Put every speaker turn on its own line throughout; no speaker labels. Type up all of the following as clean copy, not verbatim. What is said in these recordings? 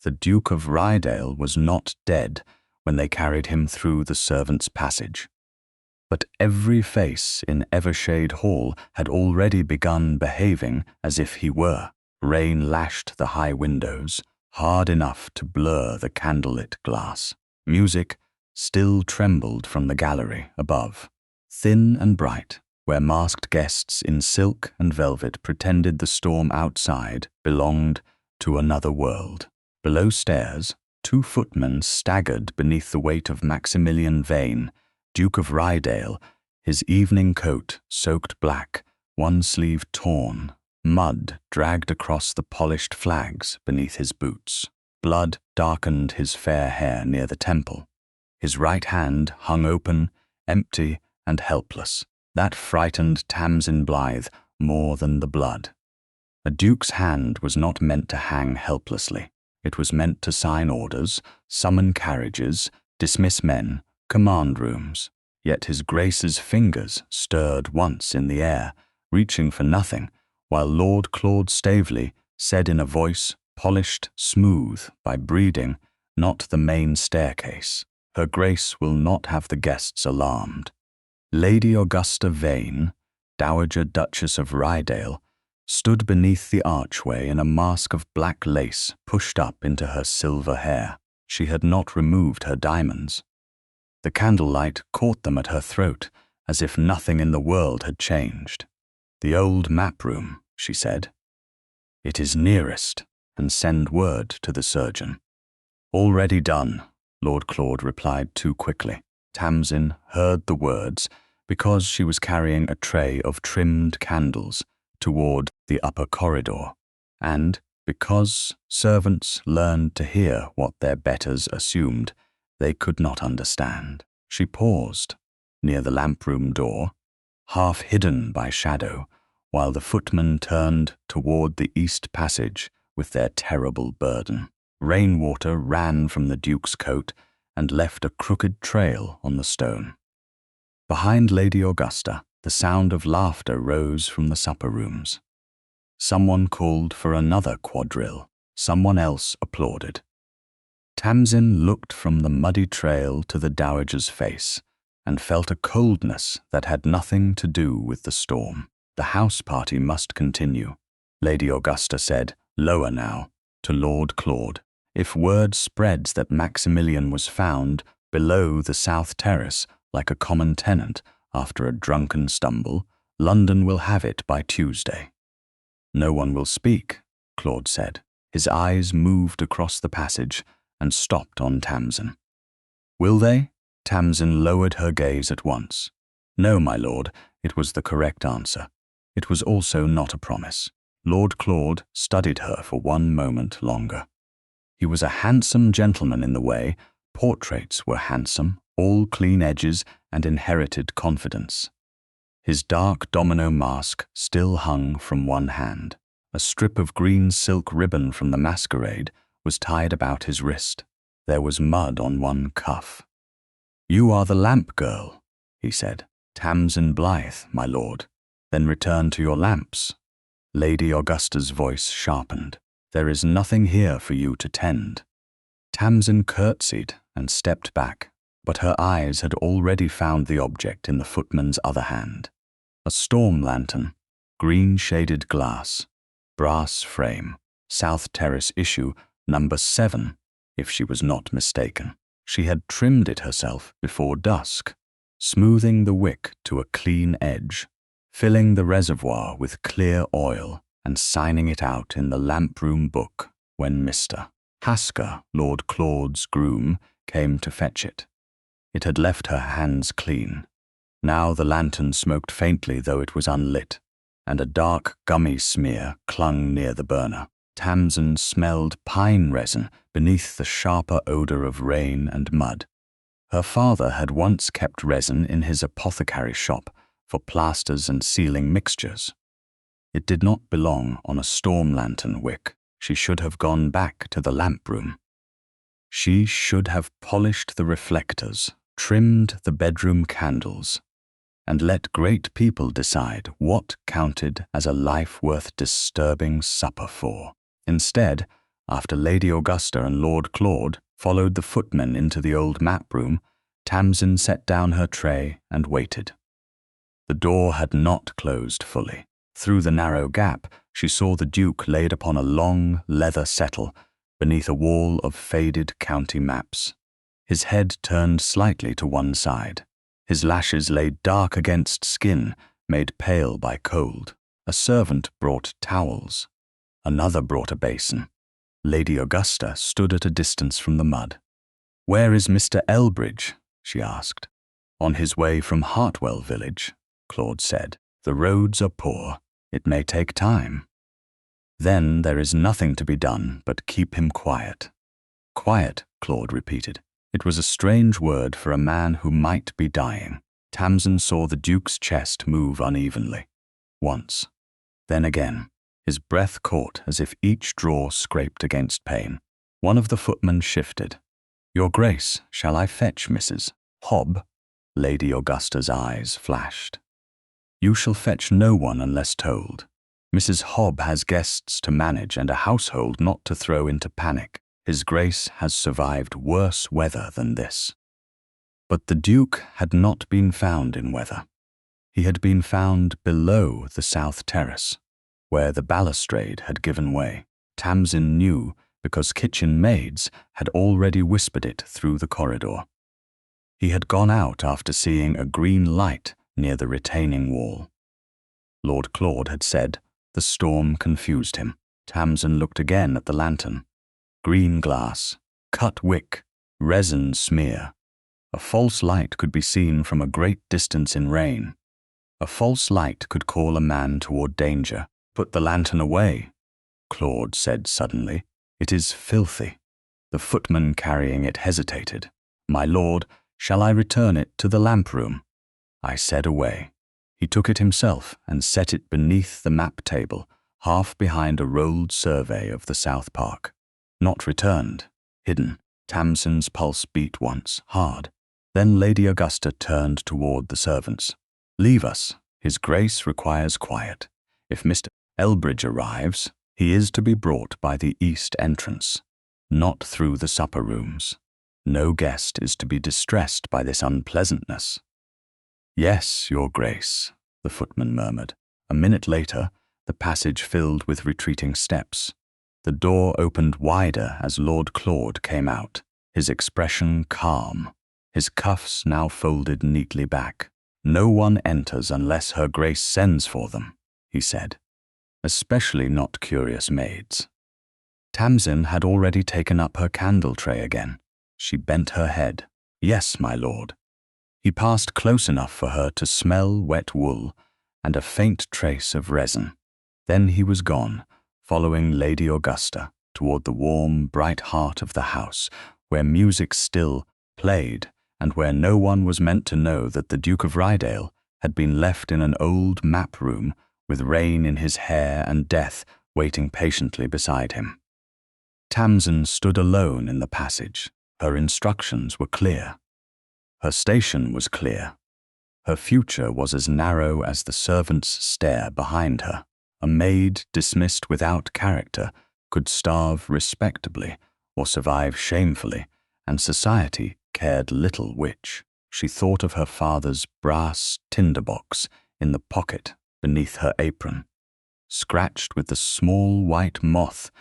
the Duke of Rydale was not dead when they carried him through the servants' passage. But every face in Evershade Hall had already begun behaving as if he were. Rain lashed the high windows, hard enough to blur the candlelit glass. Music still trembled from the gallery above, thin and bright, where masked guests in silk and velvet pretended the storm outside belonged to another world. Below stairs, 2 footmen staggered beneath the weight of Maximilian Veyne, Duke of Rydale, his evening coat soaked black, one sleeve torn, mud dragged across the polished flags beneath his boots. Blood darkened his fair hair near the temple. His right hand hung open, empty and helpless. That frightened Tamsin Blythe more than the blood. A duke's hand was not meant to hang helplessly. It was meant to sign orders, summon carriages, dismiss men, command rooms. Yet his grace's fingers stirred once in the air, reaching for nothing, while Lord Claude Staveley said in a voice polished smooth by breeding, not the main staircase, "Her Grace will not have the guests alarmed." Lady Augusta Veyne, Dowager Duchess of Rydale, stood beneath the archway in a mask of black lace pushed up into her silver hair. She had not removed her diamonds. The candlelight caught them at her throat, as if nothing in the world had changed. "The old map room," she said. "It is nearest, and send word to the surgeon." "Already done," Lord Claude replied too quickly. Tamsin heard the words because she was carrying a tray of trimmed candles toward the upper corridor, and because servants learned to hear what their betters assumed they could not understand. She paused near the lamp-room door, half hidden by shadow, while the footmen turned toward the east passage with their terrible burden. Rainwater ran from the Duke's coat and left a crooked trail on the stone. Behind Lady Augusta, the sound of laughter rose from the supper rooms. Someone called for another quadrille. Someone else applauded. Tamsin looked from the muddy trail to the dowager's face and felt a coldness that had nothing to do with the storm. The house party must continue. Lady Augusta said, lower now, to Lord Claude. If word spreads that Maximilian was found below the south terrace like a common tenant after a drunken stumble, London will have it by Tuesday. No one will speak, Claude said. His eyes moved across the passage and stopped on Tamsin. Will they? Tamsin lowered her gaze at once. No, my lord, it was the correct answer. It was also not a promise. Lord Claude studied her for one moment longer. He was a handsome gentleman in the way. Portraits were handsome, all clean edges and inherited confidence. His dark domino mask still hung from one hand. A strip of green silk ribbon from the masquerade was tied about his wrist. There was mud on one cuff. You are the lamp girl, he said. Tamsin Blythe, my lord. Then return to your lamps. Lady Augusta's voice sharpened. There is nothing here for you to tend. Tamsin curtsied and stepped back, but her eyes had already found the object in the footman's other hand. A storm lantern, green-shaded glass, brass frame, South Terrace issue number 7, if she was not mistaken. She had trimmed it herself before dusk, smoothing the wick to a clean edge, filling the reservoir with clear oil and signing it out in the lamp-room book when Mr. Hasker, Lord Claude's groom, came to fetch it. It had left her hands clean. Now the lantern smoked faintly though it was unlit, and a dark gummy smear clung near the burner. Tamsin smelled pine resin beneath the sharper odor of rain and mud. Her father had once kept resin in his apothecary shop for plasters and sealing mixtures. It did not belong on a storm lantern wick. She should have gone back to the lamp room. She should have polished the reflectors, trimmed the bedroom candles, and let great people decide what counted as a life worth disturbing supper for. Instead, After Lady Augusta and Lord Claude followed the footmen into the old map room, Tamsin set down her tray and waited. The door had not closed fully. Through the narrow gap, she saw the Duke laid upon a long leather settle beneath a wall of faded county maps. His head turned slightly to one side. His lashes lay dark against skin, made pale by cold. A servant brought towels. Another brought a basin. Lady Augusta stood at a distance from the mud. "Where is Mr. Elbridge?" she asked. "On his way from Hartwell village," Claude said. "The roads are poor. It may take time." "Then there is nothing to be done but keep him quiet." "Quiet," Claude repeated. It was a strange word for a man who might be dying. Tamsin saw the Duke's chest move unevenly. Once. Then again. His breath caught as if each drawer scraped against pain. One of the footmen shifted. "Your Grace, shall I fetch Mrs. Hobb?" Lady Augusta's eyes flashed. "You shall fetch no one unless told. Mrs. Hobb has guests to manage and a household not to throw into panic. His Grace has survived worse weather than this." But the Duke had not been found in weather. He had been found below the south terrace, where the balustrade had given way. Tamsin knew because kitchen maids had already whispered it through the corridor. He had gone out after seeing a green light near the retaining wall. Lord Claude had said the storm confused him. Tamsin looked again at the lantern. Green glass, cut wick, resin smear. A false light could be seen from a great distance in rain. A false light could call a man toward danger. "Put the lantern away," Claude said suddenly. "It is filthy." The footman carrying it hesitated. "My lord, shall I return it to the lamp room?" I said away. He took it himself and set it beneath the map table, half behind a rolled survey of the South Park. Not returned, hidden. Tamsin's pulse beat once, hard. Then Lady Augusta turned toward the servants. "Leave us. His Grace requires quiet. If Mr. Elbridge arrives, he is to be brought by the east entrance, not through the supper rooms. No guest is to be distressed by this unpleasantness." "Yes, Your Grace," the footman murmured. A minute later, the passage filled with retreating steps. The door opened wider as Lord Claude came out, his expression calm, his cuffs now folded neatly back. "No one enters unless Her Grace sends for them," he said. "Especially not curious maids." Tamsin had already taken up her candle tray again. She bent her head. "Yes, my lord." He passed close enough for her to smell wet wool and a faint trace of resin. Then he was gone, following Lady Augusta toward the warm, bright heart of the house, where music still played and where no one was meant to know that the Duke of Rydale had been left in an old map room with rain in his hair and death waiting patiently beside him. Tamsin stood alone in the passage. Her instructions were clear. Her station was clear. Her future was as narrow as the servant's stare behind her. A maid dismissed without character could starve respectably or survive shamefully, and society cared little which. She thought of her father's brass tinderbox in the pocket beneath her apron, scratched with the small white moth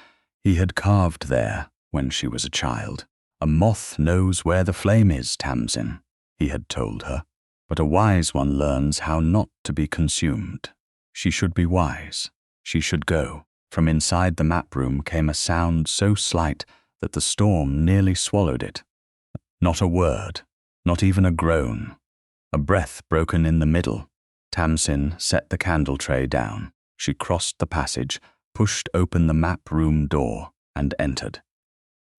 he had carved there when she was a child. "A moth knows where the flame is, Tamsin," he had told her, "but a wise one learns how not to be consumed." She should be wise. She should go. From inside the map room came a sound so slight that the storm nearly swallowed it. Not a word, not even a groan. A breath broken in the middle. Tamsin set the candle tray down. She crossed the passage, pushed open the map room door, and entered.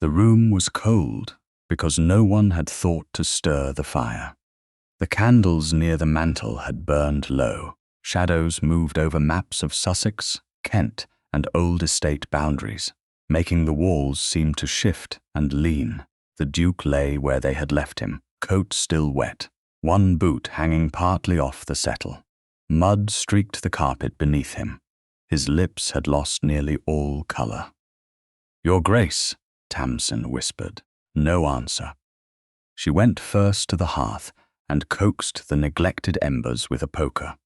The room was cold because no one had thought to stir the fire. The candles near the mantel had burned low. Shadows moved over maps of Sussex, Kent, and old estate boundaries, making the walls seem to shift and lean. The Duke lay where they had left him, coat still wet, one boot hanging partly off the settle. Mud streaked the carpet beneath him. His lips had lost nearly all color. "Your Grace," Tamsin whispered. No answer. She went first to the hearth and coaxed the neglected embers with a poker.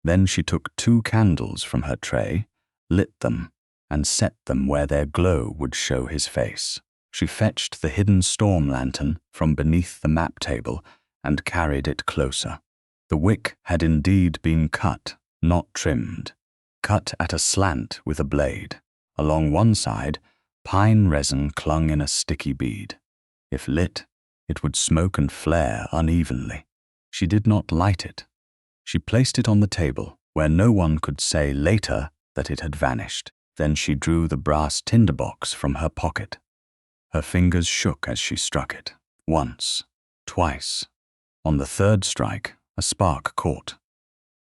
Then she took 2 candles from her tray, lit them, and set them where their glow would show his face. She fetched the hidden storm lantern from beneath the map table and carried it closer. The wick had indeed been cut, not trimmed, cut at a slant with a blade. Along one side, pine resin clung in a sticky bead. If lit, it would smoke and flare unevenly. She did not light it. She placed it on the table, where no one could say later that it had vanished. Then she drew the brass tinderbox from her pocket. Her fingers shook as she struck it. Once, twice. On the 3rd strike, a spark caught.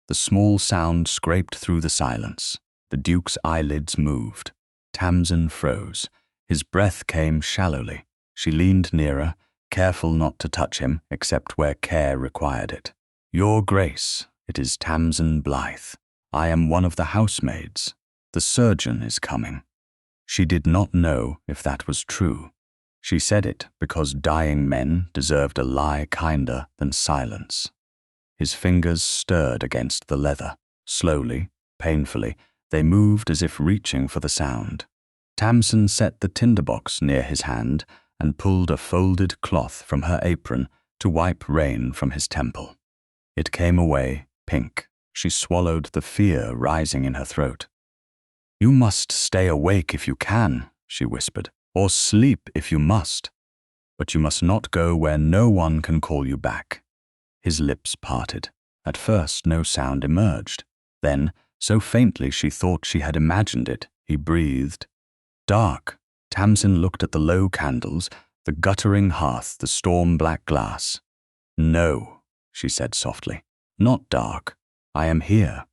The small sound scraped through the silence. The Duke's eyelids moved. Tamsin froze. His breath came shallowly. She leaned nearer, careful not to touch him except where care required it. "Your Grace, it is Tamsin Blythe. I am one of the housemaids. The surgeon is coming." She did not know if that was true. She said it because dying men deserved a lie kinder than silence. His fingers stirred against the leather. Slowly, painfully, they moved as if reaching for the sound. Tamsin set the tinderbox near his hand and pulled a folded cloth from her apron to wipe rain from his temple. It came away pink. She swallowed the fear rising in her throat. "You must stay awake if you can," she whispered, "or sleep if you must. But you must not go where no one can call you back." His lips parted. At first no sound emerged. Then, so faintly she thought she had imagined it, he breathed. "Dark." Tamsin looked at the low candles, the guttering hearth, the storm-black glass. "No," she said softly. "Not dark. I am here."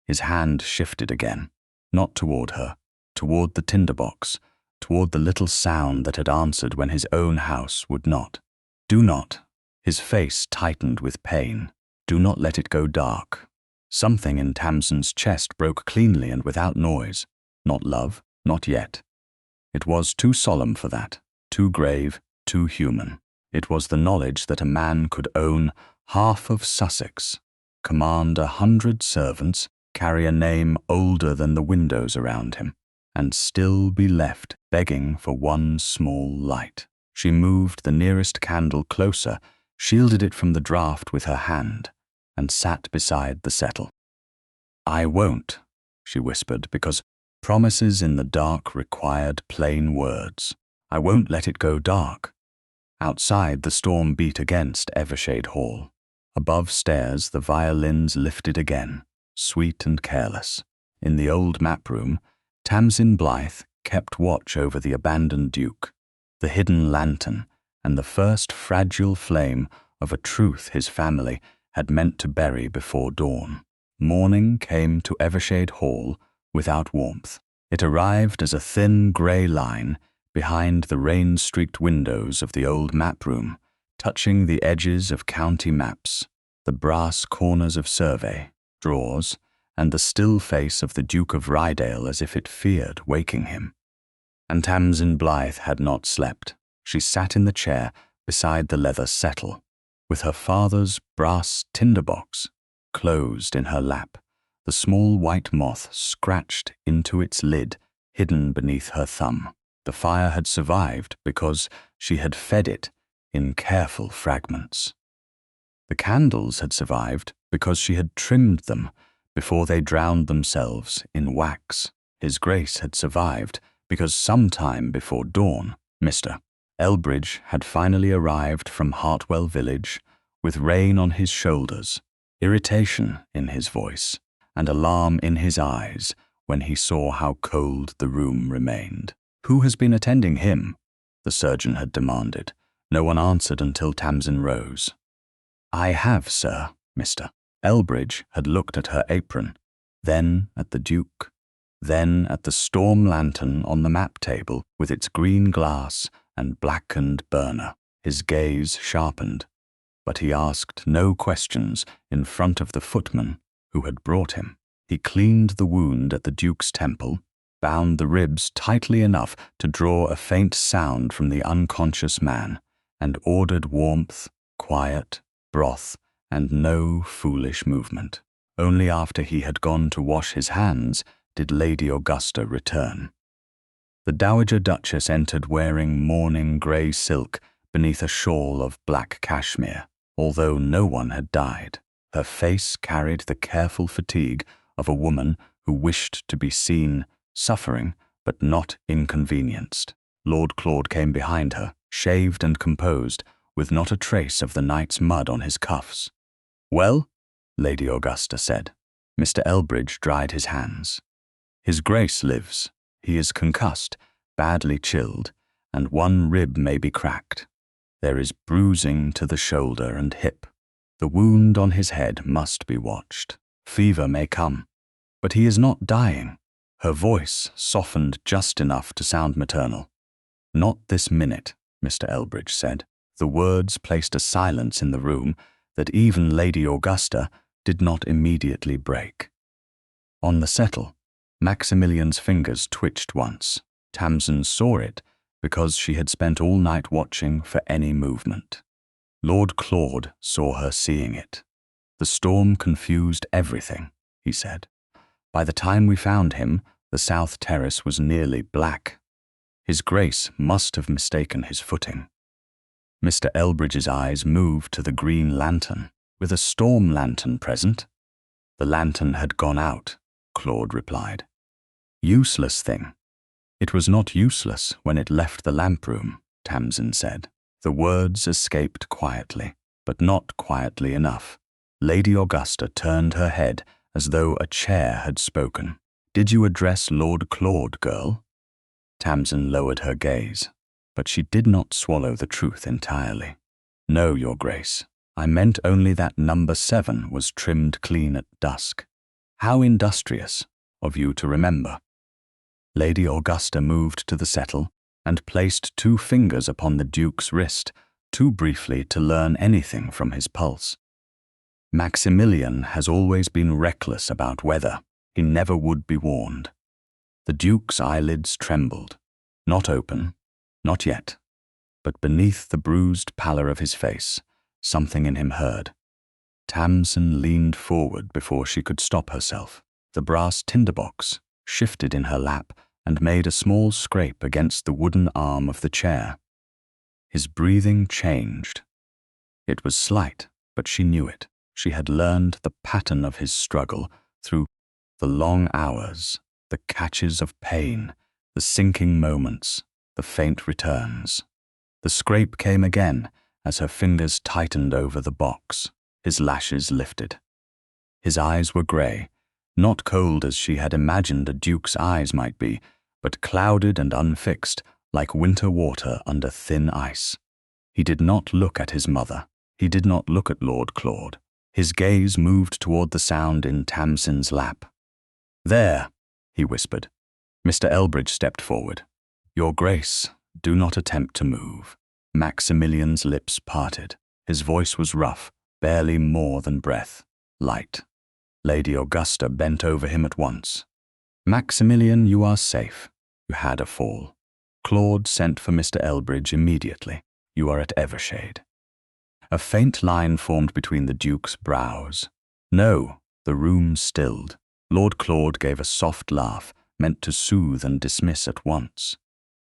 His hand shifted again, not toward her, toward the tinderbox, toward the little sound that had answered when his own house would not. "Do not." His face tightened with pain. "Do not let it go dark." Something in Tamsin's chest broke cleanly and without noise. Not love, not yet. It was too solemn for that, too grave, too human. It was the knowledge that a man could own half of Sussex, command 100 servants, carry a name older than the windows around him, and still be left begging for one small light. She moved the nearest candle closer, shielded it from the draught with her hand, and sat beside the settle. "I won't," she whispered, because promises in the dark required plain words. "I won't let it go dark." Outside, the storm beat against Evershade Hall. Above stairs, the violins lifted again, sweet and careless. In the old map room, Tamsin Blythe kept watch over the abandoned Duke, the hidden lantern, and the first fragile flame of a truth his family had meant to bury before dawn. Morning came to Evershade Hall without warmth. It arrived as a thin grey line behind the rain-streaked windows of the old map room, touching the edges of county maps, the brass corners of survey, drawers, and the still face of the Duke of Rydale as if it feared waking him. And Tamsin Blythe had not slept. She sat in the chair beside the leather settle, with her father's brass tinderbox closed in her lap, the small white moth scratched into its lid, hidden beneath her thumb. The fire had survived because she had fed it in careful fragments. The candles had survived because she had trimmed them before they drowned themselves in wax. His Grace had survived because sometime before dawn, Mr. Elbridge had finally arrived from Hartwell village with rain on his shoulders, irritation in his voice, and alarm in his eyes when he saw how cold the room remained. "Who has been attending him?" the surgeon had demanded. No one answered until Tamsin rose. "I have, sir, Mr." Elbridge had looked at her apron, then at the Duke, then at the storm lantern on the map table with its green glass and blackened burner. His gaze sharpened, but he asked no questions in front of the footman who had brought him. He cleaned the wound at the Duke's temple, bound the ribs tightly enough to draw a faint sound from the unconscious man, and ordered warmth, quiet, broth, and no foolish movement. Only after he had gone to wash his hands did Lady Augusta return. The Dowager Duchess entered wearing mourning grey silk beneath a shawl of black cashmere. Although no one had died, her face carried the careful fatigue of a woman who wished to be seen, suffering, but not inconvenienced. Lord Claude came behind her, shaved and composed, with not a trace of the night's mud on his cuffs. "Well?" Lady Augusta said. Mr. Elbridge dried his hands. "His Grace lives. He is concussed, badly chilled, and one rib may be cracked. There is bruising to the shoulder and hip. The wound on his head must be watched. Fever may come. But he is not dying." Her voice softened just enough to sound maternal. "Not this minute," Mr. Elbridge said. The words placed a silence in the room that even Lady Augusta did not immediately break. On the settle, Maximilian's fingers twitched once. Tamsin saw it because she had spent all night watching for any movement. Lord Claude saw her seeing it. "The storm confused everything," he said. "By the time we found him, the south terrace was nearly black. His Grace must have mistaken his footing." Mr. Elbridge's eyes moved to the green lantern. "With a storm lantern present?" "The lantern had gone out," Claude replied. "Useless thing." "It was not useless when it left the lamp room," Tamsin said. The words escaped quietly, but not quietly enough. Lady Augusta turned her head as though a chair had spoken. "Did you address Lord Claude, girl?" Tamsin lowered her gaze, but she did not swallow the truth entirely. "No, Your Grace. I meant only that number 7 was trimmed clean at dusk. How industrious of you to remember." Lady Augusta moved to the settle and placed 2 fingers upon the Duke's wrist, too briefly to learn anything from his pulse. "Maximilian has always been reckless about weather. He never would be warned." The Duke's eyelids trembled. Not open, not yet, but beneath the bruised pallor of his face, something in him heard. Tamsin leaned forward before she could stop herself. The brass tinderbox shifted in her lap and made a small scrape against the wooden arm of the chair. His breathing changed. It was slight, but she knew it. She had learned the pattern of his struggle through the long hours, the catches of pain, the sinking moments, the faint returns. The scrape came again as her fingers tightened over the box. His lashes lifted. His eyes were grey, not cold as she had imagined a duke's eyes might be, but clouded and unfixed like winter water under thin ice. He did not look at his mother. He did not look at Lord Claude. His gaze moved toward the sound in Tamsin's lap. "There," he whispered. Mr. Elbridge stepped forward. "Your Grace, do not attempt to move." Maximilian's lips parted. His voice was rough, barely more than breath, light. Lady Augusta bent over him at once. "Maximilian, you are safe. You had a fall. Claude sent for Mr. Elbridge immediately. You are at Evershade." A faint line formed between the Duke's brows. "No," the room stilled. Lord Claude gave a soft laugh, meant to soothe and dismiss at once.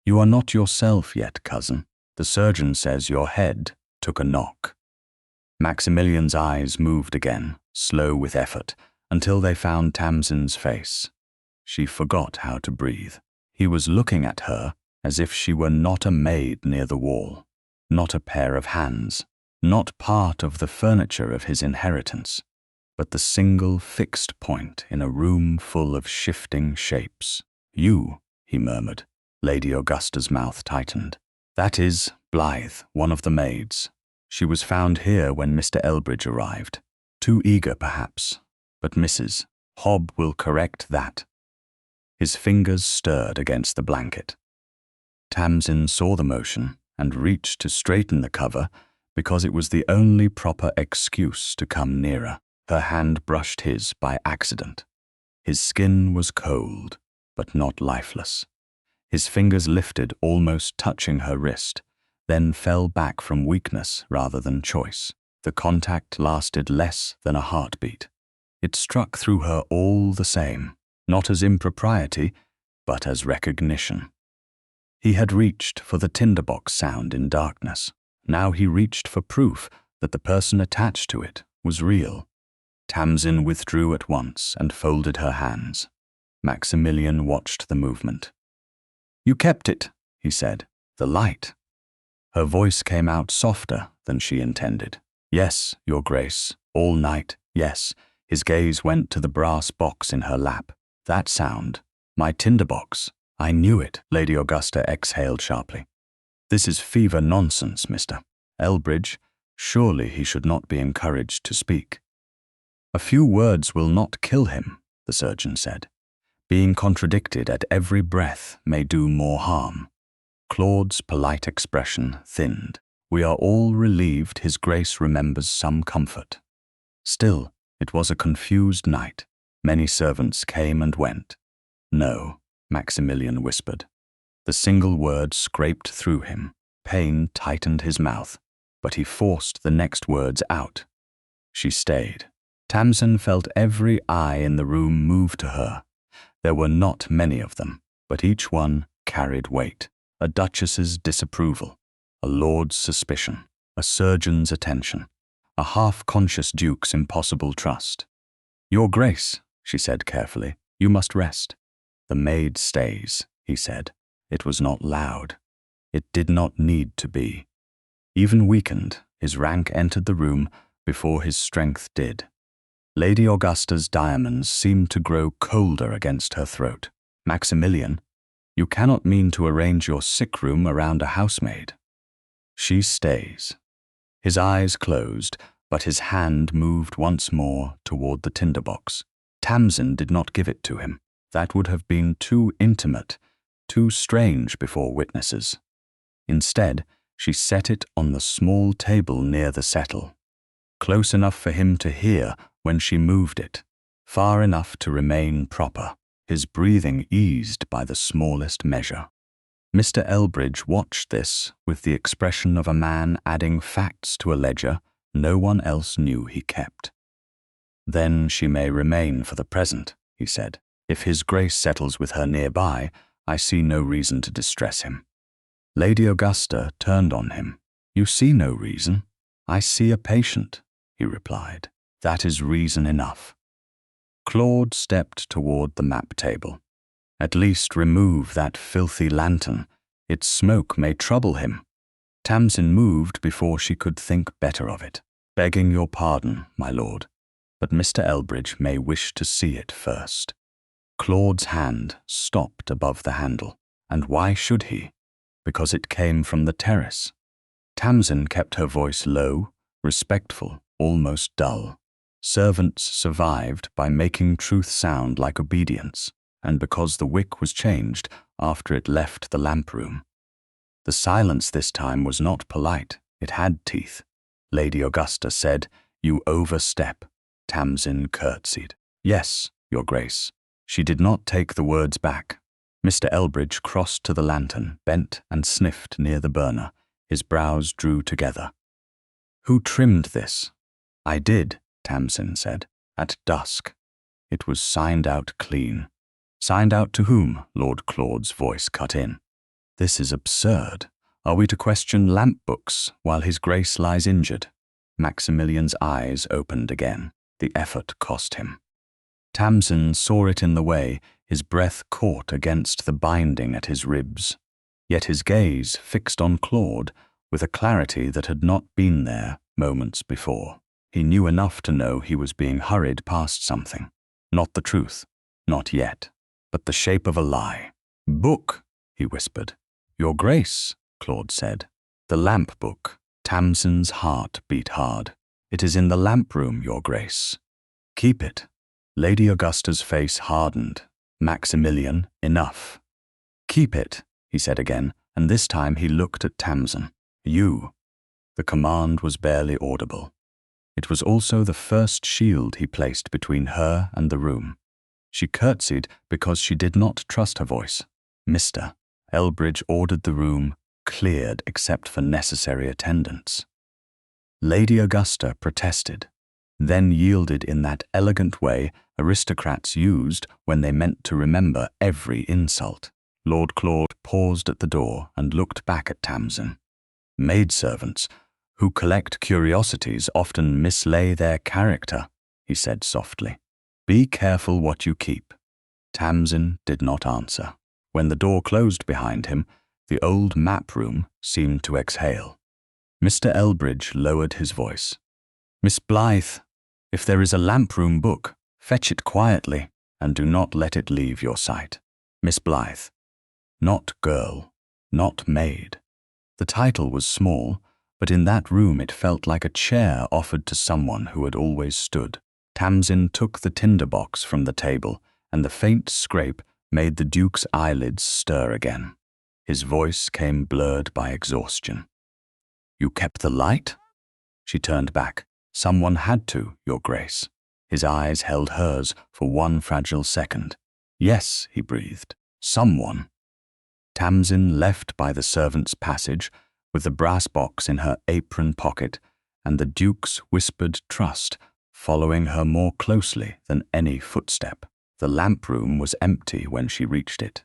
"You are not yourself yet, cousin. The surgeon says your head took a knock." Maximilian's eyes moved again, slow with effort, until they found Tamsin's face. She forgot how to breathe. He was looking at her as if she were not a maid near the wall, not a pair of hands, not part of the furniture of his inheritance, but the single fixed point in a room full of shifting shapes. "You," he murmured. Lady Augusta's mouth tightened. "That is Blythe, one of the maids. She was found here when Mr. Elbridge arrived. Too eager, perhaps, but Mrs. Hobb will correct that." His fingers stirred against the blanket. Tamsin saw the motion and reached to straighten the cover because it was the only proper excuse to come nearer. Her hand brushed his by accident. His skin was cold, but not lifeless. His fingers lifted, almost touching her wrist, then fell back from weakness rather than choice. The contact lasted less than a heartbeat. It struck through her all the same, not as impropriety, but as recognition. He had reached for the tinderbox sound in darkness. Now he reached for proof that the person attached to it was real. Tamsin withdrew at once and folded her hands. Maximilian watched the movement. "You kept it," he said. "The light." Her voice came out softer than she intended. "Yes, Your Grace, all night, yes." His gaze went to the brass box in her lap. "That sound, my tinderbox. I knew it," Lady Augusta exhaled sharply. "This is fever nonsense, Mr. Elbridge. Surely he should not be encouraged to speak." "A few words will not kill him," the surgeon said. "Being contradicted at every breath may do more harm." Claude's polite expression thinned. "We are all relieved His Grace remembers some comfort." Still, it was a confused night. Many servants came and went. "No," Maximilian whispered. The single word scraped through him. Pain tightened his mouth, but he forced the next words out. She stayed. Tamsin felt every eye in the room move to her. There were not many of them, but each one carried weight. A duchess's disapproval, a lord's suspicion, a surgeon's attention, a half-conscious duke's impossible trust. "Your Grace," she said carefully, "you must rest." "The maid stays," he said. It was not loud. It did not need to be. Even weakened, his rank entered the room before his strength did. Lady Augusta's diamonds seemed to grow colder against her throat. "Maximilian, you cannot mean to arrange your sick room around a housemaid." "She stays." His eyes closed, but his hand moved once more toward the tinderbox. Tamsin did not give it to him. That would have been too intimate, too strange before witnesses. Instead, she set it on the small table near the settle, close enough for him to hear when she moved it, far enough to remain proper, his breathing eased by the smallest measure. Mr. Elbridge watched this with the expression of a man adding facts to a ledger no one else knew he kept. "Then she may remain for the present," he said. "If His Grace settles with her nearby, I see no reason to distress him." Lady Augusta turned on him. "You see no reason. I see a patient," he replied. "That is reason enough." Claude stepped toward the map table. "At least remove that filthy lantern. Its smoke may trouble him." Tamsin moved before she could think better of it. "Begging your pardon, my lord, but Mr. Elbridge may wish to see it first." Claude's hand stopped above the handle. And why should he? Because it came from the terrace. Tamsin kept her voice low, respectful, almost dull. Servants survived by making truth sound like obedience, and because the wick was changed after it left the lamp room. The silence this time was not polite, it had teeth. Lady Augusta said, "You overstep." Tamsin curtsied. "Yes, Your Grace." She did not take the words back. Mr. Elbridge crossed to the lantern, bent and sniffed near the burner. His brows drew together. "Who trimmed this?" "I did," Tamsin said, "at dusk." It was signed out clean. "Signed out to whom?" Lord Claude's voice cut in. "This is absurd. Are we to question lamp books while His Grace lies injured?" Maximilian's eyes opened again. The effort cost him. Tamsin saw it in the way his breath caught against the binding at his ribs. Yet his gaze fixed on Claude with a clarity that had not been there moments before. He knew enough to know he was being hurried past something. Not the truth, not yet, but the shape of a lie. "Book," he whispered. "Your Grace," Claude said. "The lamp book." Tamsin's heart beat hard. "It is in the lamp room, Your Grace." "Keep it." Lady Augusta's face hardened. "Maximilian, enough." "Keep it," he said again, and this time he looked at Tamsin. "You." The command was barely audible. It was also the first shield he placed between her and the room. She curtsied because she did not trust her voice. Mr. Elbridge ordered the room cleared except for necessary attendance. Lady Augusta protested, then yielded in that elegant way aristocrats used when they meant to remember every insult. Lord Claude paused at the door and looked back at Tamsin. Maidservants, who collect curiosities, often mislay their character, he said softly. Be careful what you keep. Tamsin did not answer. When the door closed behind him, the old map room seemed to exhale. Mr. Elbridge lowered his voice. Miss Blythe, if there is a lamp room book, fetch it quietly and do not let it leave your sight. Miss Blythe. Not girl, not maid. The title was small, but in that room it felt like a chair offered to someone who had always stood. Tamsin took the tinder box from the table, and the faint scrape made the Duke's eyelids stir again. His voice came blurred by exhaustion. You kept the light? She turned back. Someone had to, Your Grace. His eyes held hers for one fragile second. Yes, he breathed. Someone. Tamsin left by the servants' passage, with the brass box in her apron pocket, and the Duke's whispered trust following her more closely than any footstep. The lamp room was empty when she reached it.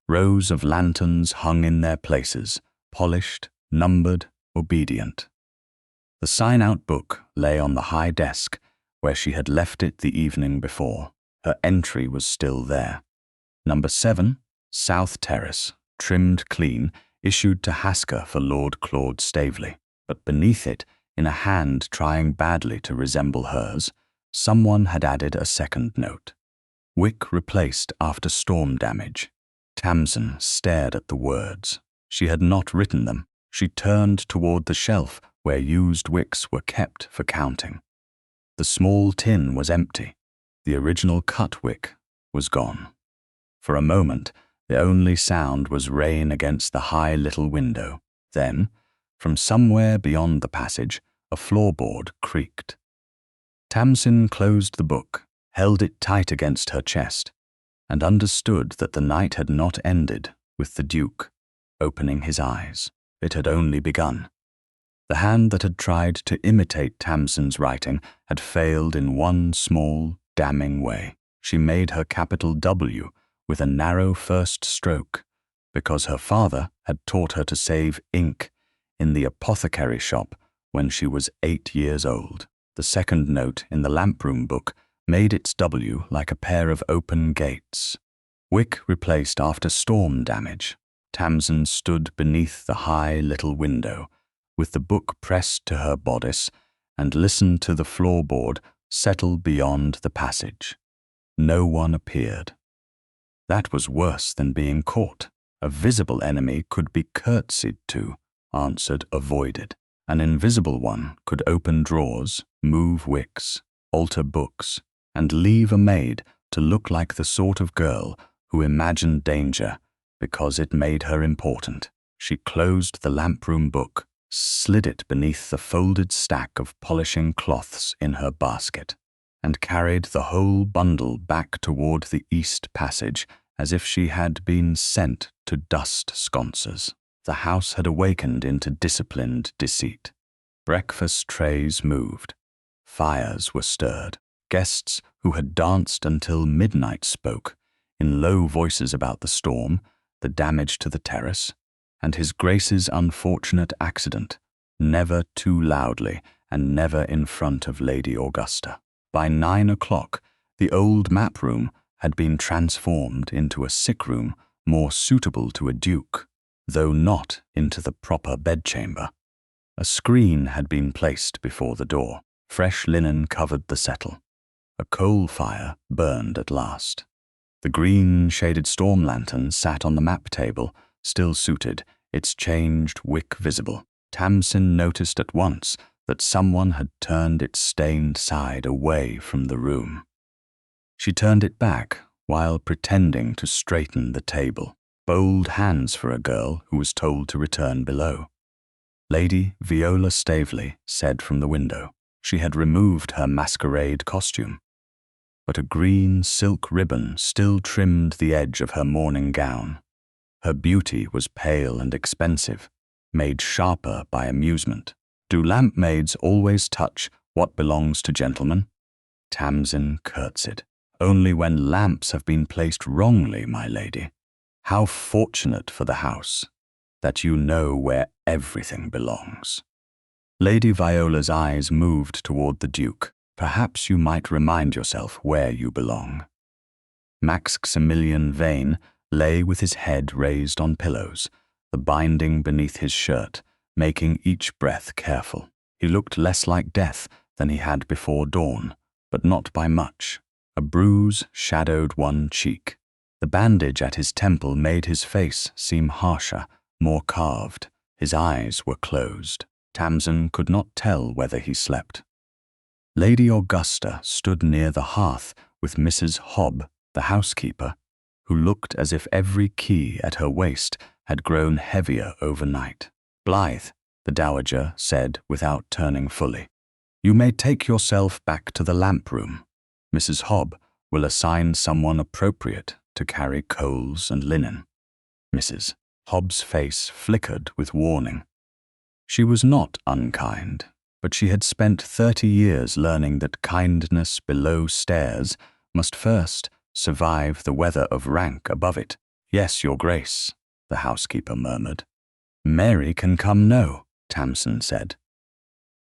Rows of lanterns hung in their places, polished, numbered, obedient. The sign-out book lay on the high desk where she had left it the evening before. Her entry was still there. Number 7, South Terrace, trimmed clean, issued to Hasker for Lord Claude Staveley. But beneath it, in a hand trying badly to resemble hers, someone had added a second note. Wick replaced after storm damage. Tamsin stared at the words. She had not written them. She turned toward the shelf where used wicks were kept for counting. The small tin was empty. The original cut wick was gone. For a moment, the only sound was rain against the high little window. Then, from somewhere beyond the passage, a floorboard creaked. Tamsin closed the book, held it tight against her chest, and understood that the night had not ended with the Duke opening his eyes. It had only begun. The hand that had tried to imitate Tamsin's writing had failed in one small, damning way. She made her capital W with a narrow first stroke, because her father had taught her to save ink in the apothecary shop when she was 8 years old. The second note in the lamp room book made its W like a pair of open gates. Wick replaced after storm damage. Tamsin stood beneath the high little window, with the book pressed to her bodice, and listened to the floorboard settle beyond the passage. No one appeared. That was worse than being caught. A visible enemy could be curtsied to, answered, avoided. An invisible one could open drawers, move wicks, alter books, and leave a maid to look like the sort of girl who imagined danger because it made her important. She closed the lamp room book, slid it beneath the folded stack of polishing cloths in her basket, and carried the whole bundle back toward the east passage as if she had been sent to dust sconces. The house had awakened into disciplined deceit. Breakfast trays moved. Fires were stirred. Guests who had danced until midnight spoke, in low voices about the storm, the damage to the terrace, and His Grace's unfortunate accident, never too loudly and never in front of Lady Augusta. By 9 o'clock, the old map room had been transformed into a sick room more suitable to a duke, though not into the proper bedchamber. A screen had been placed before the door. Fresh linen covered the settle. A coal fire burned at last. The green-shaded storm lantern sat on the map table, still suited, its changed wick visible. Tamsin noticed at once that someone had turned its stained side away from the room. She turned it back while pretending to straighten the table. Bold hands for a girl who was told to return below. Lady Viola Staveley said from the window. She had removed her masquerade costume. but a green silk ribbon still trimmed the edge of her mourning gown. Her beauty was pale and expensive, made sharper by amusement. Do lamp maids always touch what belongs to gentlemen? Tamsin curtsied. Only when lamps have been placed wrongly, my lady. How fortunate for the house that you know where everything belongs. Lady Viola's eyes moved toward the Duke. Perhaps you might remind yourself where you belong. Maximilian Veyne lay with his head raised on pillows, the binding beneath his shirt, making each breath careful. He looked less like death than he had before dawn, but not by much. A bruise shadowed one cheek. The bandage at his temple made his face seem harsher, more carved. His eyes were closed. Tamsin could not tell whether he slept. Lady Augusta stood near the hearth with Mrs. Hobb, the housekeeper, who looked as if every key at her waist had grown heavier overnight. Blythe, the dowager, said without turning fully, "You may take yourself back to the lamp room. Mrs. Hobb will assign someone appropriate to carry coals and linen." Mrs. Hobb's face flickered with warning. She was not unkind, but she had spent 30 years learning that kindness below stairs must first survive the weather of rank above it. "Yes, your grace," the housekeeper murmured. "Mary can come no," Tamsin said.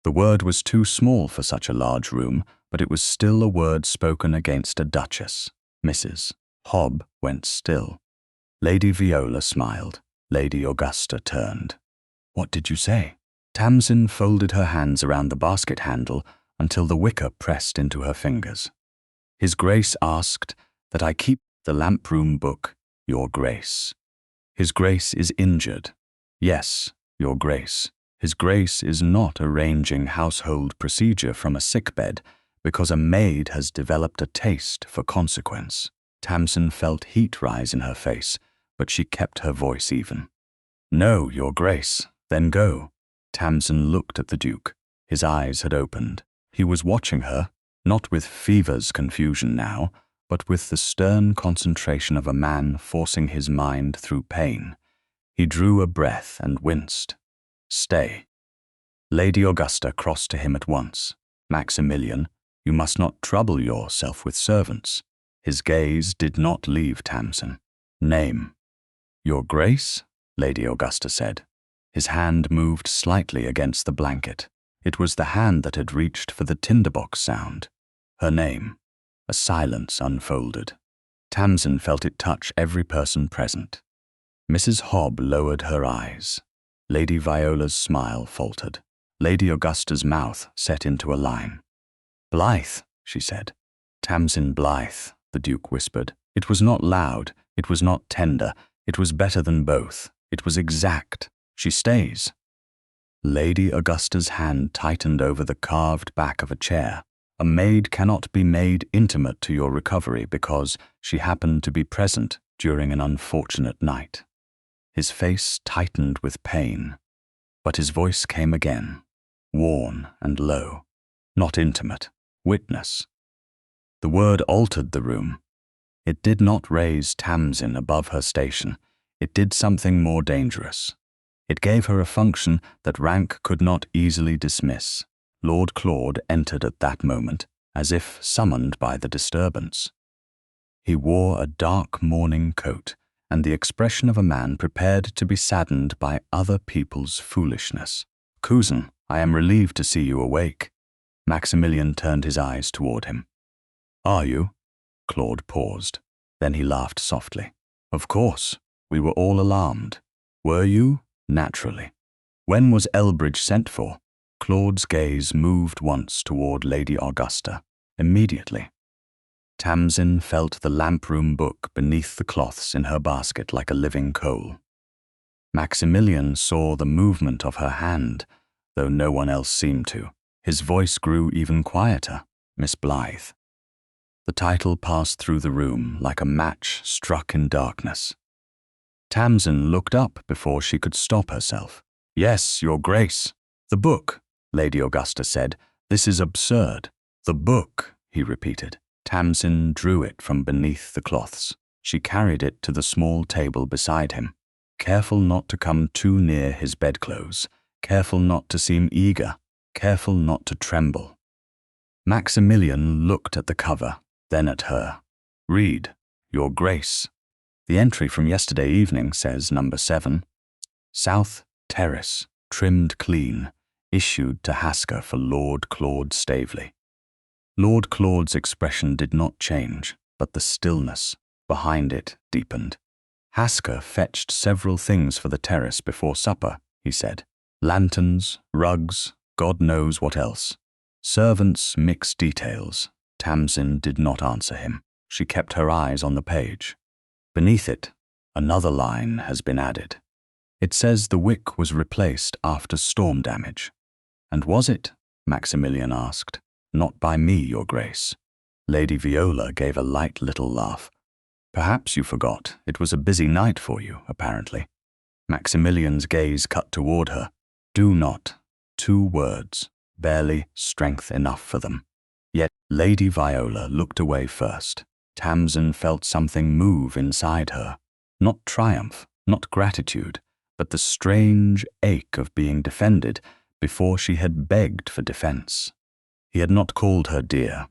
The word was too small for such a large room, but it was still a word spoken against a duchess. Mrs. Hobb went still. Lady Viola smiled. Lady Augusta turned. "What did you say?" Tamsin folded her hands around the basket handle until the wicker pressed into her fingers. "His Grace asked that I keep the lamp room book, your Grace. His Grace is injured. Yes, your Grace. His Grace is not arranging household procedure from a sickbed because a maid has developed a taste for consequence." Tamsin felt heat rise in her face, but she kept her voice even. "No, your Grace, then go." Tamsin looked at the Duke. His eyes had opened. He was watching her, not with fever's confusion now, but with the stern concentration of a man forcing his mind through pain. He drew a breath and winced. "Stay." Lady Augusta crossed to him at once. "Maximilian, you must not trouble yourself with servants." His gaze did not leave Tamsin. "Name." "Your Grace?" Lady Augusta said. His hand moved slightly against the blanket. It was the hand that had reached for the tinderbox sound. Her name. A silence unfolded. Tamsin felt it touch every person present. Mrs. Hobb lowered her eyes. Lady Viola's smile faltered. Lady Augusta's mouth set into a line. "Blythe," she said. "Tamsin Blythe," the Duke whispered. It was not loud, it was not tender, it was better than both. It was exact. "She stays." Lady Augusta's hand tightened over the carved back of a chair. "A maid cannot be made intimate to your recovery because she happened to be present during an unfortunate night." His face tightened with pain, but his voice came again, worn and low. "Not intimate. Witness." The word altered the room. It did not raise Tamsin above her station. It did something more dangerous. It gave her a function that rank could not easily dismiss. Lord Claude entered at that moment, as if summoned by the disturbance. He wore a dark mourning coat and the expression of a man prepared to be saddened by other people's foolishness. "Cousin, I am relieved to see you awake." Maximilian turned his eyes toward him. "Are you?" Claude paused. Then he laughed softly. "Of course. We were all alarmed." "Were you?" "Naturally." "When was Elbridge sent for?" Claude's gaze moved once toward Lady Augusta. "Immediately." Tamsin felt the lamp-room book beneath the cloths in her basket like a living coal. Maximilian saw the movement of her hand, though no one else seemed to. His voice grew even quieter. "Miss Blythe." The title passed through the room like a match struck in darkness. Tamsin looked up before she could stop herself. "Yes, your Grace." "The book," Lady Augusta said. "This is absurd." "The book," he repeated. Tamsin drew it from beneath the cloths. She carried it to the small table beside him, careful not to come too near his bedclothes, careful not to seem eager, careful not to tremble. Maximilian looked at the cover, then at her. "Read, Your Grace." The entry from yesterday evening says number 7. South Terrace, trimmed clean, issued to Hasker for Lord Claude Staveley. Lord Claude's expression did not change, but the stillness behind it deepened. "Hasker fetched several things for the terrace before supper," he said. "Lanterns, rugs, God knows what else. Servants mix details." Tamsin did not answer him. She kept her eyes on the page. Beneath it, another line has been added. It says the wick was replaced after storm damage. "And was it?" Maximilian asked. "Not by me, Your Grace." Lady Viola gave a light little laugh. "Perhaps you forgot. It was a busy night for you, apparently." Maximilian's gaze cut toward her. "Do not." 2 words, barely strength enough for them. Yet Lady Viola looked away first. Tamsin felt something move inside her. Not triumph, not gratitude, but the strange ache of being defended before she had begged for defense. He had not called her dear.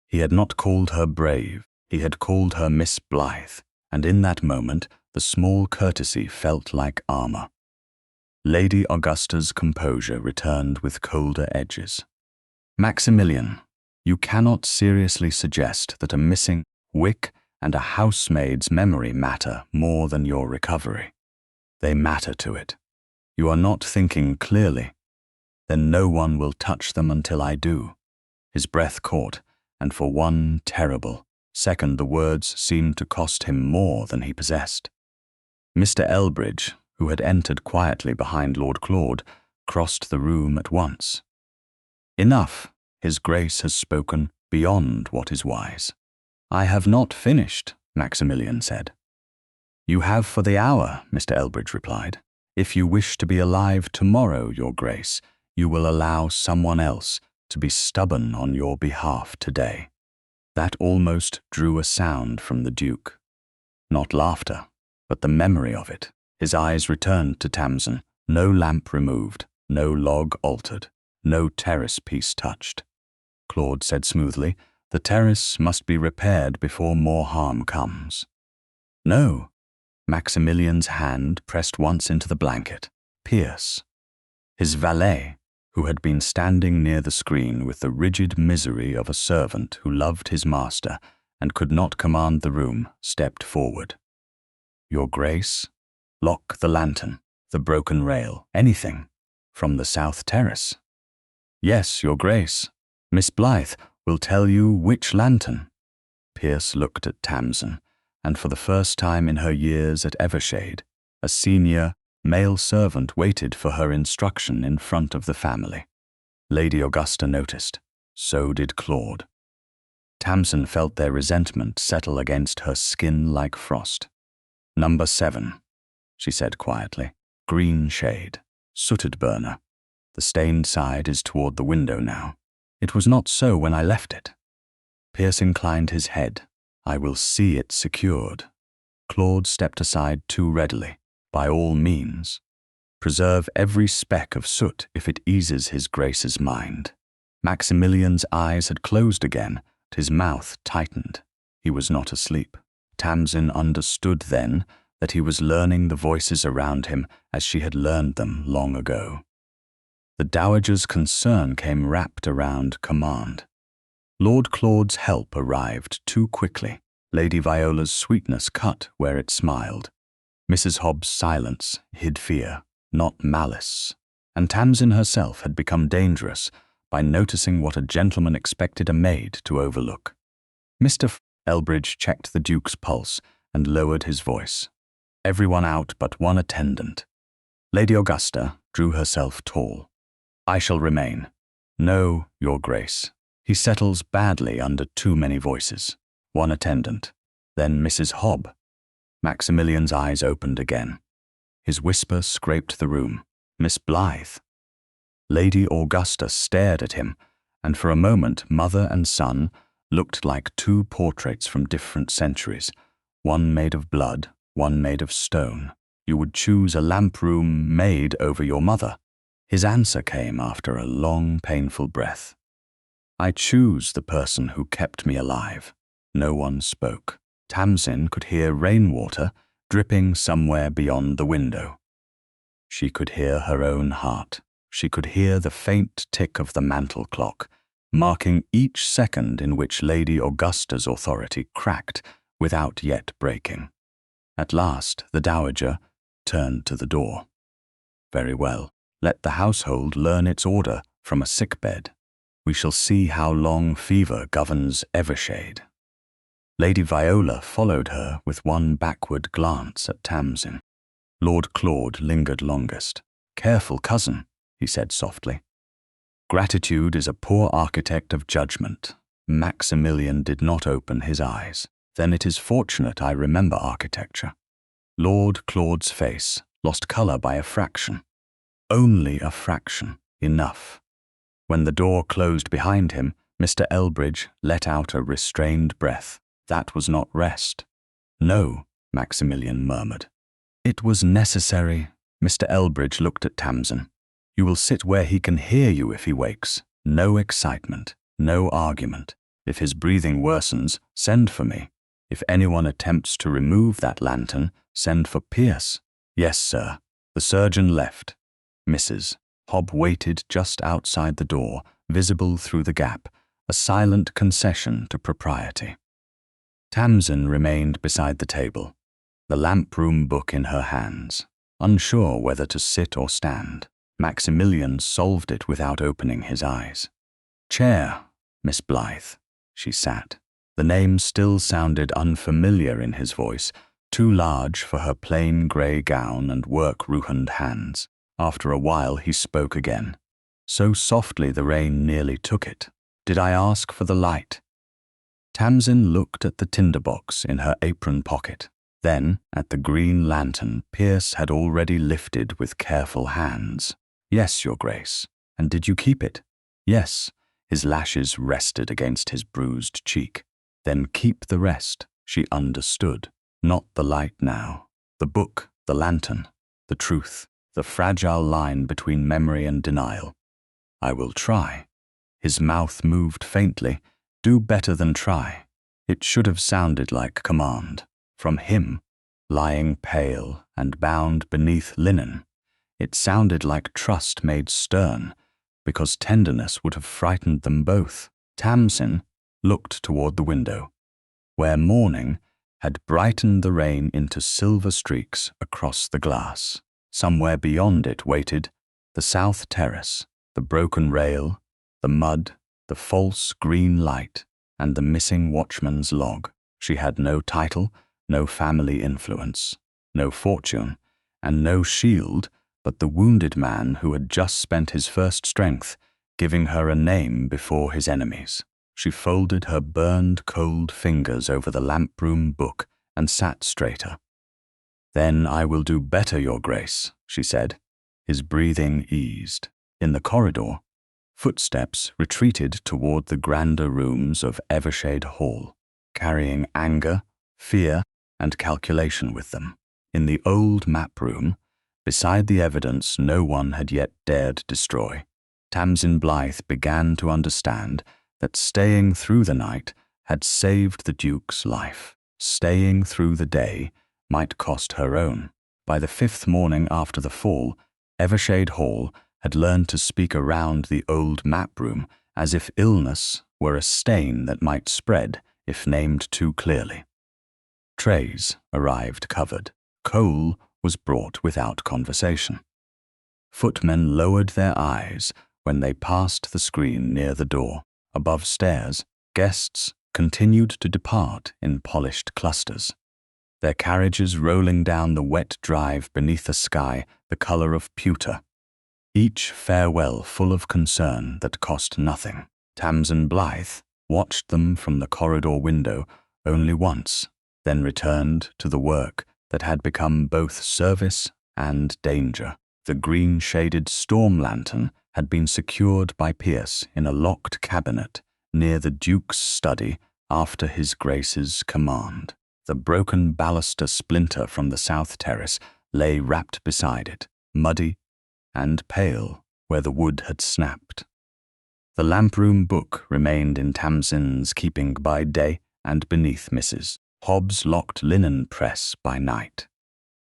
He had not called her brave. He had called her Miss Blythe, and in that moment the small courtesy felt like armor. Lady Augusta's composure returned with colder edges. "Maximilian, you cannot seriously suggest that a missing wick and a housemaid's memory matter more than your recovery. They matter to it. You are not thinking clearly. Then no one will touch them until I do." His breath caught, and for one terrible second the words seemed to cost him more than he possessed. Mr. Elbridge, who had entered quietly behind Lord Claude, crossed the room at once. "Enough. His Grace has spoken beyond what is wise." "I have not finished," Maximilian said. "You have for the hour," Mr. Elbridge replied. "If you wish to be alive tomorrow, Your Grace, you will allow someone else to be stubborn on your behalf today." That almost drew a sound from the Duke. Not laughter, but the memory of it. His eyes returned to Tamsin, no lamp removed, no log altered, no terrace piece touched. Claude said smoothly, "The terrace must be repaired before more harm comes." "No." Maximilian's hand pressed once into the blanket. "Pierce." His valet, who had been standing near the screen with the rigid misery of a servant who loved his master and could not command the room, stepped forward. "Your Grace, lock the lantern, the broken rail, anything, from the south terrace." "Yes, Your Grace. Miss Blythe will tell you which lantern." Pierce looked at Tamsin, and for the first time in her years at Evershade, a senior male servant waited for her instruction in front of the family. Lady Augusta noticed. So did Claude. Tamsin felt their resentment settle against her skin like frost. "Number 7, she said quietly. "Green shade, sooted burner. The stained side is toward the window now. It was not so when I left it." Pierce inclined his head. "I will see it secured." Claude stepped aside too readily. "By all means. Preserve every speck of soot if it eases his Grace's mind." Maximilian's eyes had closed again, but his mouth tightened. He was not asleep. Tamsin understood then that he was learning the voices around him as she had learned them long ago. The Dowager's concern came wrapped around command. Lord Claude's help arrived too quickly. Lady Viola's sweetness cut where it smiled. Mrs. Hobbs' silence hid fear, not malice, and Tamsin herself had become dangerous by noticing what a gentleman expected a maid to overlook. Mr. Elbridge checked the Duke's pulse and lowered his voice. "Everyone out but one attendant." Lady Augusta drew herself tall. "I shall remain." "No, Your Grace. He settles badly under too many voices." "One attendant. Then Mrs. Hobb." Maximilian's eyes opened again. His whisper scraped the room. "Miss Blythe." Lady Augusta stared at him, and for a moment mother and son, looked like two portraits from different centuries, one made of blood, one made of stone. You would choose a lamp-room maid over your mother. His answer came after a long, painful breath. I choose the person who kept me alive. No one spoke. Tamsin could hear rainwater dripping somewhere beyond the window. She could hear her own heart. She could hear the faint tick of the mantel clock, marking each second in which Lady Augusta's authority cracked without yet breaking. At last, the dowager turned to the door. Very well, let the household learn its order from a sick-bed. We shall see how long fever governs Evershade. Lady Viola followed her with one backward glance at Tamsin. Lord Claude lingered longest. "Careful, cousin," he said softly. "Gratitude is a poor architect of judgment." Maximilian did not open his eyes. "Then it is fortunate I remember architecture." Lord Claude's face lost colour by a fraction. Only a fraction, enough. When the door closed behind him, Mr. Elbridge let out a restrained breath. That was not rest. "No," Maximilian murmured. "It was necessary." Mr. Elbridge looked at Tamsin. "You will sit where he can hear you if he wakes. No excitement, no argument. If his breathing worsens, send for me. If anyone attempts to remove that lantern, send for Pierce." "Yes, sir." The surgeon left. Mrs. Hobb waited just outside the door, visible through the gap, a silent concession to propriety. Tamsin remained beside the table, the lamp-room book in her hands, unsure whether to sit or stand. Maximilian solved it without opening his eyes. "Chair, Miss Blythe." She sat. The name still sounded unfamiliar in his voice, too large for her plain grey gown and work-ruined hands. After a while he spoke again, so softly the rain nearly took it. "Did I ask for the light?" Tamsin looked at the tinderbox in her apron pocket, then at the green lantern Pierce had already lifted with careful hands. "Yes, Your Grace. And did you keep it?" "Yes." His lashes rested against his bruised cheek. "Then keep the rest." She understood. Not the light now. The book, the lantern, the truth, the fragile line between memory and denial. "I will try." His mouth moved faintly. "Do better than try." It should have sounded like command. From him, lying pale and bound beneath linen. It sounded like trust made stern, because tenderness would have frightened them both. Tamsin looked toward the window, where morning had brightened the rain into silver streaks across the glass. Somewhere beyond it waited the south terrace, the broken rail, the mud, the false green light, and the missing watchman's log. She had no title, no family influence, no fortune, and no shield but the wounded man who had just spent his first strength, giving her a name before his enemies. She folded her burned, cold fingers over the lamp-room book and sat straighter. "Then I will do better, Your Grace," she said. His breathing eased. In the corridor, footsteps retreated toward the grander rooms of Evershade Hall, carrying anger, fear, and calculation with them. In the old map room, beside the evidence no one had yet dared destroy, Tamsin Blythe began to understand that staying through the night had saved the Duke's life. Staying through the day might cost her own. By the 5th morning after the fall, Evershade Hall had learned to speak around the old map room as if illness were a stain that might spread if named too clearly. Trays arrived covered. Coal was brought without conversation. Footmen lowered their eyes when they passed the screen near the door. Above stairs, guests continued to depart in polished clusters, their carriages rolling down the wet drive beneath a sky the colour of pewter, each farewell full of concern that cost nothing. Tamsin Blythe watched them from the corridor window only once, then returned to the work that had become both service and danger. The green-shaded storm lantern had been secured by Pierce in a locked cabinet near the Duke's study after his Grace's command. The broken baluster splinter from the south terrace lay wrapped beside it, muddy and pale where the wood had snapped. The lamp-room book remained in Tamsin's keeping by day and beneath Mrs. Hobbs' locked linen press by night.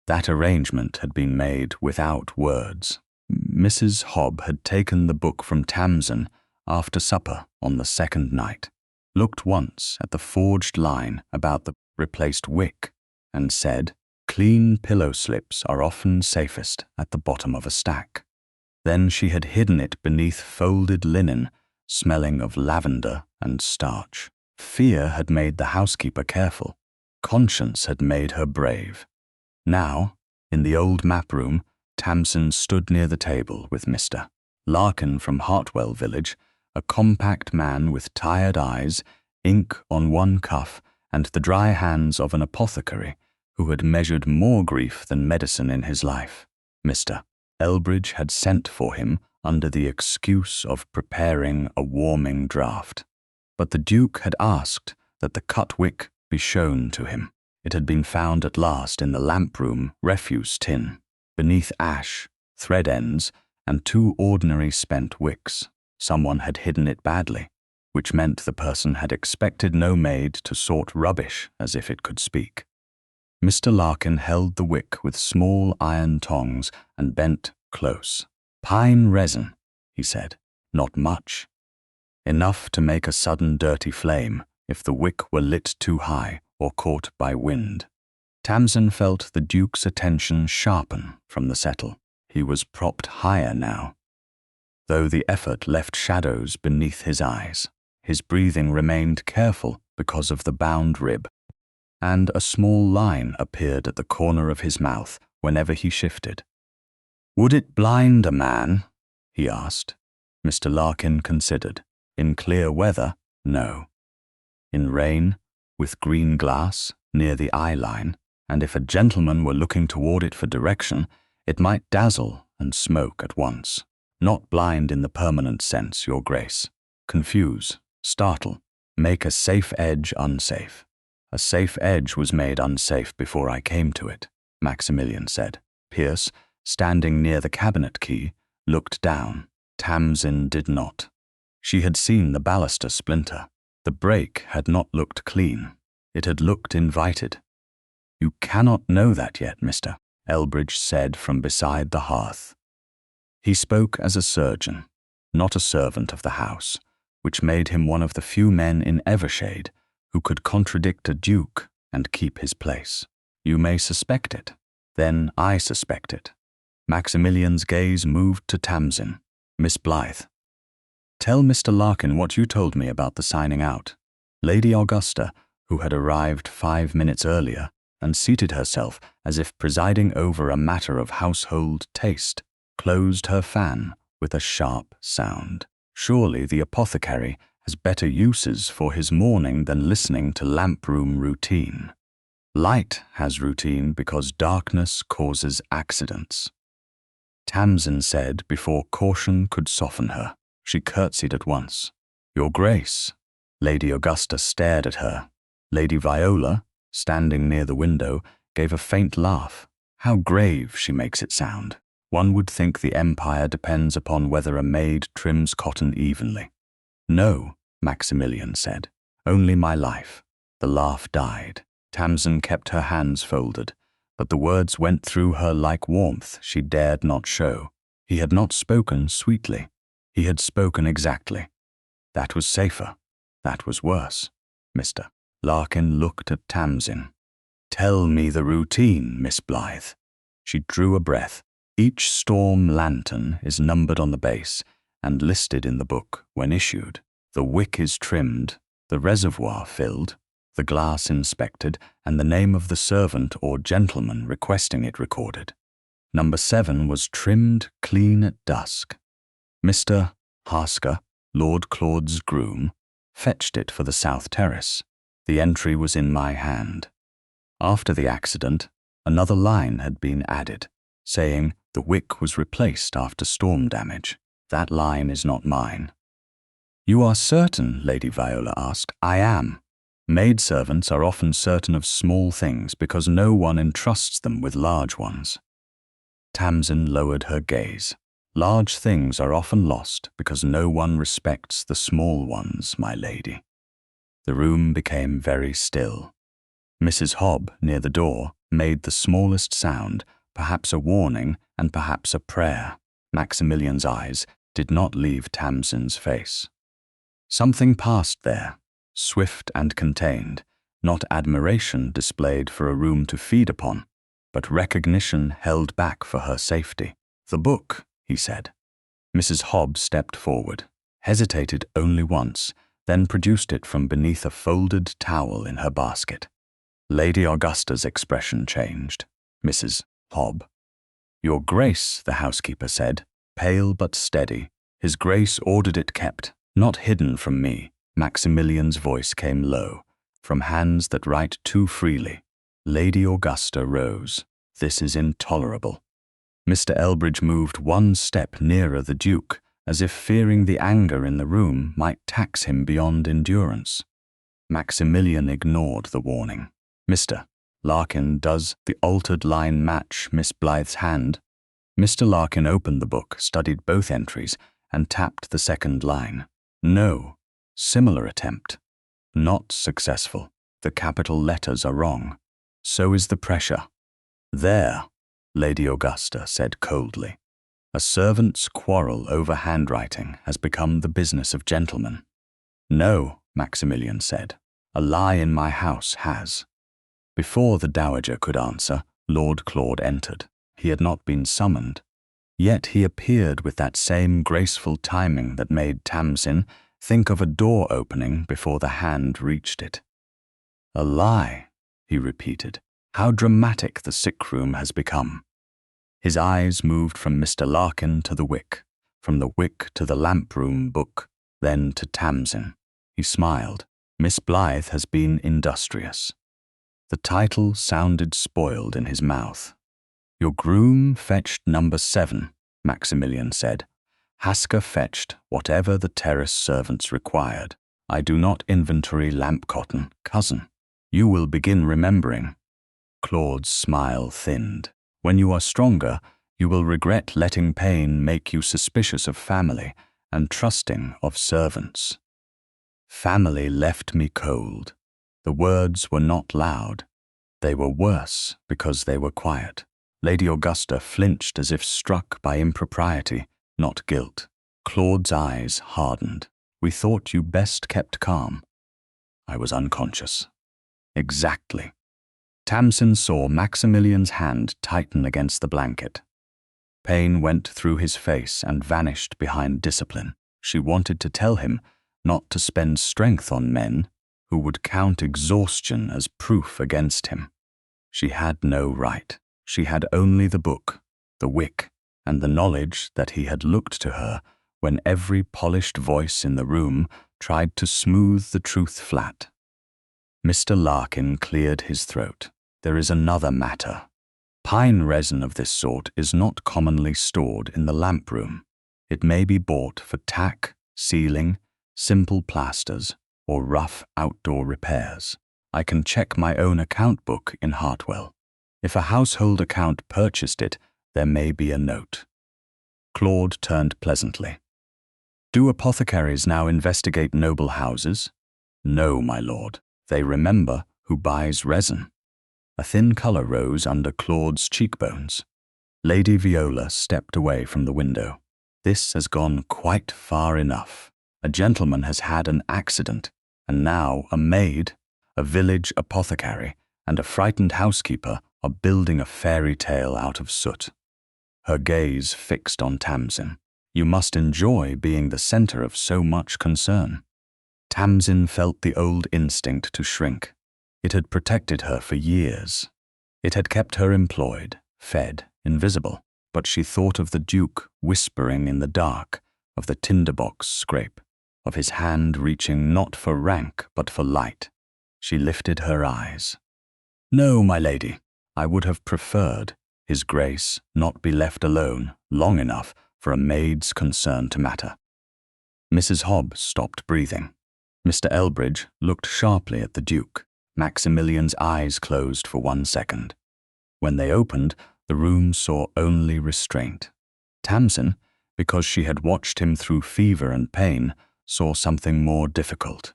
That arrangement had been made without words. Mrs. Hobb had taken the book from Tamsin after supper on the second night, looked once at the forged line about the replaced wick, and said, "Clean pillow slips are often safest at the bottom of a stack." Then she had hidden it beneath folded linen, smelling of lavender and starch. Fear had made the housekeeper careful. Conscience had made her brave. Now, in the old map room, Tamsin stood near the table with Mr. Larkin from Hartwell village, a compact man with tired eyes, ink on one cuff, and the dry hands of an apothecary who had measured more grief than medicine in his life. Mr. Elbridge had sent for him under the excuse of preparing a warming draught. But the Duke had asked that the cut wick be shown to him. It had been found at last in the lamp-room refuse tin, beneath ash, thread ends, and 2 ordinary spent wicks. Someone had hidden it badly, which meant the person had expected no maid to sort rubbish as if it could speak. Mr. Larkin held the wick with small iron tongs and bent close. "Pine resin," he said. "Not much. Enough to make a sudden dirty flame if the wick were lit too high or caught by wind." Tamsin felt the Duke's attention sharpen from the settle. He was propped higher now, though the effort left shadows beneath his eyes. His breathing remained careful because of the bound rib, and a small line appeared at the corner of his mouth whenever he shifted. "Would it blind a man?" he asked. Mr. Larkin considered. In clear weather, no. In rain, with green glass near the eye line, and if a gentleman were looking toward it for direction, it might dazzle and smoke at once. Not blind in the permanent sense, Your Grace. Confuse, startle, make a safe edge unsafe. A safe edge was made unsafe before I came to it, Maximilian said. Pierce, standing near the cabinet key, looked down. Tamsin did not. She had seen the baluster splinter. The break had not looked clean. It had looked invited. "You cannot know that yet, Mr. Elbridge said from beside the hearth. He spoke as a surgeon, not a servant of the house, which made him one of the few men in Evershade who could contradict a duke and keep his place. You may suspect it. Then I suspect it. Maximilian's gaze moved to Tamsin. "Miss Blythe, tell Mr. Larkin what you told me about the signing out." Lady Augusta, who had arrived 5 minutes earlier and seated herself as if presiding over a matter of household taste, closed her fan with a sharp sound. Surely the apothecary has better uses for his morning than listening to lamp-room routine. Light has routine because darkness causes accidents. Tamsin said before caution could soften her. She curtsied at once. "Your Grace." Lady Augusta stared at her. Lady Viola, standing near the window, gave a faint laugh. How grave she makes it sound. One would think the empire depends upon whether a maid trims cotton evenly. "No," Maximilian said. "Only my life." The laugh died. Tamsin kept her hands folded, but the words went through her like warmth she dared not show. He had not spoken sweetly. He had spoken exactly. That was safer. That was worse. Mr. Larkin looked at Tamsin. "Tell me the routine, Miss Blythe." She drew a breath. "Each storm lantern is numbered on the base and listed in the book when issued. The wick is trimmed, the reservoir filled, the glass inspected, and the name of the servant or gentleman requesting it recorded. Number 7 was trimmed clean at dusk. Mr. Harsker, Lord Claude's groom, fetched it for the south terrace. The entry was in my hand. After the accident, another line had been added, saying the wick was replaced after storm damage. That line is not mine. You are certain? Lady Viola asked. I am. Maidservants are often certain of small things because no one entrusts them with large ones. Tamsin lowered her gaze. Large things are often lost because no one respects the small ones, my lady. The room became very still. Mrs. Hobb, near the door, made the smallest sound, perhaps a warning and perhaps a prayer. Maximilian's eyes did not leave Tamsin's face. Something passed there, swift and contained, not admiration displayed for a room to feed upon, but recognition held back for her safety. The book, he said. Mrs. Hobb stepped forward, hesitated only once, then produced it from beneath a folded towel in her basket. Lady Augusta's expression changed. Mrs. Hobb. Your Grace, the housekeeper said, pale but steady. His Grace ordered it kept, not hidden from me. Maximilian's voice came low, from hands that write too freely. Lady Augusta rose. This is intolerable. Mr. Elbridge moved one step nearer the Duke, as if fearing the anger in the room might tax him beyond endurance. Maximilian ignored the warning. Mr. Larkin, does the altered line match Miss Blythe's hand? Mr. Larkin opened the book, studied both entries, and tapped the second line. No. Similar attempt. Not successful. The capital letters are wrong. So is the pressure. There, Lady Augusta said coldly. A servant's quarrel over handwriting has become the business of gentlemen. No, Maximilian said. A lie in my house has. Before the Dowager could answer, Lord Claude entered. He had not been summoned. Yet he appeared with that same graceful timing that made Tamsin think of a door opening before the hand reached it. A lie, he repeated. How dramatic the sick room has become. His eyes moved from Mr. Larkin to the wick, from the wick to the lamp-room book, then to Tamsin. He smiled. Miss Blythe has been industrious. The title sounded spoiled in his mouth. Your groom fetched number 7, Maximilian said. Hasker fetched whatever the terrace servants required. I do not inventory lamp cotton, cousin. You will begin remembering. Claude's smile thinned. When you are stronger, you will regret letting pain make you suspicious of family and trusting of servants. Family left me cold. The words were not loud. They were worse because they were quiet. Lady Augusta flinched as if struck by impropriety, not guilt. Claude's eyes hardened. We thought you best kept calm. I was unconscious. Exactly. Tamsin saw Maximilian's hand tighten against the blanket. Pain went through his face and vanished behind discipline. She wanted to tell him not to spend strength on men who would count exhaustion as proof against him. She had no right. She had only the book, the wick, and the knowledge that he had looked to her when every polished voice in the room tried to smooth the truth flat. Mr. Larkin cleared his throat. There is another matter. Pine resin of this sort is not commonly stored in the lamp room. It may be bought for tack, sealing, simple plasters, or rough outdoor repairs. I can check my own account book in Hartwell. If a household account purchased it, there may be a note. Claude turned pleasantly. Do apothecaries now investigate noble houses? No, my lord. They remember who buys resin. A thin colour rose under Claude's cheekbones. Lady Viola stepped away from the window. This has gone quite far enough. A gentleman has had an accident, and now a maid, a village apothecary, and a frightened housekeeper are building a fairy tale out of soot. Her gaze fixed on Tamsin. You must enjoy being the centre of so much concern. Tamsin felt the old instinct to shrink. It had protected her for years. It had kept her employed, fed, invisible. But she thought of the Duke whispering in the dark, of the tinderbox scrape, of his hand reaching not for rank but for light. She lifted her eyes. No, my lady, I would have preferred His Grace not be left alone long enough for a maid's concern to matter. Mrs. Hobb stopped breathing. Mr. Elbridge looked sharply at the Duke. Maximilian's eyes closed for 1 second. When they opened, the room saw only restraint. Tamsin, because she had watched him through fever and pain, saw something more difficult.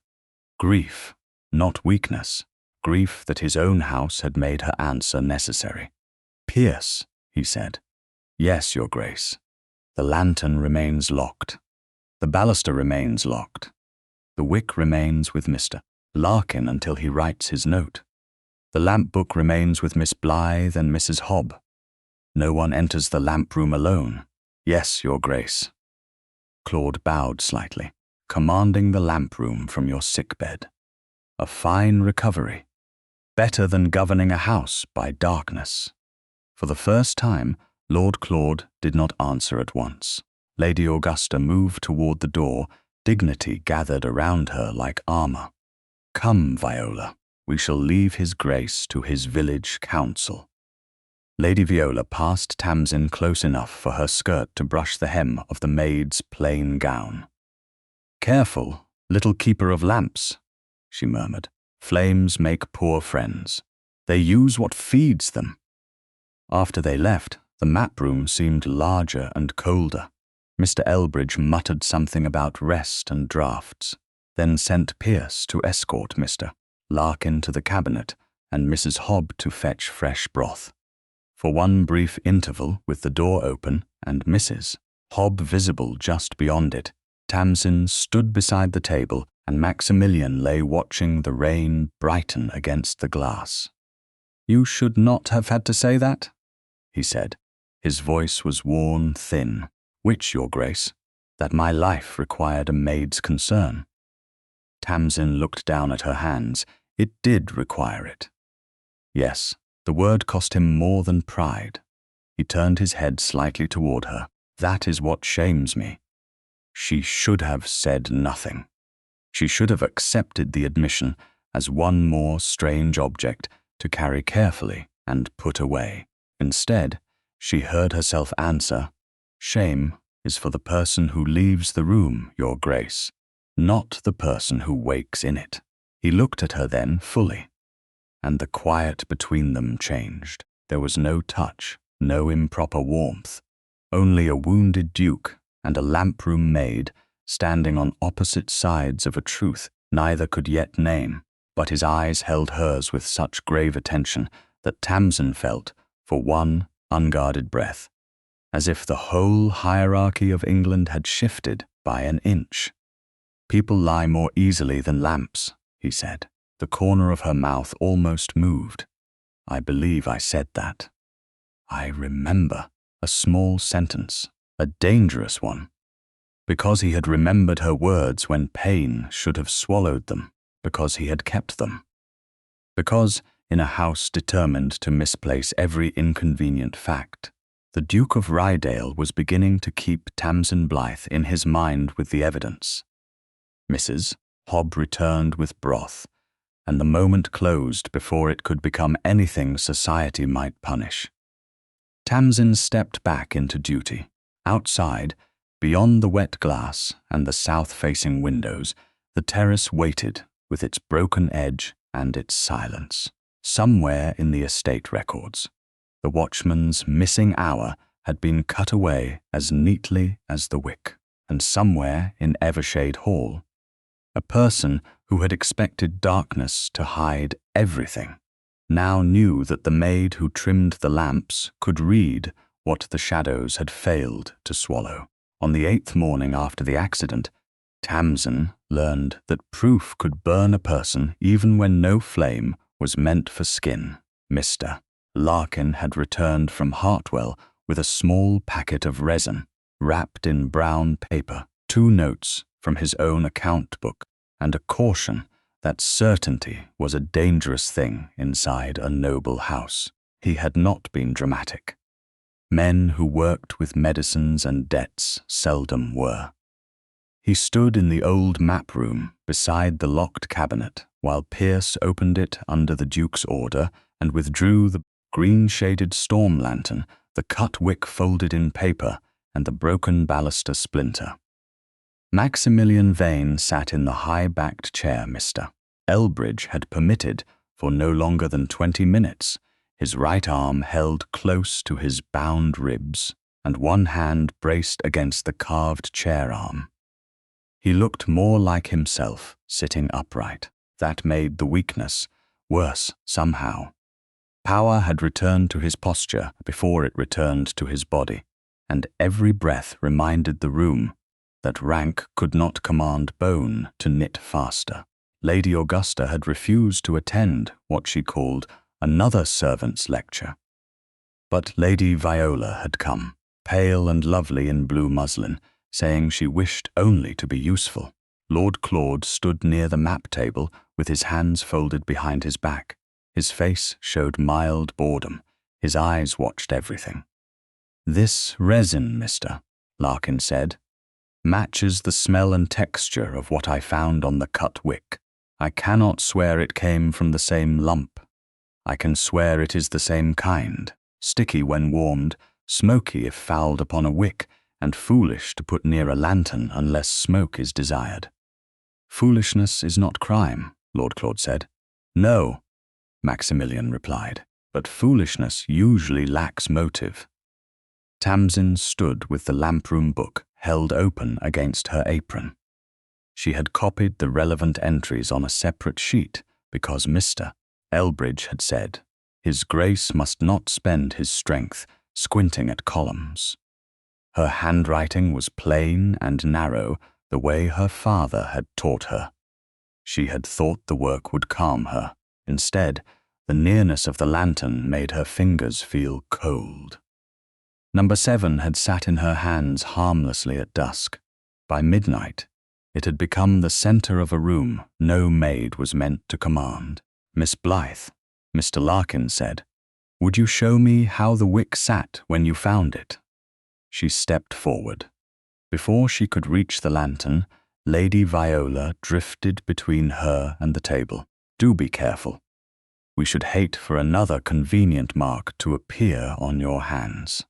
Grief, not weakness. Grief that his own house had made her answer necessary. "Pierce," he said. "Yes, Your Grace. The lantern remains locked. The baluster remains locked. The wick remains with Mr. Larkin until he writes his note. The lamp book remains with Miss Blythe and Mrs. Hobb. No one enters the lamp room alone. Yes, Your Grace." Claude bowed slightly. "Commanding the lamp room from your sickbed. A fine recovery. Better than governing a house by darkness." For the first time, Lord Claude did not answer at once. Lady Augusta moved toward the door, dignity gathered around her like armor. "Come, Viola, we shall leave his grace to his village council." Lady Viola passed Tamsin close enough for her skirt to brush the hem of the maid's plain gown. "Careful, little keeper of lamps," she murmured. "Flames make poor friends. They use what feeds them." After they left, the map room seemed larger and colder. Mr. Elbridge muttered something about rest and draughts, then sent Pierce to escort Mr. Larkin to the cabinet and Mrs. Hobb to fetch fresh broth. For one brief interval, with the door open and Mrs. Hobb visible just beyond it, Tamsin stood beside the table and Maximilian lay watching the rain brighten against the glass. "You should not have had to say that," he said. His voice was worn thin. "Which, Your Grace? That my life required a maid's concern." Tamsin looked down at her hands. "It did require it." Yes, the word cost him more than pride. He turned his head slightly toward her. "That is what shames me." She should have said nothing. She should have accepted the admission as one more strange object to carry carefully and put away. Instead, she heard herself answer, "Shame is for the person who leaves the room, Your Grace, not the person who wakes in it." He looked at her then fully, and the quiet between them changed. There was no touch, no improper warmth, only a wounded duke and a lamp-room maid standing on opposite sides of a truth neither could yet name, but his eyes held hers with such grave attention that Tamsin felt, for one unguarded breath, as if the whole hierarchy of England had shifted by an inch. "People lie more easily than lamps," he said. The corner of her mouth almost moved. "I believe I said that. I remember." A small sentence, a dangerous one, because he had remembered her words when pain should have swallowed them, because he had kept them. Because, in a house determined to misplace every inconvenient fact, the Duke of Rydale was beginning to keep Tamsin Blythe in his mind with the evidence. Mrs. Hobb returned with broth, and the moment closed before it could become anything society might punish. Tamsin stepped back into duty. Outside, beyond the wet glass and the south-facing windows, the terrace waited with its broken edge and its silence. Somewhere in the estate records, the watchman's missing hour had been cut away as neatly as the wick, and somewhere in Evershade Hall, a person who had expected darkness to hide everything now knew that the maid who trimmed the lamps could read what the shadows had failed to swallow. On the 8th morning after the accident, Tamsin learned that proof could burn a person even when no flame was meant for skin. Mr. Larkin had returned from Hartwell with a small packet of resin, wrapped in brown paper, 2 notes from his own account book, and a caution that certainty was a dangerous thing inside a noble house. He had not been dramatic. Men who worked with medicines and debts seldom were. He stood in the old map room beside the locked cabinet while Pierce opened it under the Duke's order and withdrew the green-shaded storm lantern, the cut wick folded in paper, and the broken baluster splinter. Maximilian Veyne sat in the high-backed chair Mr. Elbridge had permitted for no longer than 20 minutes, his right arm held close to his bound ribs and one hand braced against the carved chair arm. He looked more like himself, sitting upright. That made the weakness worse somehow. Power had returned to his posture before it returned to his body, and every breath reminded the room that rank could not command bone to knit faster. Lady Augusta had refused to attend what she called another servant's lecture. But Lady Viola had come, pale and lovely in blue muslin, saying she wished only to be useful. Lord Claude stood near the map table with his hands folded behind his back. His face showed mild boredom. His eyes watched everything. "This resin, mister," Larkin said, "matches the smell and texture of what I found on the cut wick. I cannot swear it came from the same lump. I can swear it is the same kind, sticky when warmed, smoky if fouled upon a wick, and foolish to put near a lantern unless smoke is desired." "Foolishness is not crime," Lord Claude said. "No," Maximilian replied, "but foolishness usually lacks motive." Tamsin stood with the lamp-room book held open against her apron. She had copied the relevant entries on a separate sheet because Mr. Elbridge had said, "His Grace must not spend his strength squinting at columns." Her handwriting was plain and narrow, the way her father had taught her. She had thought the work would calm her. Instead, the nearness of the lantern made her fingers feel cold. Number 7 had sat in her hands harmlessly at dusk. By midnight, it had become the center of a room no maid was meant to command. "Miss Blythe," Mr. Larkin said, "would you show me how the wick sat when you found it?" She stepped forward. Before she could reach the lantern, Lady Viola drifted between her and the table. "Do be careful. We should hate for another convenient mark to appear on your hands."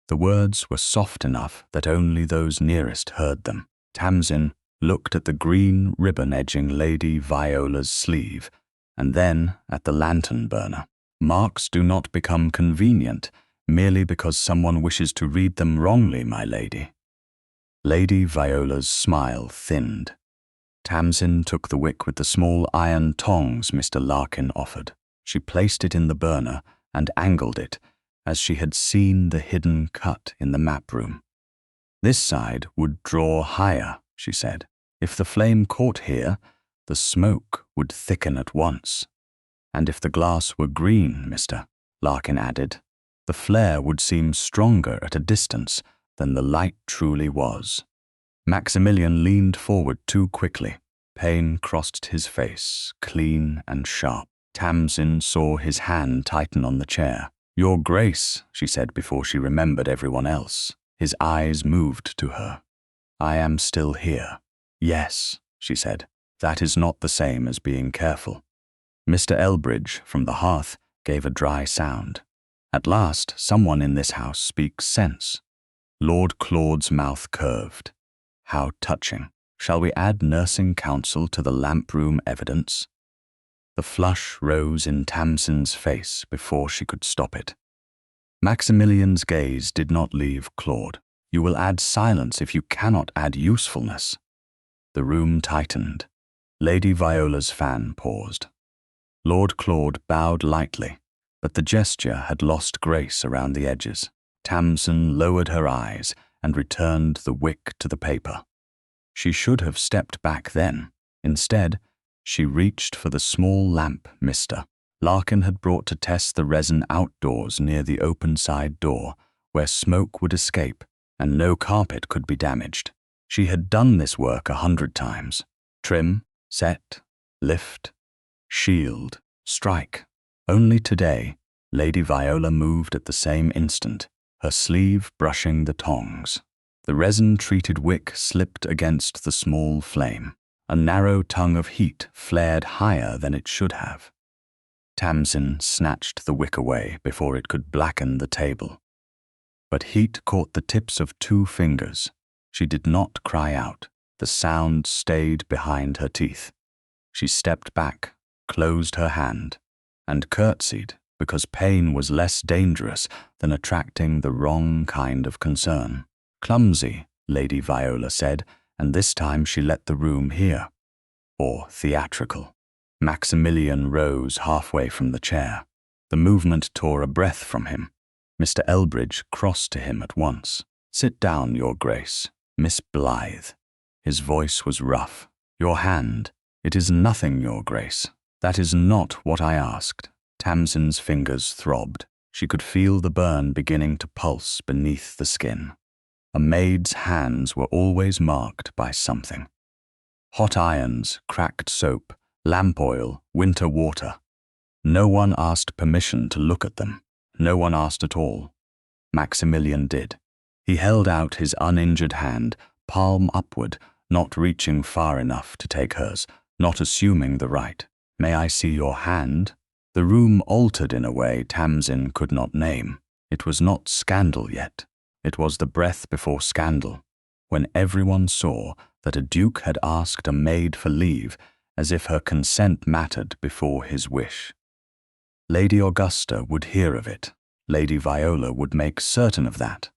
The words were soft enough that only those nearest heard them. Tamsin looked at the green ribbon edging Lady Viola's sleeve, and then at the lantern burner. "Marks do not become convenient merely because someone wishes to read them wrongly, my lady." Lady Viola's smile thinned. Tamsin took the wick with the small iron tongs Mr. Larkin offered. She placed it in the burner and angled it, as she had seen the hidden cut in the map room. "This side would draw higher," she said. "If the flame caught here, the smoke would thicken at once. And if the glass were green, Mr. Larkin added, the flare would seem stronger at a distance than the light truly was." Maximilian leaned forward too quickly. Pain crossed his face, clean and sharp. Tamsin saw his hand tighten on the chair. "Your Grace," she said before she remembered everyone else. His eyes moved to her. "I am still here." "Yes," she said. "That is not the same as being careful." Mr. Elbridge, from the hearth, gave a dry sound. "At last, someone in this house speaks sense." Lord Claude's mouth curved. "How touching. Shall we add nursing counsel to the lamp-room evidence?" The flush rose in Tamsin's face before she could stop it. Maximilian's gaze did not leave Claude. "You will add silence if you cannot add usefulness." The room tightened. Lady Viola's fan paused. Lord Claude bowed lightly, but the gesture had lost grace around the edges. Tamsin lowered her eyes and returned the wick to the paper. She should have stepped back then. Instead, she reached for the small lamp Mr. Larkin had brought to test the resin outdoors near the open side door, where smoke would escape and no carpet could be damaged. She had done this work 100 times. Trim, set, lift, shield, strike. Only today, Lady Viola moved at the same instant, her sleeve brushing the tongs. The resin-treated wick slipped against the small flame. A narrow tongue of heat flared higher than it should have. Tamsin snatched the wick away before it could blacken the table. But heat caught the tips of 2 fingers. She did not cry out. The sound stayed behind her teeth. She stepped back, closed her hand, and curtsied because pain was less dangerous than attracting the wrong kind of concern. Clumsy, Lady Viola said, and this time she let the room hear. Or theatrical. Maximilian rose halfway from the chair. The movement tore a breath from him. Mr. Elbridge crossed to him at once. "Sit down, Your Grace, Miss Blythe." His voice was rough. "Your hand." "It is nothing, Your Grace. That is not what I asked." Tamsin's fingers throbbed. She could feel the burn beginning to pulse beneath the skin. A maid's hands were always marked by something. Hot irons, cracked soap, lamp oil, winter water. No one asked permission to look at them. No one asked at all. Maximilian did. He held out his uninjured hand, palm upward, not reaching far enough to take hers, not assuming the right. "May I see your hand?" The room altered in a way Tamsin could not name. It was not scandal yet. It was the breath before scandal, when everyone saw that a duke had asked a maid for leave as if her consent mattered before his wish. Lady Augusta would hear of it. Lady Viola would make certain of that.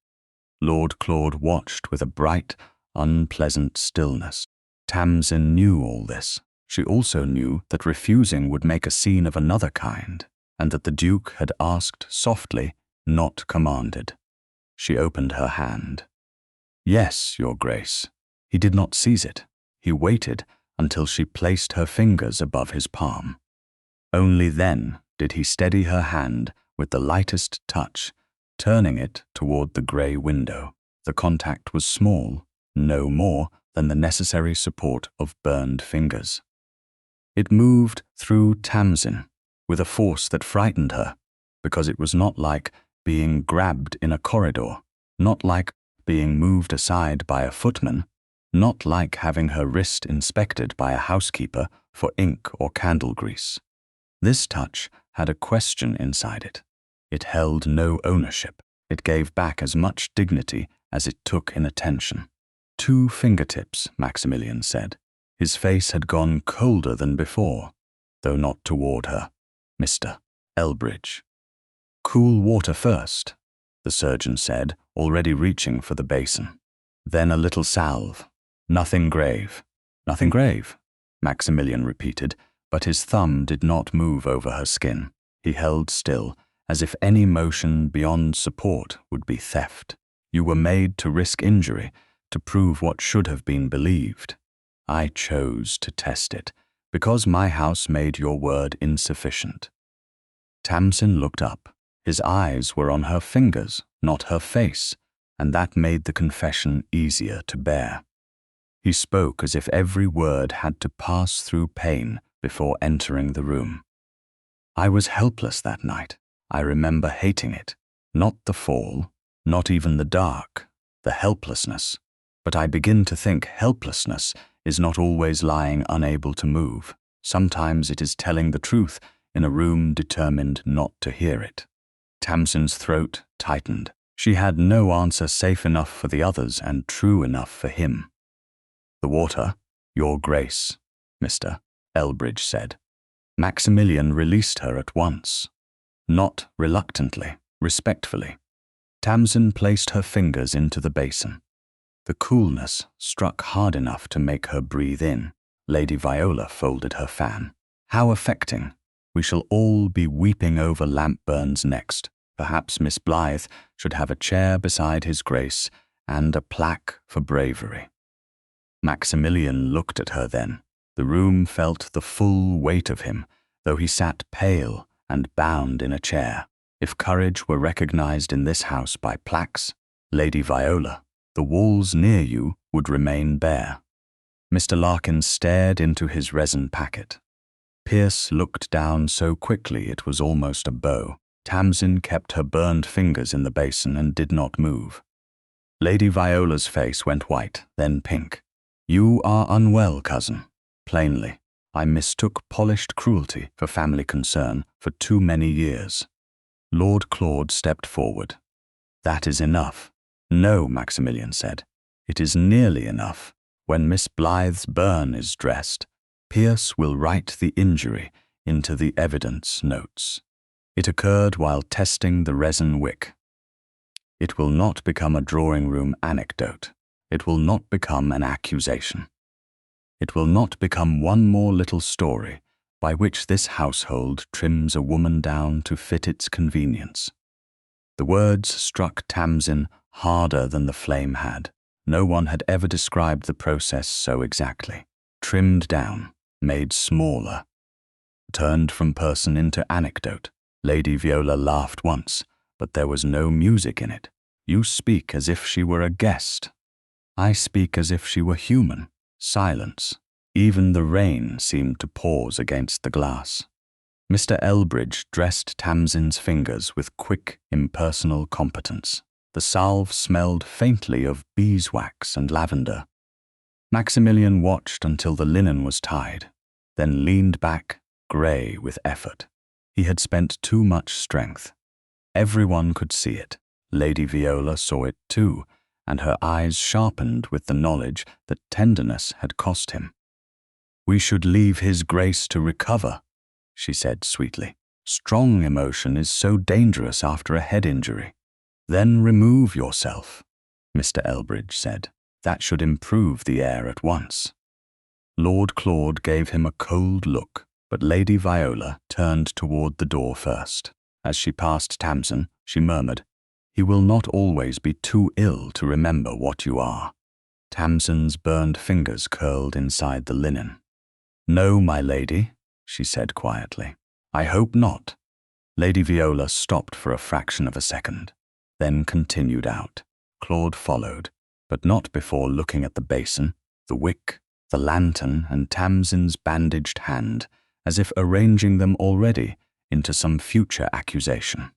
Lord Claude watched with a bright, unpleasant stillness. Tamsin knew all this. She also knew that refusing would make a scene of another kind, and that the Duke had asked softly, not commanded. She opened her hand. "Yes, Your Grace." He did not seize it. He waited until she placed her fingers above his palm. Only then did he steady her hand with the lightest touch, turning it toward the grey window. The contact was small, no more than the necessary support of burned fingers. It moved through Tamsin with a force that frightened her, because it was not like being grabbed in a corridor, not like being moved aside by a footman, not like having her wrist inspected by a housekeeper for ink or candle grease. This touch had a question inside it. It held no ownership. It gave back as much dignity as it took in attention. 2 fingertips, Maximilian said. His face had gone colder than before, though not toward her. "Mr. Elbridge." "Cool water first," the surgeon said, already reaching for the basin. "Then a little salve. Nothing grave." "Nothing grave," Maximilian repeated, but his thumb did not move over her skin. He held still, as if any motion beyond support would be theft. "You were made to risk injury, to prove what should have been believed. I chose to test it, because my house made your word insufficient." Tamsin looked up. His eyes were on her fingers, not her face, and that made the confession easier to bear. He spoke as if every word had to pass through pain before entering the room. "I was helpless that night. I remember hating it. Not the fall, not even the dark, the helplessness. But I begin to think helplessness is not always lying unable to move. Sometimes it is telling the truth in a room determined not to hear it." Tamsin's throat tightened. She had no answer safe enough for the others and true enough for him. "The water, Your Grace," Mr. Elbridge said. Maximilian released her at once. Not reluctantly, respectfully. Tamsin placed her fingers into the basin. The coolness struck hard enough to make her breathe in. Lady Viola folded her fan. "How affecting. We shall all be weeping over lamp burns next. Perhaps Miss Blythe should have a chair beside His Grace and a plaque for bravery." Maximilian looked at her then. The room felt the full weight of him, though he sat pale and bound in a chair. If courage were recognized in this house by plaques, Lady Viola, the walls near you would remain bare. Mr. Larkin stared into his resin packet. Pierce looked down so quickly it was almost a bow. Tamsin kept her burned fingers in the basin and did not move. Lady Viola's face went white, then pink. "You are unwell, cousin." Plainly, I mistook polished cruelty for family concern for too many years. Lord Claude stepped forward. "That is enough." "No," Maximilian said. "It is nearly enough. When Miss Blythe's burn is dressed, Pierce will write the injury into the evidence notes. It occurred while testing the resin wick. It will not become a drawing-room anecdote. It will not become an accusation. It will not become one more little story by which this household trims a woman down to fit its convenience. The words struck Tamsin harder than the flame had. No one had ever described the process so exactly. Trimmed down, made smaller, turned from person into anecdote. Lady Viola laughed once, but there was no music in it. You speak as if she were a guest. I speak as if she were human. Silence. Even the rain seemed to pause against the glass. Mr. Elbridge dressed Tamsin's fingers with quick, impersonal competence. The salve smelled faintly of beeswax and lavender. Maximilian watched until the linen was tied, then leaned back, grey with effort. He had spent too much strength. Everyone could see it. Lady Viola saw it too, and her eyes sharpened with the knowledge that tenderness had cost him. "We should leave his grace to recover," she said sweetly. "Strong emotion is so dangerous after a head injury." "Then remove yourself," Mr. Elbridge said. "That should improve the air at once." Lord Claude gave him a cold look, but Lady Viola turned toward the door first. As she passed Tamsin, she murmured, "He will not always be too ill to remember what you are." Tamsin's burned fingers curled inside the linen. "No, my lady," she said quietly. "I hope not." Lady Viola stopped for a fraction of a second, then continued out. Claude followed, but not before looking at the basin, the wick, the lantern, and Tamsin's bandaged hand, as if arranging them already into some future accusation.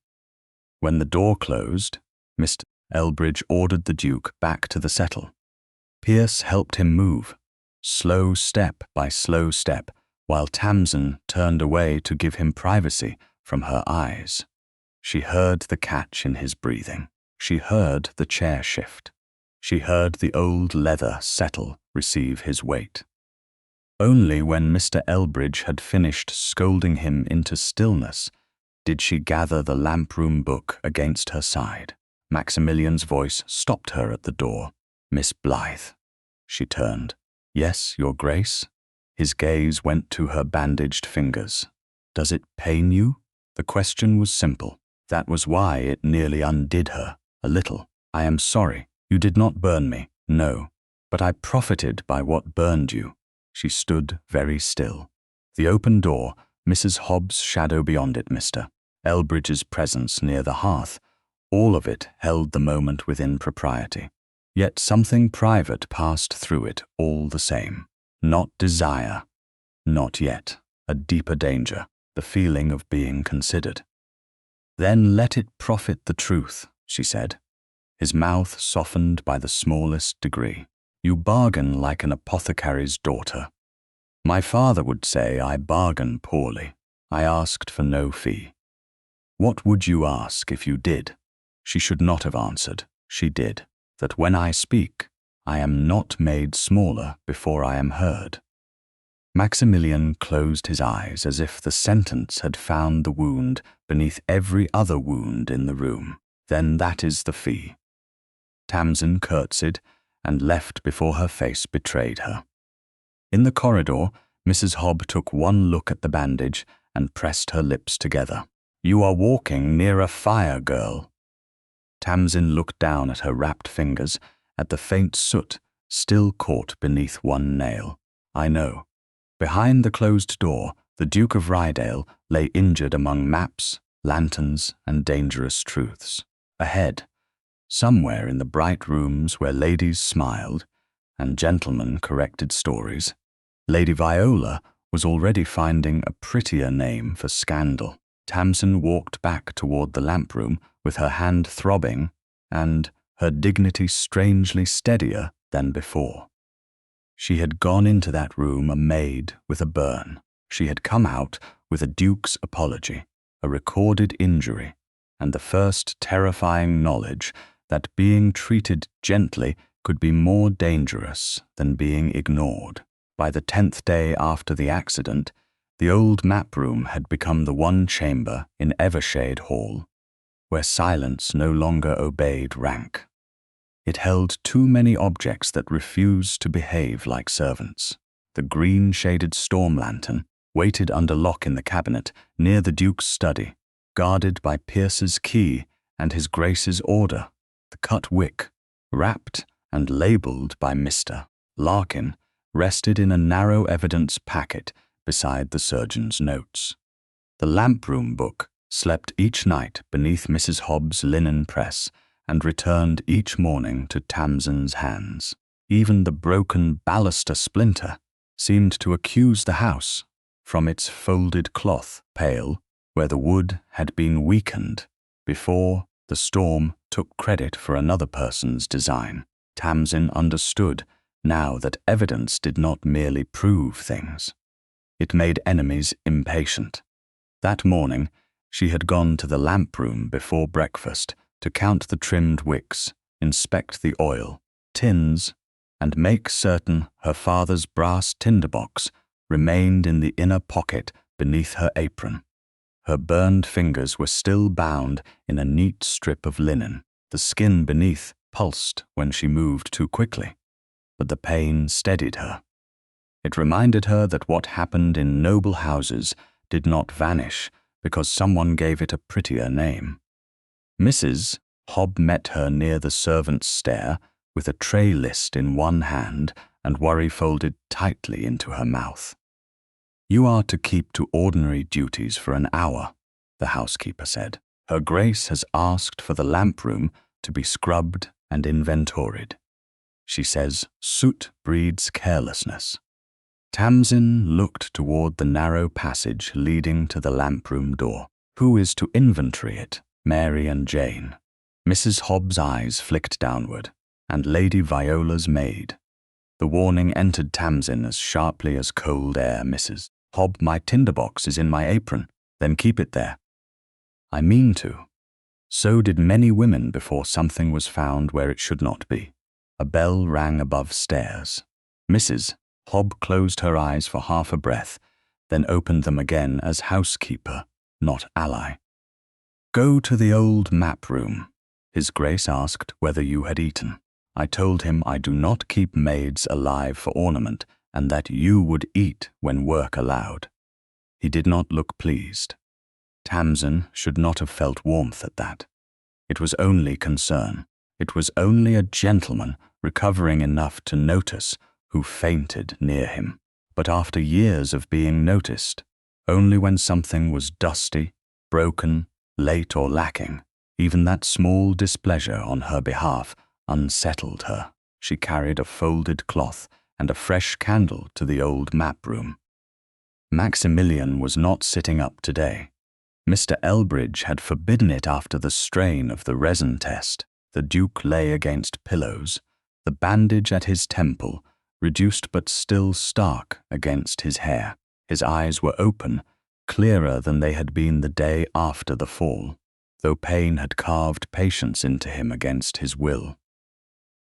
When the door closed, Mr. Elbridge ordered the Duke back to the settle. Pierce helped him move, slow step by slow step, while Tamsin turned away to give him privacy from her eyes. She heard the catch in his breathing. She heard the chair shift. She heard the old leather settle, receive his weight. Only when Mr. Elbridge had finished scolding him into stillness did she gather the lamp-room book against her side. Maximilian's voice stopped her at the door. "Miss Blythe." She turned. "Yes, Your Grace?" His gaze went to her bandaged fingers. "Does it pain you?" The question was simple. That was why it nearly undid her, a little. "I am sorry. You did not burn me." "No, but I profited by what burned you." She stood very still. The open door, Mrs. Hobbs' shadow beyond it, Mr. Elbridge's presence near the hearth, all of it held the moment within propriety. Yet something private passed through it all the same. Not desire, not yet, a deeper danger, the feeling of being considered. "Then let it profit the truth," she said. His mouth softened by the smallest degree. "You bargain like an apothecary's daughter. My father would say I bargain poorly. I asked for no fee." "What would you ask if you did?" She should not have answered. She did. "That when I speak, I am not made smaller before I am heard." Maximilian closed his eyes as if the sentence had found the wound beneath every other wound in the room. "Then that is the fee." Tamsin curtsied and left before her face betrayed her. In the corridor, Mrs. Hobb took one look at the bandage and pressed her lips together. "You are walking near a fire, girl." Tamsin looked down at her wrapped fingers, at the faint soot still caught beneath one nail. "I know." Behind the closed door, the Duke of Rydale lay injured among maps, lanterns, and dangerous truths. Ahead, somewhere in the bright rooms where ladies smiled and gentlemen corrected stories, Lady Viola was already finding a prettier name for scandal. Tamsin walked back toward the lamp room with her hand throbbing and her dignity strangely steadier than before. She had gone into that room a maid with a burn. She had come out with a duke's apology, a recorded injury, and the first terrifying knowledge that being treated gently could be more dangerous than being ignored. By the 10th day after the accident, the old map room had become the one chamber in Evershade Hall where silence no longer obeyed rank. It held too many objects that refused to behave like servants. The green-shaded storm lantern waited under lock in the cabinet near the Duke's study, guarded by Pierce's key and his Grace's order. The cut wick, wrapped and labelled by Mr. Larkin, rested in a narrow evidence packet beside the surgeon's notes. The lamp-room book slept each night beneath Mrs. Hobbs' linen press and returned each morning to Tamsin's hands. Even the broken baluster splinter seemed to accuse the house from its folded cloth pail where the wood had been weakened before the storm took credit for another person's design. Tamsin understood now that evidence did not merely prove things. It made enemies impatient. That morning, she had gone to the lamp room before breakfast to count the trimmed wicks, inspect the oil, tins, and make certain her father's brass tinderbox remained in the inner pocket beneath her apron. Her burned fingers were still bound in a neat strip of linen. The skin beneath pulsed when she moved too quickly, but the pain steadied her. It reminded her that what happened in noble houses did not vanish because someone gave it a prettier name. Mrs. Hobb met her near the servants' stair with a tray list in one hand and worry folded tightly into her mouth. "You are to keep to ordinary duties for an hour," the housekeeper said. "Her Grace has asked for the lamp room to be scrubbed and inventoried. She says soot breeds carelessness." Tamsin looked toward the narrow passage leading to the lamp room door. "Who is to inventory it? Mary and Jane." Mrs. Hobbs' eyes flicked downward, and Lady Viola's maid. The warning entered Tamsin as sharply as cold air misses. "Hobb, my tinderbox is in my apron. Then keep it there." "I mean to." So did many women before something was found where it should not be. A bell rang above stairs. Mrs. Hobb closed her eyes for half a breath, then opened them again as housekeeper, not ally. "Go to the old map room." His Grace asked whether you had eaten. "I told him I do not keep maids alive for ornament, and that you would eat when work allowed." He did not look pleased. Tamsin should not have felt warmth at that. It was only concern. It was only a gentleman recovering enough to notice who fainted near him. But after years of being noticed, only when something was dusty, broken, late or lacking, even that small displeasure on her behalf unsettled her. She carried a folded cloth and a fresh candle to the old map room. Maximilian was not sitting up today. Mr. Elbridge had forbidden it after the strain of the resin test. The Duke lay against pillows, the bandage at his temple reduced but still stark against his hair. His eyes were open, clearer than they had been the day after the fall, though pain had carved patience into him against his will.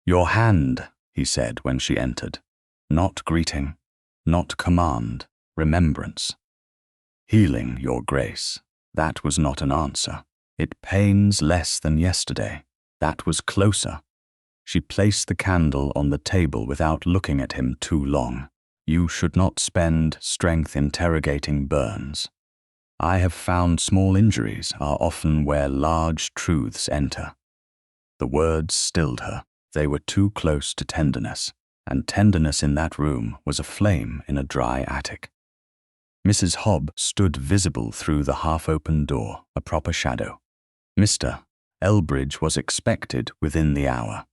"Your hand," he said when she entered. Not greeting, not command, remembrance. "Healing, Your Grace." That was not an answer. "It pains less than yesterday." That was closer. She placed the candle on the table without looking at him too long. "You should not spend strength interrogating burns. I have found small injuries are often where large truths enter." The words stilled her. They were too close to tenderness, and tenderness in that room was a flame in a dry attic. Mrs. Hobb stood visible through the half-open door, a proper shadow. Mr. Elbridge was expected within the hour.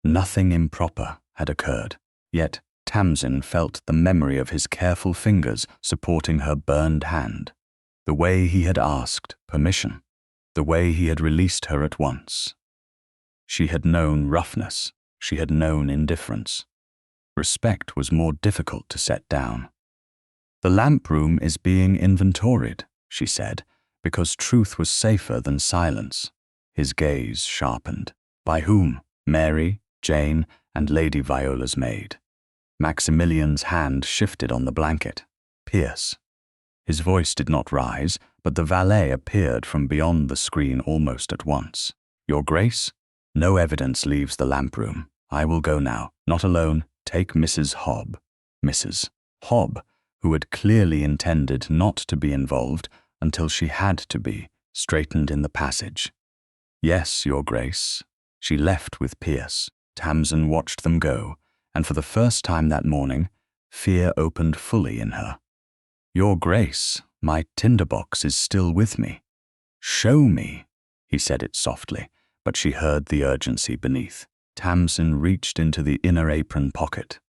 Nothing improper had occurred, yet Tamsin felt the memory of his careful fingers supporting her burned hand, the way he had asked permission, the way he had released her at once. She had known roughness, she had known indifference. Respect was more difficult to set down. "The lamp room is being inventoried," she said, because truth was safer than silence. His gaze sharpened. "By whom? Mary, Jane, and Lady Viola's maid. Maximilian's hand shifted on the blanket. Pierce. His voice did not rise, but the valet appeared from beyond the screen almost at once. Your Grace? No evidence leaves the lamp room. I will go now. Not alone. Take Mrs. Hobb. Mrs. Hobb, who had clearly intended not to be involved until she had to be, straightened in the passage. Yes, Your Grace. She left with Pierce. Tamsin watched them go, and for the first time that morning, fear opened fully in her. Your Grace, my tinderbox is still with me. Show me, he said it softly, but she heard the urgency beneath. Tamsin reached into the inner apron pocket.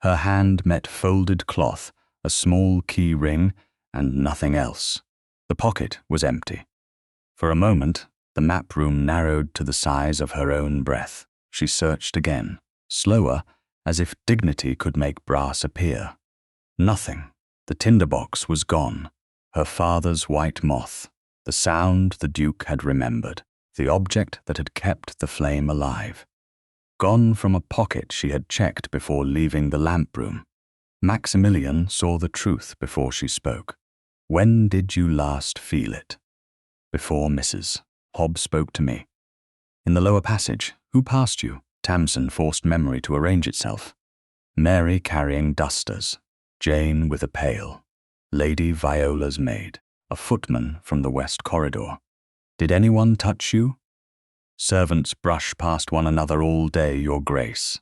Her hand met folded cloth, a small key ring, and nothing else. The pocket was empty. For a moment, the map room narrowed to the size of her own breath. She searched again, slower, as if dignity could make brass appear. Nothing. The tinderbox was gone. Her father's white moth. The sound the Duke had remembered. The object that had kept the flame alive. Gone from a pocket she had checked before leaving the lamp room. Maximilian saw the truth before she spoke. When did you last feel it? Before Mrs. Hobb spoke to me. In the lower passage. Who passed you? Tamsin forced memory to arrange itself. Mary carrying dusters. Jane with a pail. Lady Viola's maid. A footman from the west corridor. Did anyone touch you? Servants brush past one another all day, Your Grace.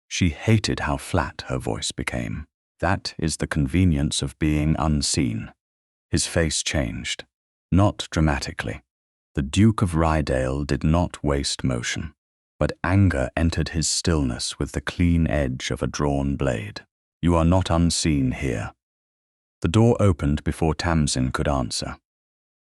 She hated how flat her voice became. That is the convenience of being unseen. His face changed. Not dramatically. The Duke of Rydale did not waste motion, but anger entered his stillness with the clean edge of a drawn blade. You are not unseen here. The door opened before Tamsin could answer.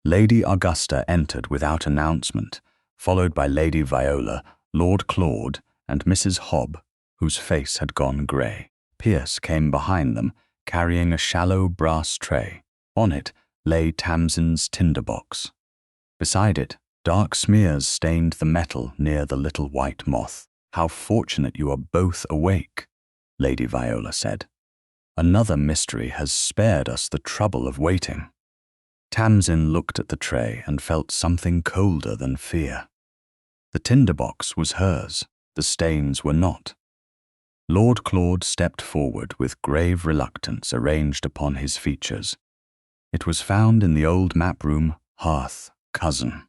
Lady Augusta entered without announcement, followed by Lady Viola, Lord Claude, and Mrs. Hobb, whose face had gone grey. Pierce came behind them, carrying a shallow brass tray. On it lay Tamsin's tinderbox. Beside it, dark smears stained the metal near the little white moth. How fortunate you are both awake, Lady Viola said. Another mystery has spared us the trouble of waiting. Tamsin looked at the tray and felt something colder than fear. The tinderbox was hers, the stains were not. Lord Claude stepped forward with grave reluctance arranged upon his features. It was found in the old map room hearth, cousin.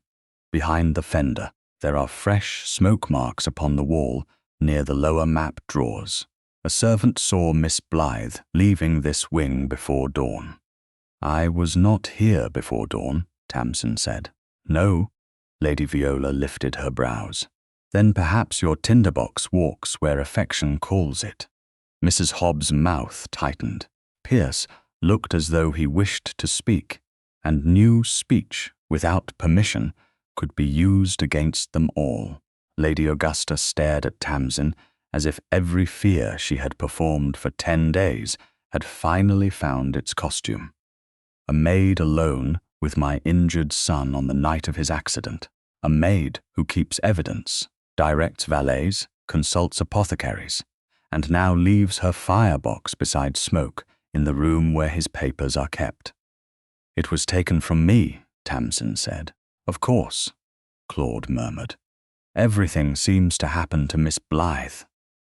Behind the fender, there are fresh smoke marks upon the wall near the lower map drawers. A servant saw Miss Blythe leaving this wing before dawn. I was not here before dawn, Tamsin said. No, Lady Viola lifted her brows. Then perhaps your tinderbox walks where affection calls it. Mrs. Hobb's mouth tightened. Pierce looked as though he wished to speak, and knew speech, without permission, could be used against them all. Lady Augusta stared at Tamsin as if every fear she had performed for 10 days had finally found its costume. A maid alone with my injured son on the night of his accident. A maid who keeps evidence, directs valets, consults apothecaries, and now leaves her firebox beside smoke in the room where his papers are kept. It was taken from me, Tamsin said. Of course, Claude murmured. Everything seems to happen to Miss Blythe.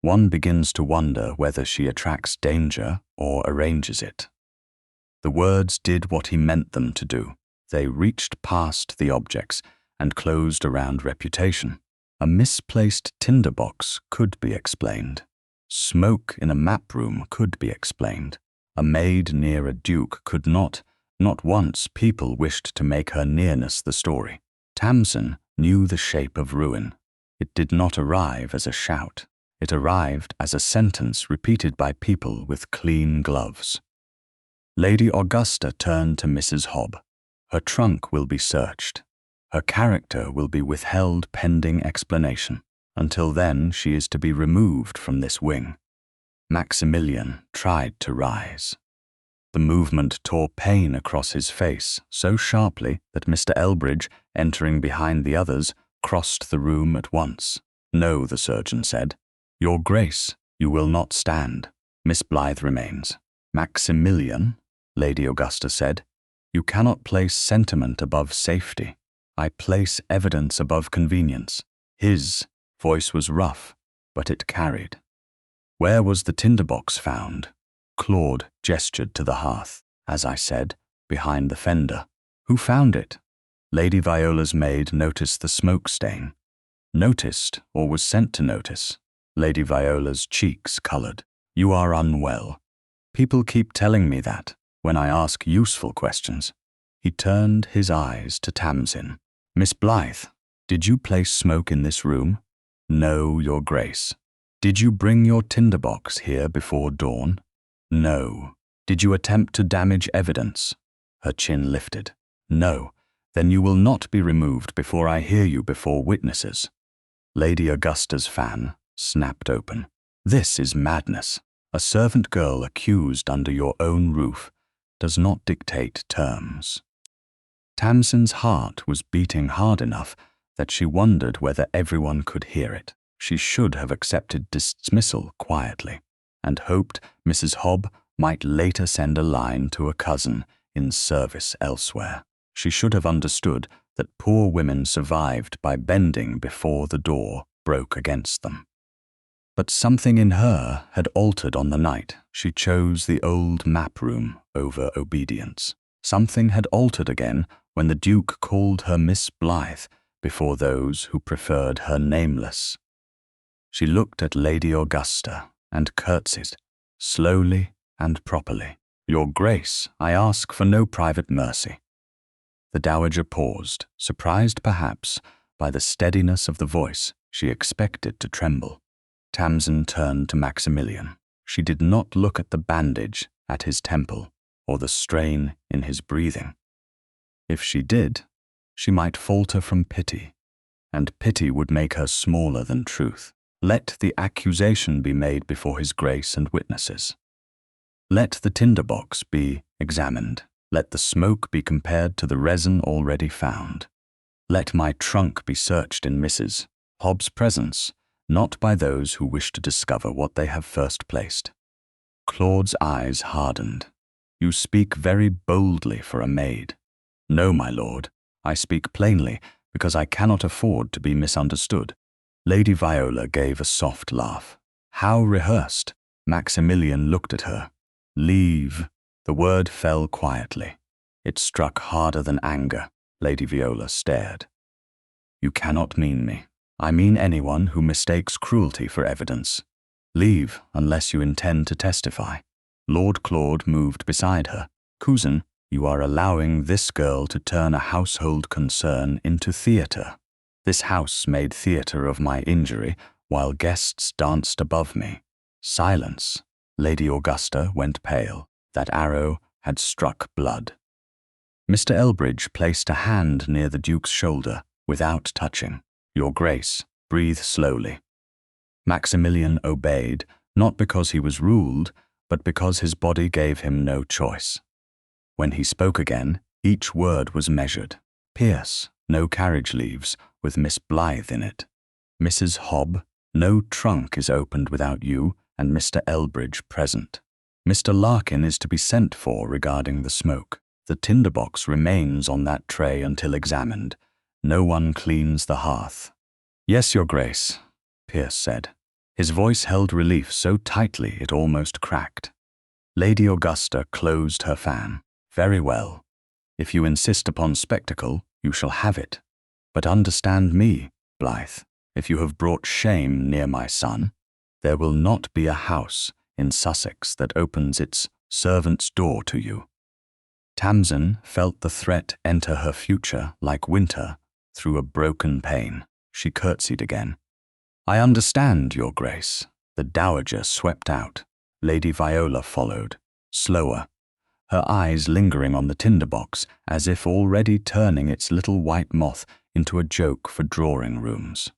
One begins to wonder whether she attracts danger or arranges it. The words did what he meant them to do. They reached past the objects and closed around reputation. A misplaced tinderbox could be explained. Smoke in a map room could be explained. A maid near a duke could not. Not once people wished to make her nearness the story. Tamsin knew the shape of ruin. It did not arrive as a shout. It arrived as a sentence repeated by people with clean gloves. Lady Augusta turned to Mrs. Hobb. Her trunk will be searched. Her character will be withheld pending explanation. Until then, she is to be removed from this wing. Maximilian tried to rise. The movement tore pain across his face so sharply that Mr. Elbridge, entering behind the others, crossed the room at once. No, the surgeon said. Your Grace, you will not stand. Miss Blythe remains. Maximilian, Lady Augusta said, you cannot place sentiment above safety. I place evidence above convenience. His voice was rough, but it carried. Where was the tinderbox found? Claude gestured to the hearth, as I said, behind the fender. Who found it? Lady Viola's maid noticed the smoke stain. Noticed, or was sent to notice. Lady Viola's cheeks colored. You are unwell. People keep telling me that when I ask useful questions. He turned his eyes to Tamsin. Miss Blythe, did you place smoke in this room? No, Your Grace. Did you bring your tinderbox here before dawn? No. Did you attempt to damage evidence? Her chin lifted. No. Then you will not be removed before I hear you before witnesses. Lady Augusta's fan snapped open. This is madness. A servant girl accused under your own roof does not dictate terms. Tamsin's heart was beating hard enough that she wondered whether everyone could hear it. She should have accepted dismissal quietly, and hoped Mrs. Hobb might later send a line to a cousin in service elsewhere. She should have understood that poor women survived by bending before the door broke against them. But something in her had altered on the night she chose the old map room over obedience. Something had altered again when the Duke called her Miss Blythe before those who preferred her nameless. She looked at Lady Augusta and curtsied, slowly and properly. Your Grace, I ask for no private mercy. The dowager paused, surprised perhaps by the steadiness of the voice she expected to tremble. Tamsin turned to Maximilian. She did not look at the bandage at his temple or the strain in his breathing. If she did, she might falter from pity, and pity would make her smaller than truth. Let the accusation be made before his Grace and witnesses. Let the tinderbox be examined. Let the smoke be compared to the resin already found. Let my trunk be searched in Mrs. Hobb's presence, not by those who wish to discover what they have first placed. Claude's eyes hardened. You speak very boldly for a maid. No, my lord, I speak plainly because I cannot afford to be misunderstood. Lady Viola gave a soft laugh. How rehearsed. Maximilian looked at her. Leave. The word fell quietly. It struck harder than anger. Lady Viola stared. You cannot mean me. I mean anyone who mistakes cruelty for evidence. Leave unless you intend to testify. Lord Claude moved beside her. Cousin, you are allowing this girl to turn a household concern into theatre. This house made theatre of my injury while guests danced above me. Silence. Lady Augusta went pale. That arrow had struck blood. Mr. Elbridge placed a hand near the Duke's shoulder without touching. Your Grace, breathe slowly. Maximilian obeyed, not because he was ruled, but because his body gave him no choice. When he spoke again, each word was measured. Pierce, no carriage leaves, with Miss Blythe in it. Mrs. Hobb, no trunk is opened without you and Mr. Elbridge present. Mr. Larkin is to be sent for regarding the smoke. The tinderbox remains on that tray until examined. No one cleans the hearth. Yes, Your Grace, Pierce said. His voice held relief so tightly it almost cracked. Lady Augusta closed her fan. Very well. If you insist upon spectacle, you shall have it. But understand me, Blythe. If you have brought shame near my son, there will not be a house in Sussex that opens its servant's door to you. Tamsin felt the threat enter her future like winter through a broken pane. She curtsied again. I understand, Your Grace. The dowager swept out. Lady Viola followed, slower, her eyes lingering on the tinderbox as if already turning its little white moth into a joke for drawing rooms.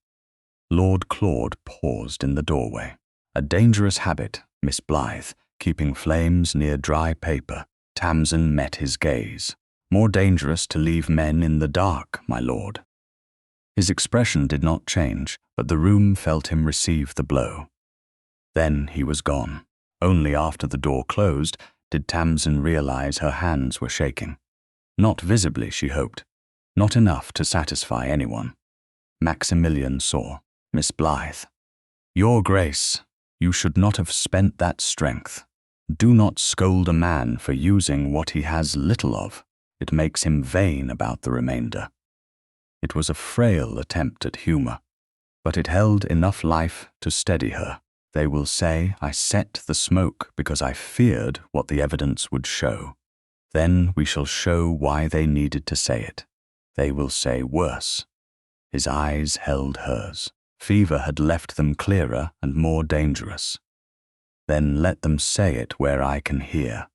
Lord Claude paused in the doorway. A dangerous habit, Miss Blythe, keeping flames near dry paper. Tamsin met his gaze. More dangerous to leave men in the dark, my lord. His expression did not change, but the room felt him receive the blow. Then he was gone. Only after the door closed did Tamsin realize her hands were shaking. Not visibly, she hoped. Not enough to satisfy anyone. Maximilian saw. Miss Blythe. Your Grace, you should not have spent that strength. Do not scold a man for using what he has little of. It makes him vain about the remainder. It was a frail attempt at humor, but it held enough life to steady her. They will say I set the smoke because I feared what the evidence would show. Then we shall show why they needed to say it. They will say worse. His eyes held hers. Fever had left them clearer and more dangerous. Then let them say it where I can hear.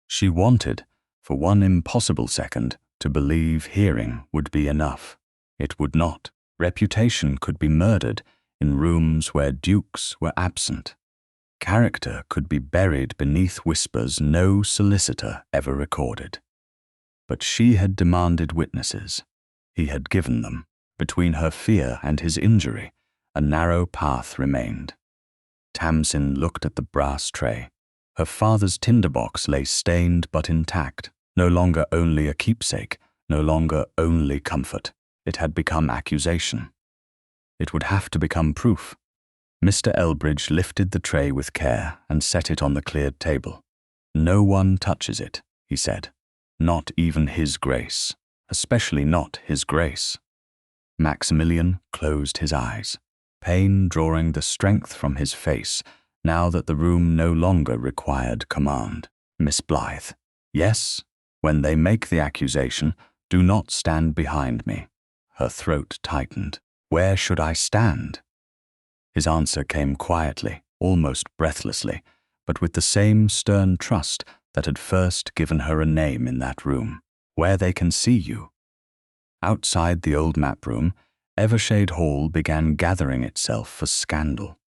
She wanted, for one impossible second, to believe hearing would be enough. It would not. Reputation could be murdered in rooms where dukes were absent. Character could be buried beneath whispers no solicitor ever recorded. But she had demanded witnesses. He had given them. Between her fear and his injury, a narrow path remained. Tamsin looked at the brass tray. Her father's tinderbox lay stained but intact, no longer only a keepsake, no longer only comfort. It had become accusation. It would have to become proof. Mr. Elbridge lifted the tray with care and set it on the cleared table. No one touches it, he said. Not even His Grace, especially not His Grace. Maximilian closed his eyes, pain drawing the strength from his face now that the room no longer required command. Miss Blythe. Yes, when they make the accusation, do not stand behind me. Her throat tightened. Where should I stand? His answer came quietly, almost breathlessly, but with the same stern trust that had first given her a name in that room. Where they can see you. Outside the old map room, Evershade Hall began gathering itself for scandal.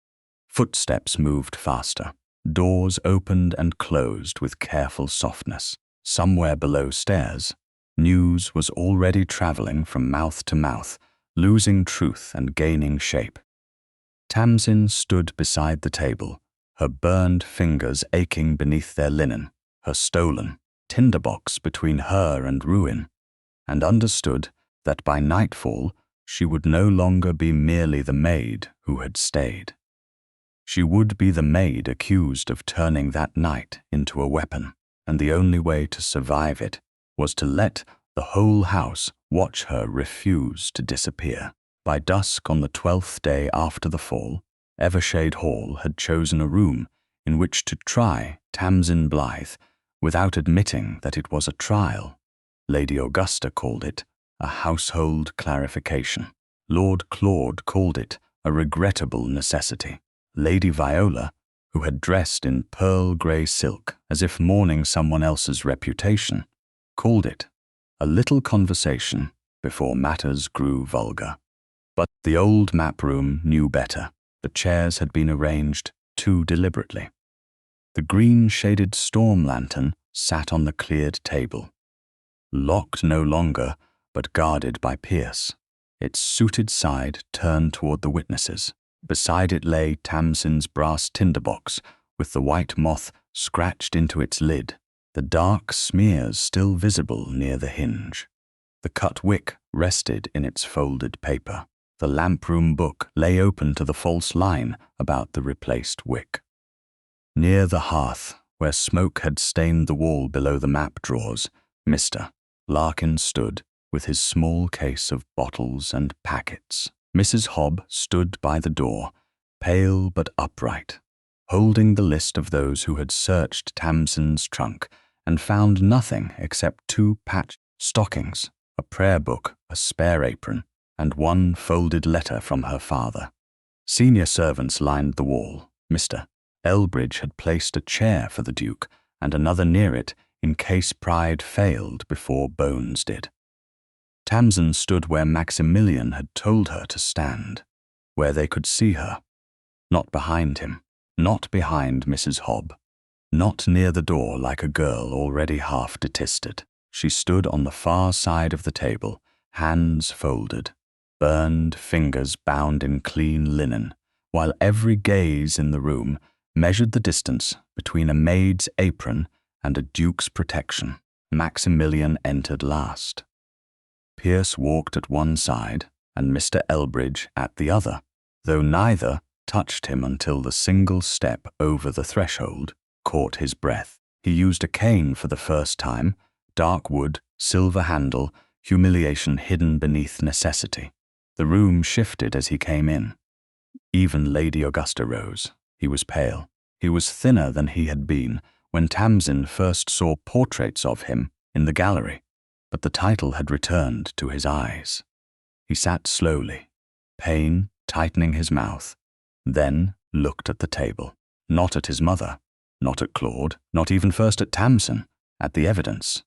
Footsteps moved faster. Doors opened and closed with careful softness. Somewhere below stairs, news was already traveling from mouth to mouth, losing truth and gaining shape. Tamsin stood beside the table, her burned fingers aching beneath their linen, her stolen tinderbox between her and ruin, and understood that by nightfall she would no longer be merely the maid who had stayed. She would be the maid accused of turning that night into a weapon, and the only way to survive it was to let the whole house watch her refuse to disappear. By dusk on the 12th day after the fall, Evershade Hall had chosen a room in which to try Tamsin Blythe without admitting that it was a trial. Lady Augusta called it a household clarification. Lord Claude called it a regrettable necessity. Lady Viola, who had dressed in pearl grey silk as if mourning someone else's reputation, called it a little conversation before matters grew vulgar. But the old map room knew better. The chairs had been arranged too deliberately. The green-shaded storm lantern sat on the cleared table, locked no longer, but guarded by Pierce, its suited side turned toward the witnesses. Beside it lay Tamsin's brass tinderbox, with the white moth scratched into its lid, the dark smears still visible near the hinge. The cut wick rested in its folded paper. The lamp-room book lay open to the false line about the replaced wick. Near the hearth, where smoke had stained the wall below the map drawers, Mr. Larkin stood with his small case of bottles and packets. Mrs. Hobb stood by the door, pale but upright, holding the list of those who had searched Tamsin's trunk and found nothing except 2 patched stockings, a prayer book, a spare apron, and 1 folded letter from her father. Senior servants lined the wall. Mr. Elbridge had placed a chair for the Duke and another near it in case pride failed before Bones did. Tamsin stood where Maximilian had told her to stand, where they could see her. Not behind him, not behind Mrs. Hobb, not near the door like a girl already half detested. She stood on the far side of the table, hands folded, burned fingers bound in clean linen, while every gaze in the room measured the distance between a maid's apron and a duke's protection. Maximilian entered last. Pierce walked at one side and Mr. Elbridge at the other, though neither touched him until the single step over the threshold caught his breath. He used a cane for the first time, dark wood, silver handle, humiliation hidden beneath necessity. The room shifted as he came in. Even Lady Augusta rose. He was pale. He was thinner than he had been when Tamsin first saw portraits of him in the gallery, but the title had returned to his eyes. He sat slowly, pain tightening his mouth, then looked at the table, not at his mother, not at Claude, not even first at Tamsin, at the evidence.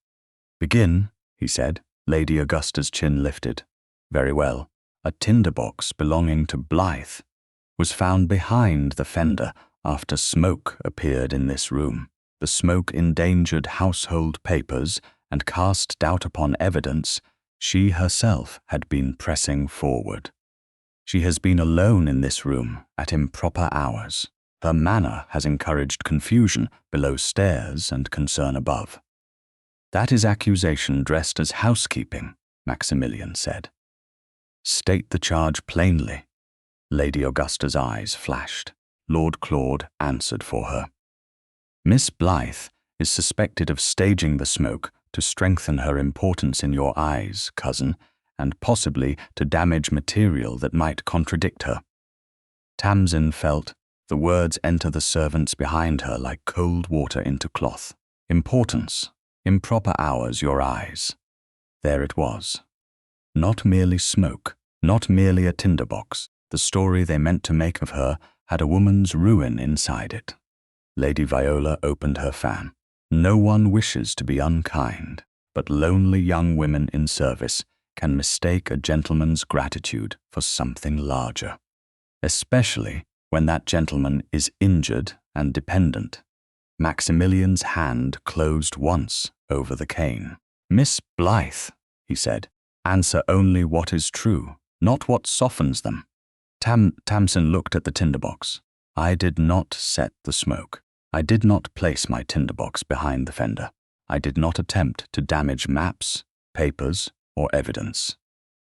"Begin," he said. Lady Augusta's chin lifted. "Very well. A tinderbox belonging to Blythe was found behind the fender after smoke appeared in this room. The smoke endangered household papers and cast doubt upon evidence she herself had been pressing forward. She has been alone in this room at improper hours. Her manner has encouraged confusion below stairs and concern above." "That is accusation dressed as housekeeping," Maximilian said. "State the charge plainly." Lady Augusta's eyes flashed. Lord Claude answered for her. "Miss Blythe is suspected of staging the smoke to strengthen her importance in your eyes, cousin, and possibly to damage material that might contradict her." Tamsin felt the words enter the servants behind her like cold water into cloth. Importance, improper hours, your eyes. There it was. Not merely smoke, not merely a tinderbox. The story they meant to make of her had a woman's ruin inside it. Lady Viola opened her fan. "No one wishes to be unkind, but lonely young women in service can mistake a gentleman's gratitude for something larger, especially when that gentleman is injured and dependent." Maximilian's hand closed once over the cane. "Miss Blythe," he said, "answer only what is true, not what softens them." Tamsin looked at the tinderbox. "I did not set the smoke. I did not place my tinderbox behind the fender. I did not attempt to damage maps, papers, or evidence.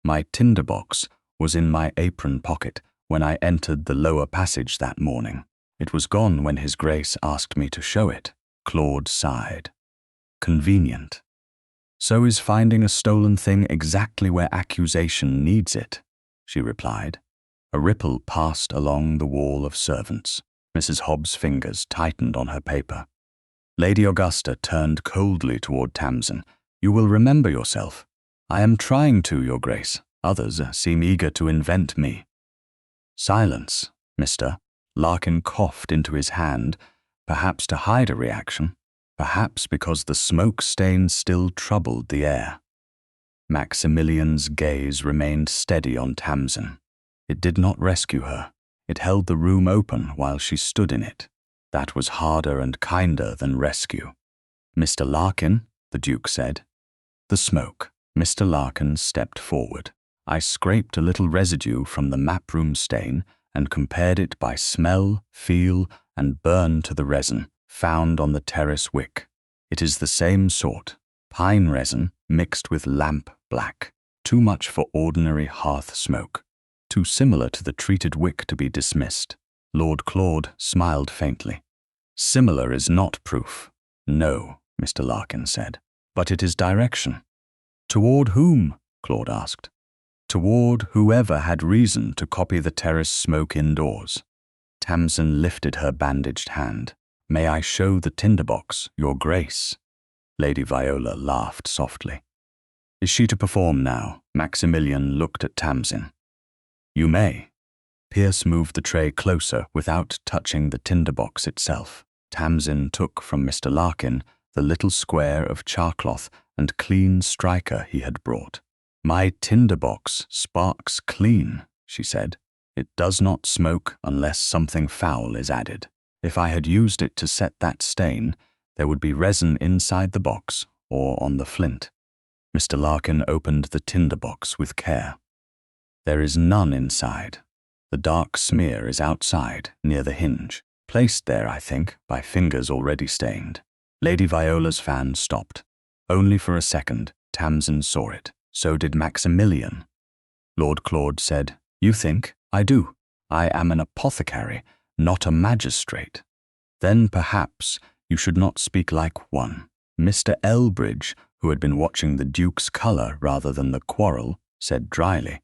My tinderbox was in my apron pocket when I entered the lower passage that morning. It was gone when His Grace asked me to show it." Claude sighed. "Convenient. So is finding a stolen thing exactly where accusation needs it," she replied. A ripple passed along the wall of servants. Mrs. Hobbs' fingers tightened on her paper. Lady Augusta turned coldly toward Tamsin. "You will remember yourself." "I am trying to, Your Grace. Others seem eager to invent me." "Silence, Mr." Larkin coughed into his hand, perhaps to hide a reaction, perhaps because the smoke stain still troubled the air. Maximilian's gaze remained steady on Tamsin. It did not rescue her. It held the room open while she stood in it. That was harder and kinder than rescue. "Mr. Larkin," the Duke said. "The smoke." Mr. Larkin stepped forward. "I scraped a little residue from the map room stain and compared it by smell, feel, and burn to the resin found on the terrace wick. It is the same sort, pine resin mixed with lamp black, too much for ordinary hearth smoke, too similar to the treated wick to be dismissed." Lord Claude smiled faintly. "Similar is not proof." "No," Mr. Larkin said, "but it is direction." "Toward whom?" Claude asked. "Toward whoever had reason to copy the terrace smoke indoors." Tamsin lifted her bandaged hand. "May I show the tinderbox, Your Grace?" Lady Viola laughed softly. "Is she to perform now?" Maximilian looked at Tamsin. "You may." Pierce moved the tray closer without touching the tinderbox itself. Tamsin took from Mr. Larkin the little square of charcloth and clean striker he had brought. "My tinderbox sparks clean," she said. "It does not smoke unless something foul is added. If I had used it to set that stain, there would be resin inside the box or on the flint." Mr. Larkin opened the tinderbox with care. "There is none inside. The dark smear is outside, near the hinge. placed there, I think, by fingers already stained. Lady Viola's fan stopped. Only for a second, Tamsin saw it. So did Maximilian. Lord Claude said, "You think? I do. I am an apothecary, not a magistrate." "Then perhaps you should not speak like one." Mr. Elbridge, who had been watching the Duke's colour rather than the quarrel, said dryly,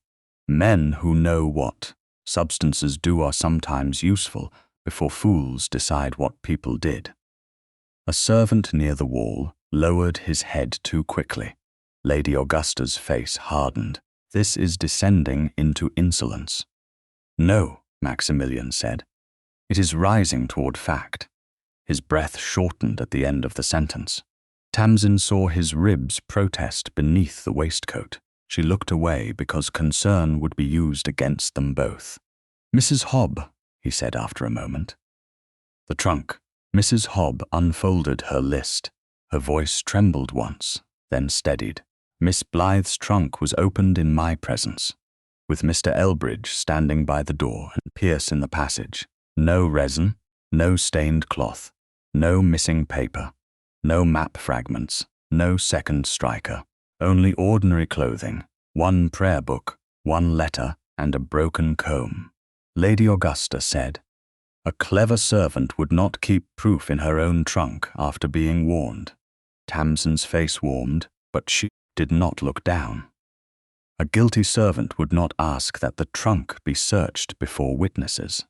"Men who know what substances do are sometimes useful before fools decide what people did." A servant near the wall lowered his head too quickly. Lady Augusta's face hardened. "This is descending into insolence." "No," Maximilian said. "It is rising toward fact." His breath shortened at the end of the sentence. Tamsin saw his ribs protest beneath the waistcoat. She looked away because concern would be used against them both. "Mrs. Hobb," he said after a moment. The trunk. Mrs. Hobb unfolded her list. Her voice trembled once, then steadied. "Miss Blythe's trunk was opened in my presence, with Mr. Elbridge standing by the door and Pierce in the passage. No resin, no stained cloth, no missing paper, no map fragments, no second striker, only ordinary clothing, one prayer book, one letter, and a broken comb." Lady Augusta said, "A clever servant would not keep proof in her own trunk after being warned." Tamsin's face warmed, but she did not look down. "A guilty servant would not ask that the trunk be searched before witnesses."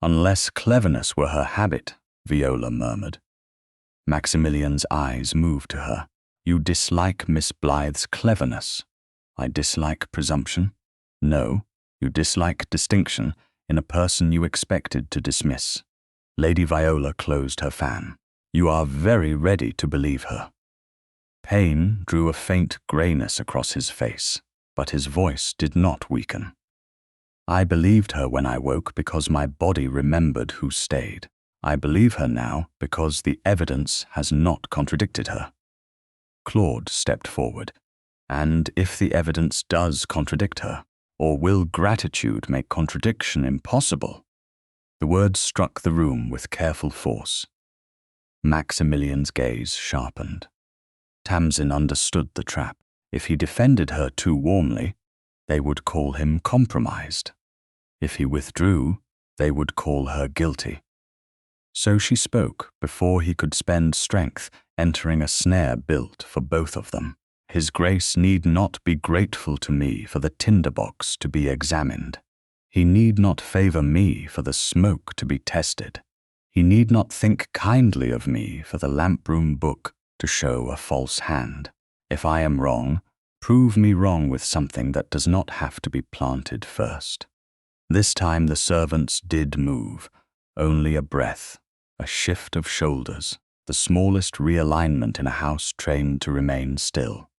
"Unless cleverness were her habit," Viola murmured. Maximilian's eyes moved to her. "You dislike Miss Blythe's cleverness." "I dislike presumption." "No, you dislike distinction in a person you expected to dismiss." Lady Viola closed her fan. "You are very ready to believe her." Pain drew a faint grayness across his face, but his voice did not weaken. "I believed her when I woke because my body remembered who stayed. I believe her now because the evidence has not contradicted her." Claude stepped forward. "And if the evidence does contradict her, or will gratitude make contradiction impossible?" The words struck the room with careful force. Maximilian's gaze sharpened. Tamsin understood the trap. If he defended her too warmly, they would call him compromised. If he withdrew, they would call her guilty. So she spoke before he could spend strength entering a snare built for both of them. "His Grace need not be grateful to me for the tinderbox to be examined. He need not favour me for the smoke to be tested. He need not think kindly of me for the lamp-room book to show a false hand. If I am wrong, prove me wrong with something that does not have to be planted first." This time the servants did move, only a breath, a shift of shoulders, the smallest realignment in a house trained to remain still.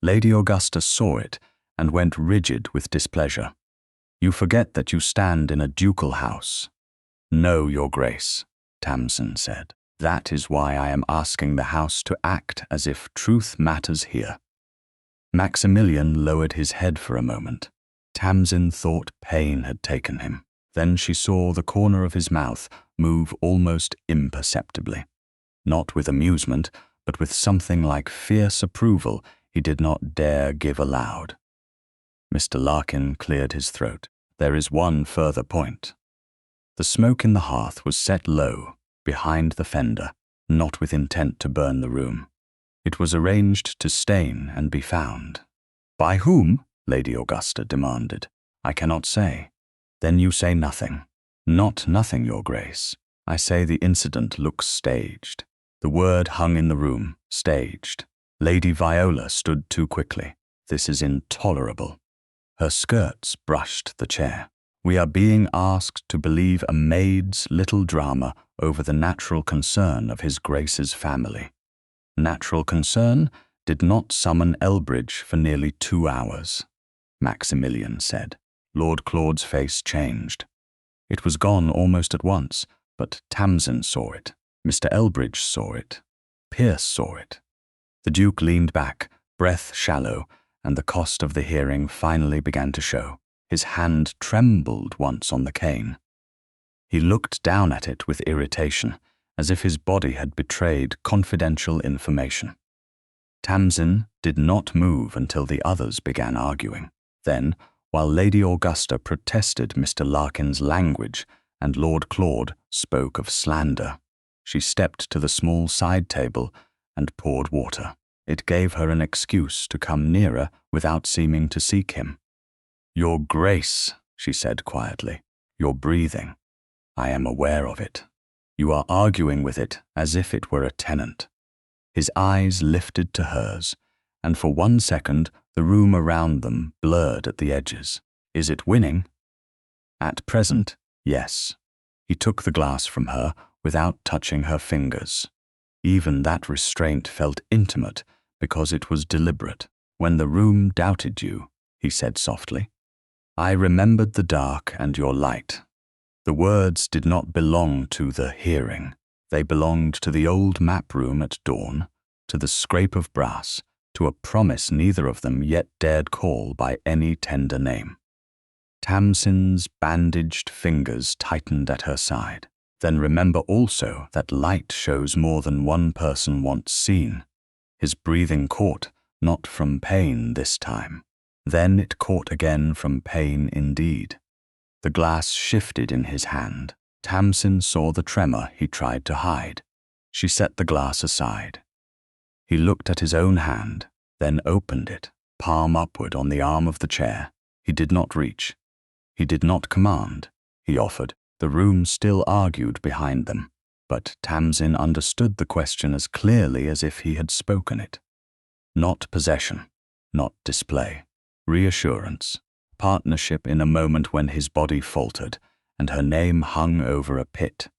Lady Augusta saw it and went rigid with displeasure. "You forget that you stand in a ducal house." "No, Your Grace," Tamsin said. "That is why I am asking the house to act as if truth matters here." Maximilian lowered his head for a moment. Tamsin thought pain had taken him. Then she saw the corner of his mouth move almost imperceptibly. Not with amusement, but with something like fierce approval he did not dare give aloud. Mr. Larkin cleared his throat. "There is one further point." The smoke in the hearth was set low, behind the fender, not with intent to burn the room. It was arranged to stain and be found. "By whom?" Lady Augusta demanded. "I cannot say." "Then you say nothing." "Not nothing, Your Grace. I say the incident looks staged." The word hung in the room, staged. Lady Viola stood too quickly. "This is intolerable." Her skirts brushed the chair. "We are being asked to believe a maid's little drama over the natural concern of His Grace's family." Natural concern did not summon Elbridge for nearly 2 hours, Maximilian said. Lord Claude's face changed. It was gone almost at once, but Tamsin saw it. Mr. Elbridge saw it. Pierce saw it. The Duke leaned back, breath shallow, and the cost of the hearing finally began to show. His hand trembled once on the cane. He looked down at it with irritation, as if his body had betrayed confidential information. Tamsin did not move until the others began arguing. Then, while Lady Augusta protested Mr. Larkin's language and Lord Claude spoke of slander, she stepped to the small side table and poured water. It gave her an excuse to come nearer without seeming to seek him. "Your Grace," she said quietly, "you're breathing. I am aware of it. You are arguing with it as if it were a tenant." His eyes lifted to hers, and for 1 second the room around them blurred at the edges. "Is it winning?" "At present, yes." He took the glass from her without touching her fingers. Even that restraint felt intimate because it was deliberate. "When the room doubted you," he said softly, "I remembered the dark and your light." The words did not belong to the hearing. They belonged to the old map room at dawn, to the scrape of brass, to a promise neither of them yet dared call by any tender name. Tamsin's bandaged fingers tightened at her side. "Then remember also that light shows more than one person once seen." His breathing caught, not from pain this time. Then it caught again from pain indeed. The glass shifted in his hand. Tamsin saw the tremor he tried to hide. She set the glass aside. He looked at his own hand, then opened it, palm upward on the arm of the chair. He did not reach. He did not command. He offered. The room still argued behind them, but Tamsin understood the question as clearly as if he had spoken it. Not possession, not display. Reassurance. Partnership in a moment when his body faltered, and her name hung over a pit.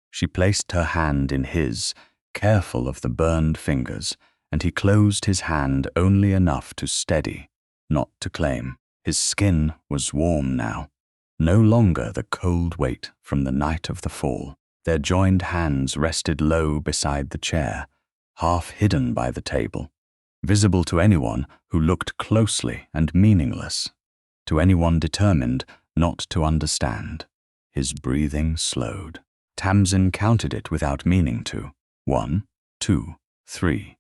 She placed her hand in his, careful of the burned fingers, and he closed his hand only enough to steady, not to claim. His skin was warm now, no longer the cold weight from the night of the fall. Their joined hands rested low beside the chair, half hidden by the table, visible to anyone who looked closely and meaningless, to anyone determined not to understand. His breathing slowed. Tamsin counted it without meaning to. 1, 2, 3.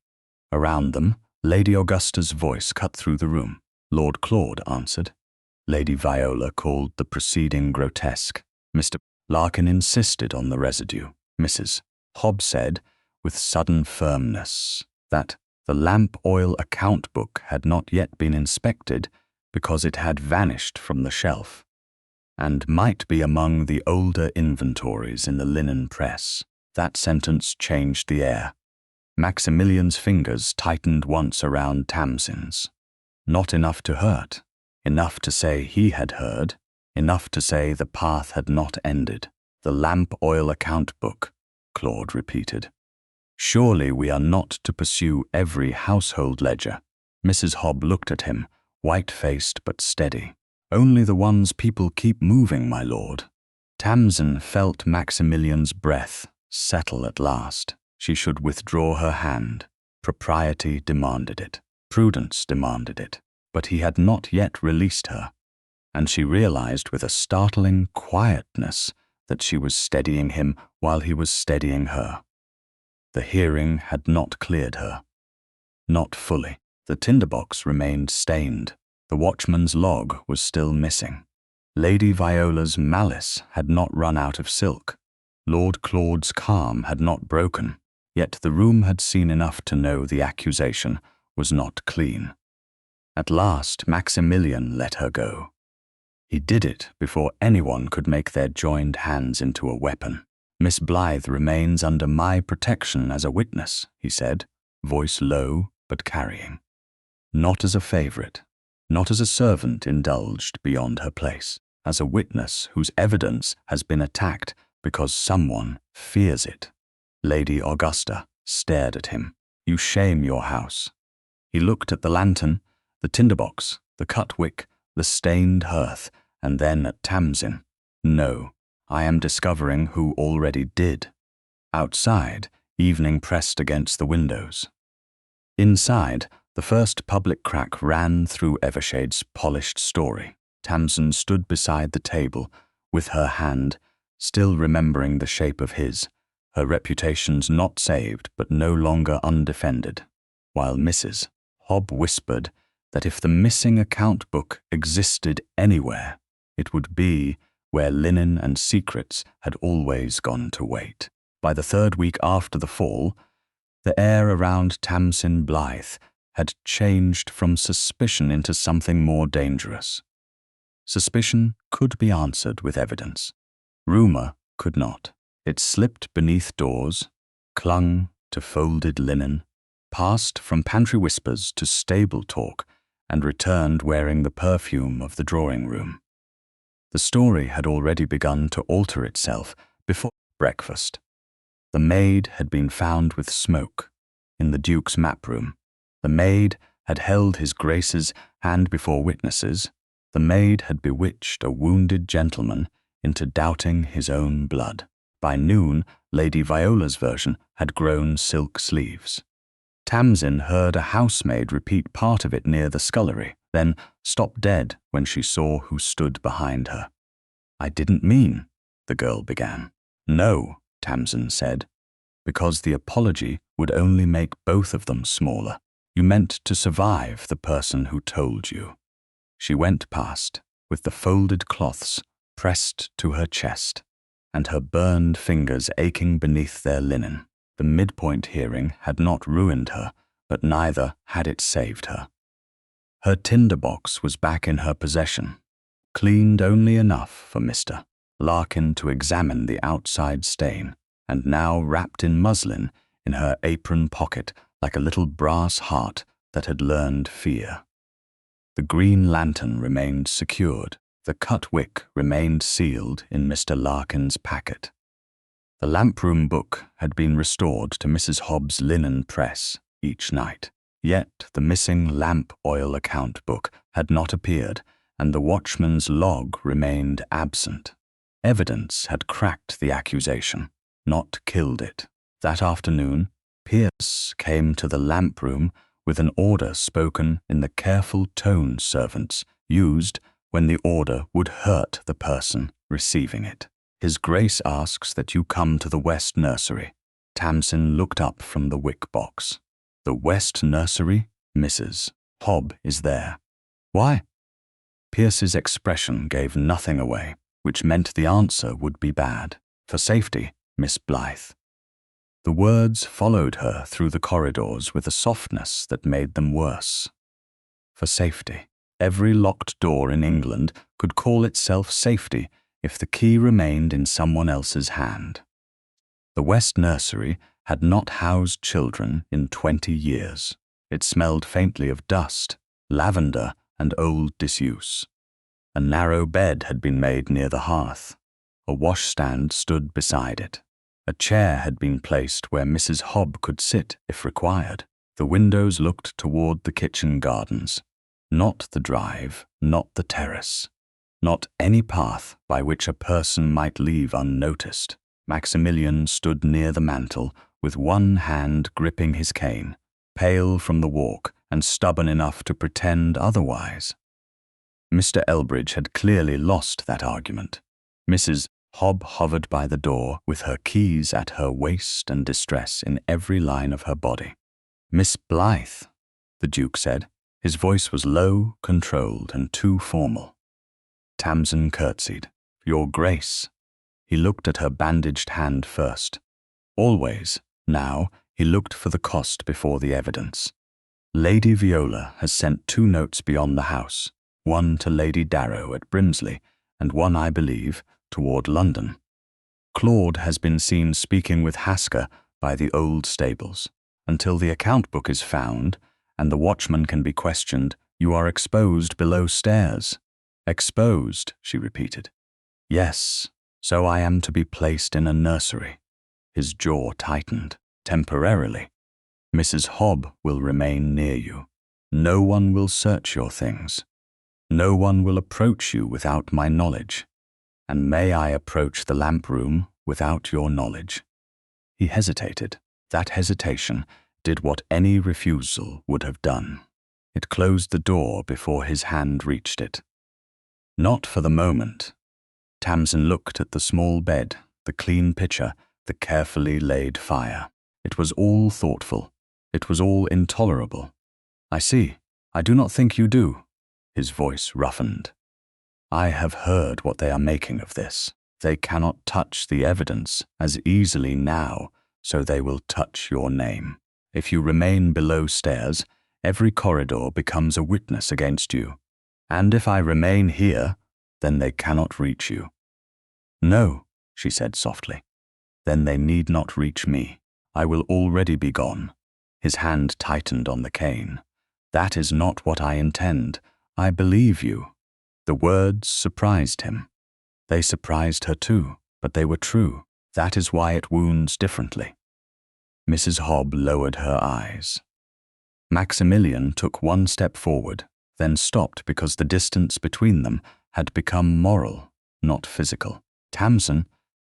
Around them, Lady Augusta's voice cut through the room. Lord Claude answered. Lady Viola called the proceeding grotesque. Mr. Larkin insisted on the residue. Mrs. Hobb said, with sudden firmness, that the lamp oil account book had not yet been inspected because it had vanished from the shelf, and might be among the older inventories in the linen press. That sentence changed the air. Maximilian's fingers tightened once around Tamsin's. Not enough to hurt, enough to say he had heard, enough to say the path had not ended. "The lamp oil account book," Claude repeated. "Surely we are not to pursue every household ledger." Mrs. Hobb looked at him, white-faced but steady. "Only the ones people keep moving, my lord." Tamsin felt Maximilian's breath settle at last. She should withdraw her hand. Propriety demanded it. Prudence demanded it. But he had not yet released her, and she realized with a startling quietness that she was steadying him while he was steadying her. The hearing had not cleared her. Not fully. The tinderbox remained stained. The watchman's log was still missing. Lady Viola's malice had not run out of silk. Lord Claude's calm had not broken, yet the room had seen enough to know the accusation was not clean. At last Maximilian let her go. He did it before anyone could make their joined hands into a weapon. "Miss Blythe remains under my protection as a witness," he said, voice low but carrying. "Not as a favorite, not as a servant indulged beyond her place, as a witness whose evidence has been attacked because someone fears it." Lady Augusta stared at him. "You shame your house." He looked at the lantern, the tinderbox, the cut wick, the stained hearth, and then at Tamsin. "No, I am discovering who already did." Outside, evening pressed against the windows. Inside, the first public crack ran through Evershade's polished story. Tamsin stood beside the table, with her hand still remembering the shape of his, her reputations not saved but no longer undefended, while Mrs. Hobb whispered that if the missing account book existed anywhere, it would be where linen and secrets had always gone to wait. By the 3rd week after the fall, the air around Tamsin Blythe had changed from suspicion into something more dangerous. Suspicion could be answered with evidence. Rumour could not. It slipped beneath doors, clung to folded linen, passed from pantry whispers to stable talk, and returned wearing the perfume of the drawing-room. The story had already begun to alter itself before breakfast. The maid had been found with smoke in the Duke's map-room. The maid had held his Grace's hand before witnesses. The maid had bewitched a wounded gentleman into doubting his own blood. By noon, Lady Viola's version had grown silk sleeves. Tamsin heard a housemaid repeat part of it near the scullery, then stopped dead when she saw who stood behind her. "I didn't mean," the girl began. "No," Tamsin said, "because the apology would only make both of them smaller. You meant to survive the person who told you." She went past, with the folded cloths pressed to her chest, and her burned fingers aching beneath their linen. The midpoint hearing had not ruined her, but neither had it saved her. Her tinderbox was back in her possession, cleaned only enough for Mr. Larkin to examine the outside stain, and now wrapped in muslin in her apron pocket like a little brass heart that had learned fear. The green lantern remained secured. The cut wick remained sealed in Mr. Larkin's packet. The lamp-room book had been restored to Mrs. Hobb's linen press each night. Yet the missing lamp oil account book had not appeared, and the watchman's log remained absent. Evidence had cracked the accusation, not killed it. That afternoon, Pierce came to the lamp-room with an order spoken in the careful tone servants used when the order would hurt the person receiving it. "His Grace asks that you come to the West Nursery." Tamsin looked up from the wick box. "The West Nursery? Mrs. Hobb is there." "Why?" Pierce's expression gave nothing away, which meant the answer would be bad. "For safety, Miss Blythe." The words followed her through the corridors with a softness that made them worse. For safety. Every locked door in England could call itself safety if the key remained in someone else's hand. The West Nursery had not housed children in 20 years. It smelled faintly of dust, lavender, and old disuse. A narrow bed had been made near the hearth. A washstand stood beside it. A chair had been placed where Mrs. Hobb could sit if required. The windows looked toward the kitchen gardens. Not the drive, not the terrace. Not any path by which a person might leave unnoticed. Maximilian stood near the mantel, with one hand gripping his cane, pale from the walk and stubborn enough to pretend otherwise. Mr. Elbridge had clearly lost that argument. Mrs. Hobb hovered by the door with her keys at her waist and distress in every line of her body. "Miss Blythe," the Duke said. His voice was low, controlled, and too formal. Tamsin curtsied. "Your Grace." He looked at her bandaged hand first. Always, now, he looked for the cost before the evidence. "Lady Viola has sent 2 notes beyond the house, one to Lady Darrow at Brimsley, and one, I believe, toward London. Claude has been seen speaking with Hasker by the old stables. Until the account book is found, and the watchman can be questioned, you are exposed below stairs." "Exposed," she repeated. "Yes, so I am to be placed in a nursery." His jaw tightened. "Temporarily. Mrs. Hobb will remain near you. No one will search your things. No one will approach you without my knowledge. And may I approach the lamp room without your knowledge?" He hesitated. That hesitation did what any refusal would have done. It closed the door before his hand reached it. "Not for the moment. Tamsin looked at the small bed, the clean pitcher, the carefully laid fire. It was all thoughtful. It was all intolerable. I see. I do not think you do. His voice roughened. I have heard what they are making of this. They cannot touch the evidence as easily now, so they will touch your name. If you remain below stairs, every corridor becomes a witness against you. And if I remain here, then they cannot reach you. No, she said softly. Then they need not reach me. I will already be gone. His hand tightened on the cane. That is not what I intend. I believe you. The words surprised him. They surprised her too, but they were true. That is why it wounds differently. Mrs. Hobb lowered her eyes. Maximilian took one step forward, then stopped because the distance between them had become moral, not physical. Tamsin,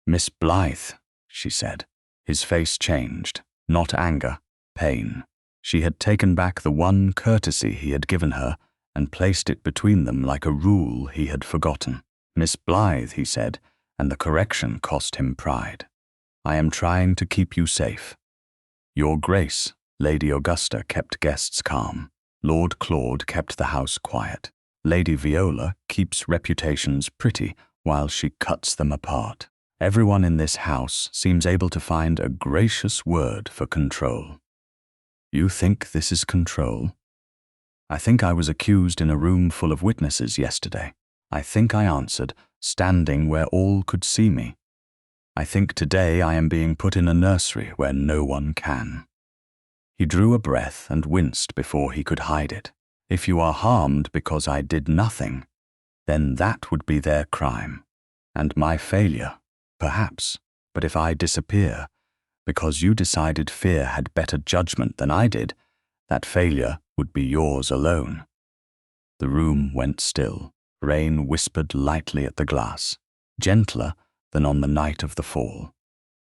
Miss Blythe, she said. His face changed, not anger, pain. She had taken back the one courtesy he had given her and placed it between them like a rule he had forgotten. Miss Blythe, he said, and the correction cost him pride. I am trying to keep you safe. Your Grace, Lady Augusta kept guests calm. Lord Claude kept the house quiet. Lady Viola keeps reputations pretty while she cuts them apart. Everyone in this house seems able to find a gracious word for control. You think this is control? I think I was accused in a room full of witnesses yesterday. I think I answered, standing where all could see me. I think today I am being put in a nursery where no one can. He drew a breath and winced before he could hide it. If you are harmed because I did nothing, then that would be their crime. And my failure, perhaps. But if I disappear, because you decided fear had better judgment than I did, that failure would be yours alone. The room went still. Rain whispered lightly at the glass, gentler than on the night of the fall.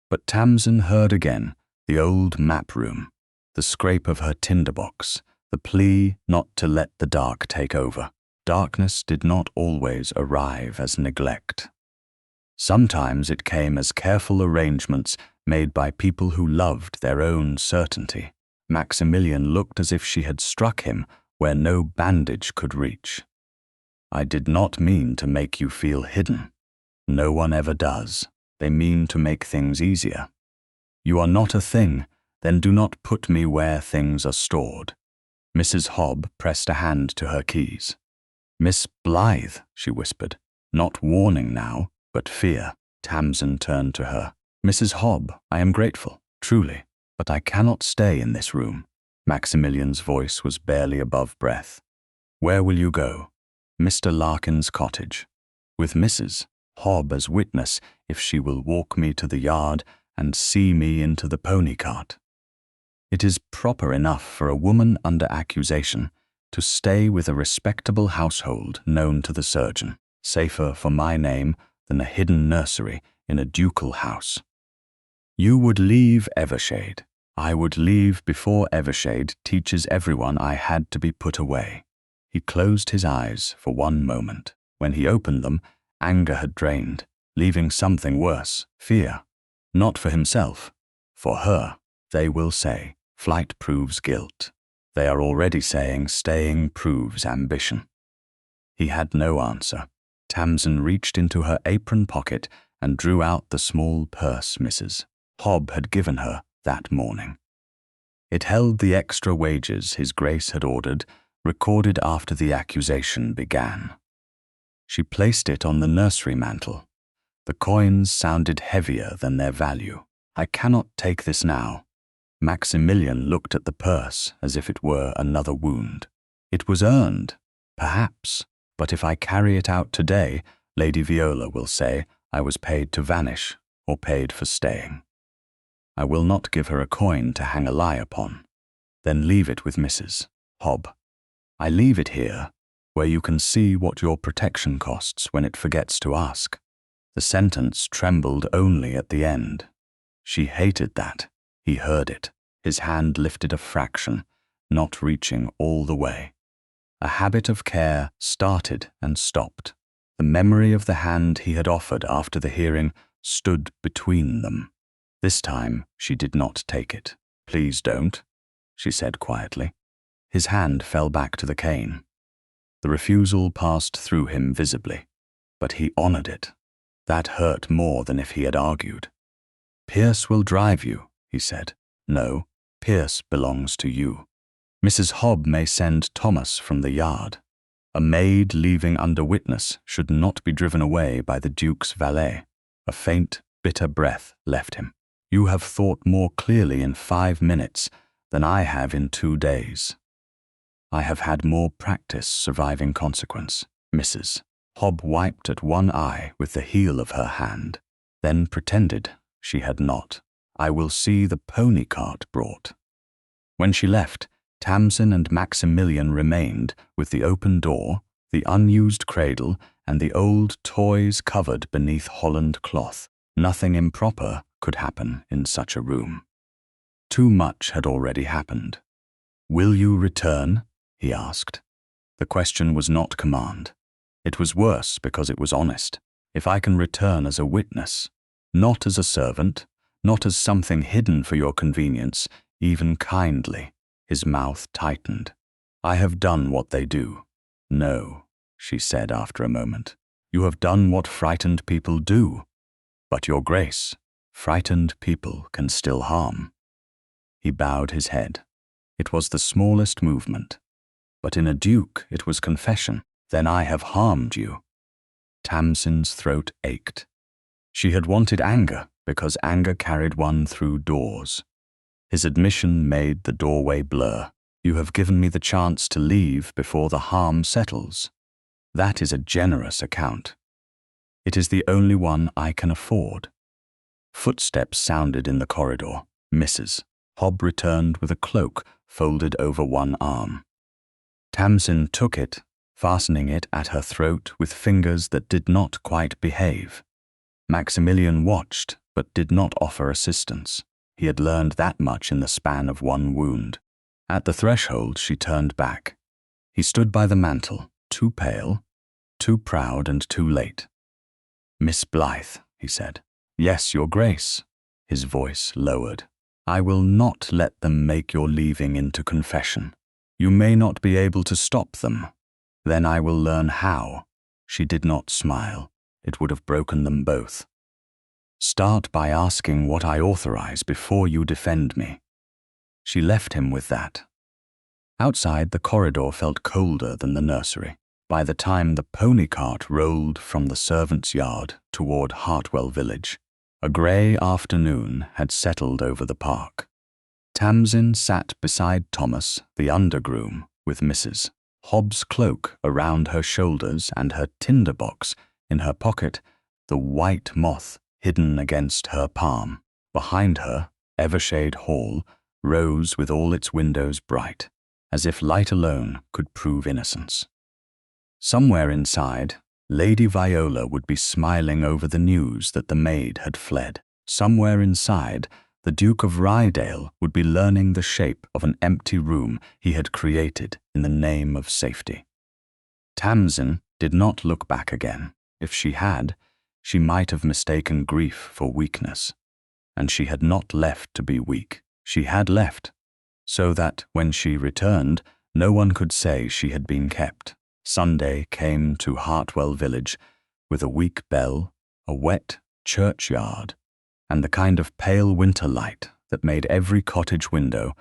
But Tamsin heard again the old map room, the scrape of her tinderbox, the plea not to let the dark take over. Darkness did not always arrive as neglect. Sometimes it came as careful arrangements made by people who loved their own certainty. Maximilian looked as if she had struck him where no bandage could reach. I did not mean to make you feel hidden. No one ever does. They mean to make things easier. You are not a thing, then do not put me where things are stored. Mrs. Hobb pressed a hand to her keys. Miss Blythe, she whispered, not warning now, but fear. Tamsin turned to her. Mrs. Hobb, I am grateful, truly, but I cannot stay in this room. Maximilian's voice was barely above breath. Where will you go? Mr. Larkin's cottage, with Mrs. Hobb as witness if she will walk me to the yard and see me into the pony cart. It is proper enough for a woman under accusation to stay with a respectable household known to the surgeon, safer for my name than a hidden nursery in a ducal house. You would leave Evershade. I would leave before Evershade teaches everyone I had to be put away. He closed his eyes for one moment. When he opened them, anger had drained, leaving something worse, fear. Not for himself, for her. They will say, flight proves guilt. They are already saying staying proves ambition. He had no answer. Tamsin reached into her apron pocket and drew out the small purse Mrs. Hobb had given her that morning. It held the extra wages His Grace had ordered, recorded after the accusation began. She placed it on the nursery mantel. The coins sounded heavier than their value. I cannot take this now. Maximilian looked at the purse as if it were another wound. It was earned, perhaps, but if I carry it out today, Lady Viola will say I was paid to vanish or paid for staying. I will not give her a coin to hang a lie upon. Then leave it with Mrs. Hobb. I leave it here, where you can see what your protection costs when it forgets to ask. The sentence trembled only at the end. She hated that. He heard it. His hand lifted a fraction, not reaching all the way. A habit of care started and stopped. The memory of the hand he had offered after the hearing stood between them. This time she did not take it. "Please don't," she said quietly. His hand fell back to the cane. The refusal passed through him visibly, but he honored it. That hurt more than if he had argued. "Pierce will drive you," he said. "No, Pierce belongs to you. Mrs. Hobb may send Thomas from the yard. A maid leaving under witness should not be driven away by the Duke's valet." A faint, bitter breath left him. "You have thought more clearly in 5 minutes than I have in 2 days. I have had more practice surviving consequence." Mrs. Hobb wiped at one eye with the heel of her hand, then pretended she had not. "I will see the pony cart brought." When she left, Tamsin and Maximilian remained with the open door, the unused cradle, and the old toys covered beneath holland cloth. Nothing improper could happen in such a room. Too much had already happened. "Will you return?" he asked. The question was not command. It was worse because it was honest. "If I can return as a witness, not as a servant, not as something hidden for your convenience, even kindly." His mouth tightened. "I have done what they do." "No," she said after a moment. "You have done what frightened people do. But, Your Grace, frightened people can still harm." He bowed his head. It was the smallest movement. But in a duke it was confession. "Then I have harmed you." Tamsin's throat ached. She had wanted anger because anger carried one through doors. His admission made the doorway blur. "You have given me the chance to leave before the harm settles. That is a generous account. It is the only one I can afford." Footsteps sounded in the corridor. Mrs. Hobb returned with a cloak folded over one arm. Tamsin took it, fastening it at her throat with fingers that did not quite behave. Maximilian watched, but did not offer assistance. He had learned that much in the span of one wound. At the threshold, she turned back. He stood by the mantel, too pale, too proud and too late. "Miss Blythe," he said. "Yes, Your Grace." His voice lowered. "I will not let them make your leaving into confession. You may not be able to stop them. Then I will learn how." She did not smile. It would have broken them both. "Start by asking what I authorize before you defend me." She left him with that. Outside, the corridor felt colder than the nursery. By the time the pony cart rolled from the servants' yard toward Hartwell village, a grey afternoon had settled over the park. Tamsin sat beside Thomas, the undergroom, with Mrs. Hobb's cloak around her shoulders and her tinderbox in her pocket, the white moth hidden against her palm. Behind her, Evershade Hall rose with all its windows bright, as if light alone could prove innocence. Somewhere inside, Lady Viola would be smiling over the news that the maid had fled. Somewhere inside, the Duke of Rydale would be learning the shape of an empty room he had created in the name of safety. Tamsin did not look back again. If she had, she might have mistaken grief for weakness. And she had not left to be weak. She had left, so that when she returned, no one could say she had been kept. Sunday came to Hartwell village with a weak bell, a wet churchyard, and the kind of pale winter light that made every cottage window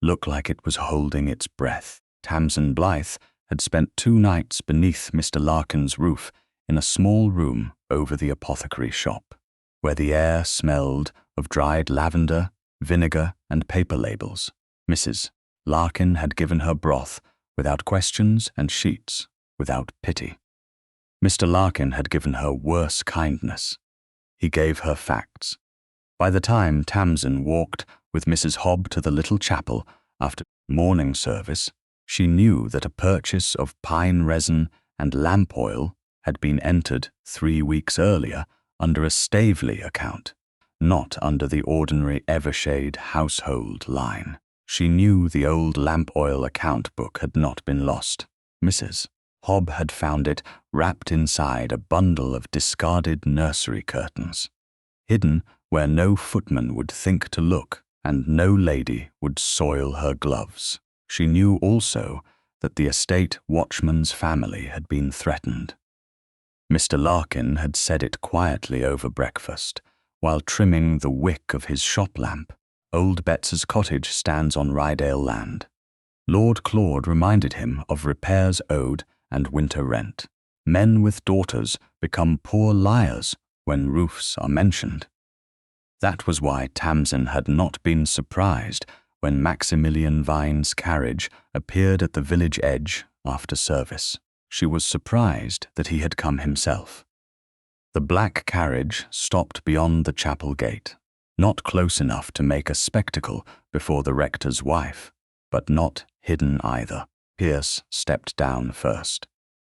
look like it was holding its breath. Tamsin Blythe had spent 2 nights beneath Mr. Larkin's roof in a small room over the apothecary shop, where the air smelled of dried lavender, vinegar, and paper labels. Mrs. Larkin had given her broth without questions and sheets without pity. Mr. Larkin had given her worse kindness. He gave her facts. By the time Tamsin walked with Mrs. Hobb to the little chapel after morning service, she knew that a purchase of pine resin and lamp oil had been entered 3 weeks earlier under a Staveley account, not under the ordinary Evershade household line. She knew the old lamp oil account book had not been lost. Mrs. Hobb had found it wrapped inside a bundle of discarded nursery curtains, hidden where no footman would think to look and no lady would soil her gloves. She knew also that the estate watchman's family had been threatened. Mr. Larkin had said it quietly over breakfast, while trimming the wick of his shop lamp. Old Betts's cottage stands on Rydale land. Lord Claude reminded him of repairs owed and winter rent. Men with daughters become poor liars when roofs are mentioned. That was why Tamsin had not been surprised when Maximilian Veyne's carriage appeared at the village edge after service. She was surprised that he had come himself. The black carriage stopped beyond the chapel gate, not close enough to make a spectacle before the rector's wife, but not hidden either. Pierce stepped down first.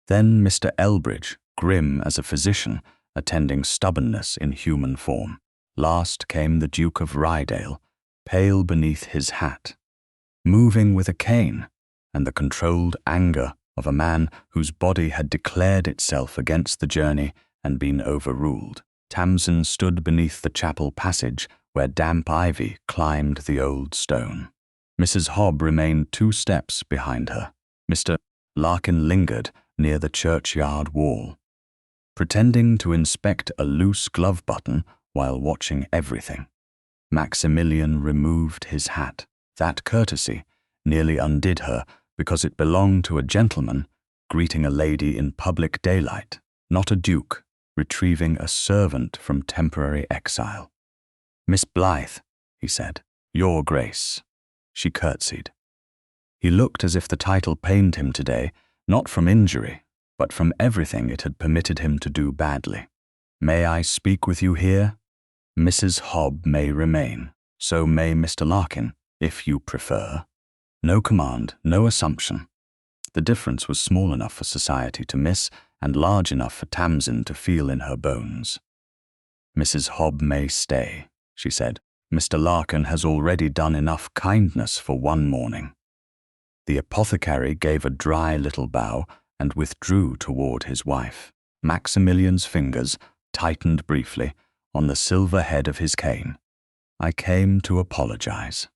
Then Mr. Elbridge, grim as a physician, attending stubbornness in human form. Last came the Duke of Rydale, pale beneath his hat, moving with a cane and the controlled anger of a man whose body had declared itself against the journey and been overruled. Tamsin stood beneath the chapel passage where damp ivy climbed the old stone. Mrs. Hobb remained 2 steps behind her. Mr. Larkin lingered near the churchyard wall, pretending to inspect a loose glove button while watching everything. Maximilian removed his hat. That courtesy nearly undid her because it belonged to a gentleman greeting a lady in public daylight, not a duke retrieving a servant from temporary exile. "Miss Blythe," he said, "Your Grace." She curtsied. He looked as if the title pained him today, not from injury, but from everything it had permitted him to do badly. "May I speak with you here?" "Mrs. Hobb may remain. So may Mr. Larkin, if you prefer." No command, no assumption. The difference was small enough for society to miss and large enough for Tamsin to feel in her bones. "Mrs. Hobb may stay," she said. "Mr. Larkin has already done enough kindness for one morning." The apothecary gave a dry little bow and withdrew toward his wife. Maximilian's fingers tightened briefly on the silver head of his cane. "I came to apologize."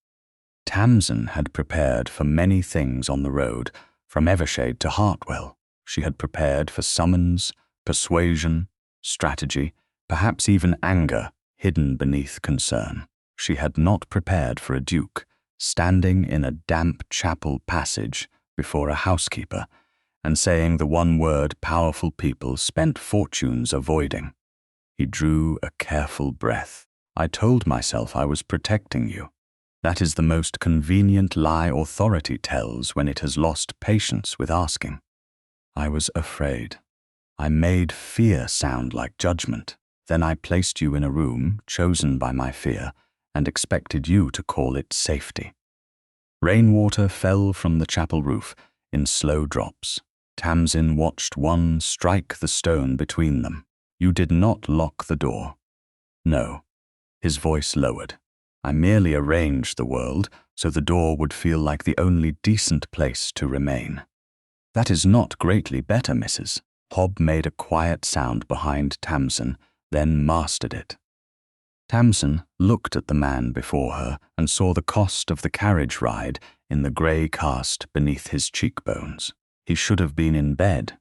Tamsin had prepared for many things on the road, from Evershade to Hartwell. She had prepared for summons, persuasion, strategy, perhaps even anger hidden beneath concern. She had not prepared for a duke, standing in a damp chapel passage before a housekeeper and saying the one word powerful people spent fortunes avoiding. He drew a careful breath. "I told myself I was protecting you. That is the most convenient lie authority tells when it has lost patience with asking. I was afraid. I made fear sound like judgment. Then I placed you in a room chosen by my fear and expected you to call it safety." Rainwater fell from the chapel roof in slow drops. Tamsin watched one strike the stone between them. "You did not lock the door." "No." His voice lowered. "I merely arranged the world so the door would feel like the only decent place to remain." "That is not greatly better, Mrs." Hobb made a quiet sound behind Tamsin, then mastered it. Tamsin looked at the man before her and saw the cost of the carriage ride in the grey cast beneath his cheekbones. He should have been in bed,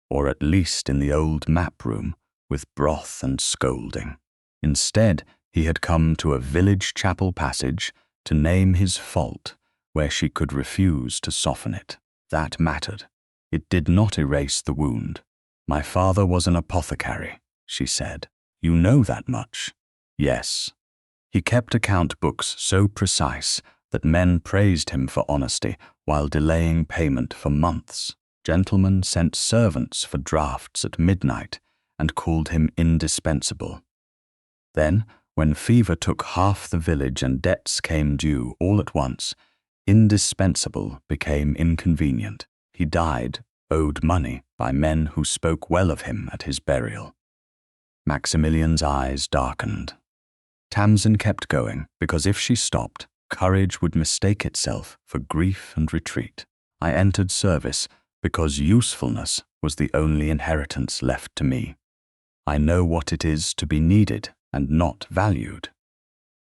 or at least in the old map room, with broth and scolding. Instead, he had come to a village chapel passage to name his fault where she could refuse to soften it. That mattered. It did not erase the wound. "My father was an apothecary," she said. "You know that much?" "Yes." He kept account books so precise that men praised him for honesty while delaying payment for months. Gentlemen sent servants for drafts at midnight and called him indispensable. Then, when fever took half the village and debts came due all at once, indispensable became inconvenient. He died, owed money, by men who spoke well of him at his burial. Maximilian's eyes darkened. Tamsin kept going, because if she stopped, courage would mistake itself for grief and retreat. "I entered service because usefulness was the only inheritance left to me. I know what it is to be needed and not valued.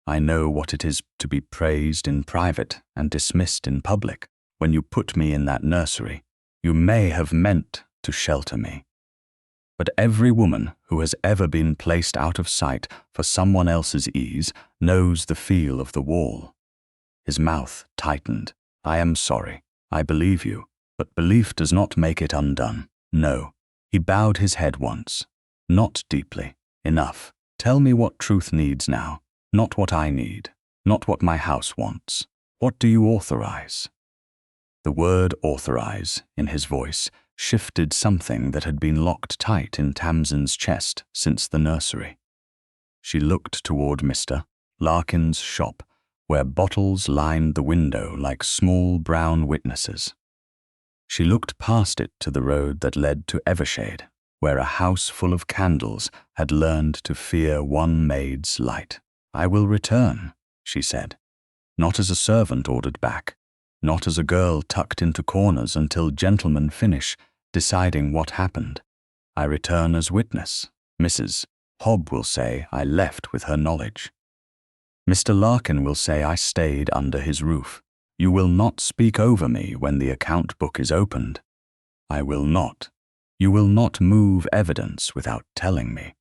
I know what it is to be praised in private and dismissed in public. When you put me in that nursery, you may have meant to shelter me. But every woman who has ever been placed out of sight for someone else's ease knows the feel of the wall. His mouth tightened. I am sorry. I believe you, but belief does not make it undone. No. He bowed his head once. Not deeply. Enough. Tell me what truth needs now. Not what I need. Not what my house wants. What do you authorize? The word authorize in his voice shifted something that had been locked tight in Tamsin's chest since the nursery. She looked toward Mr. Larkin's shop, where bottles lined the window like small brown witnesses. She looked past it to the road that led to Evershade, where a house full of candles had learned to fear one maid's light. I will return, she said, not as a servant ordered back, not as a girl tucked into corners until gentlemen finish deciding what happened. I return as witness. Mrs. Hobb will say I left with her knowledge. Mr. Larkin will say I stayed under his roof. You will not speak over me when the account book is opened. I will not. You will not move evidence without telling me.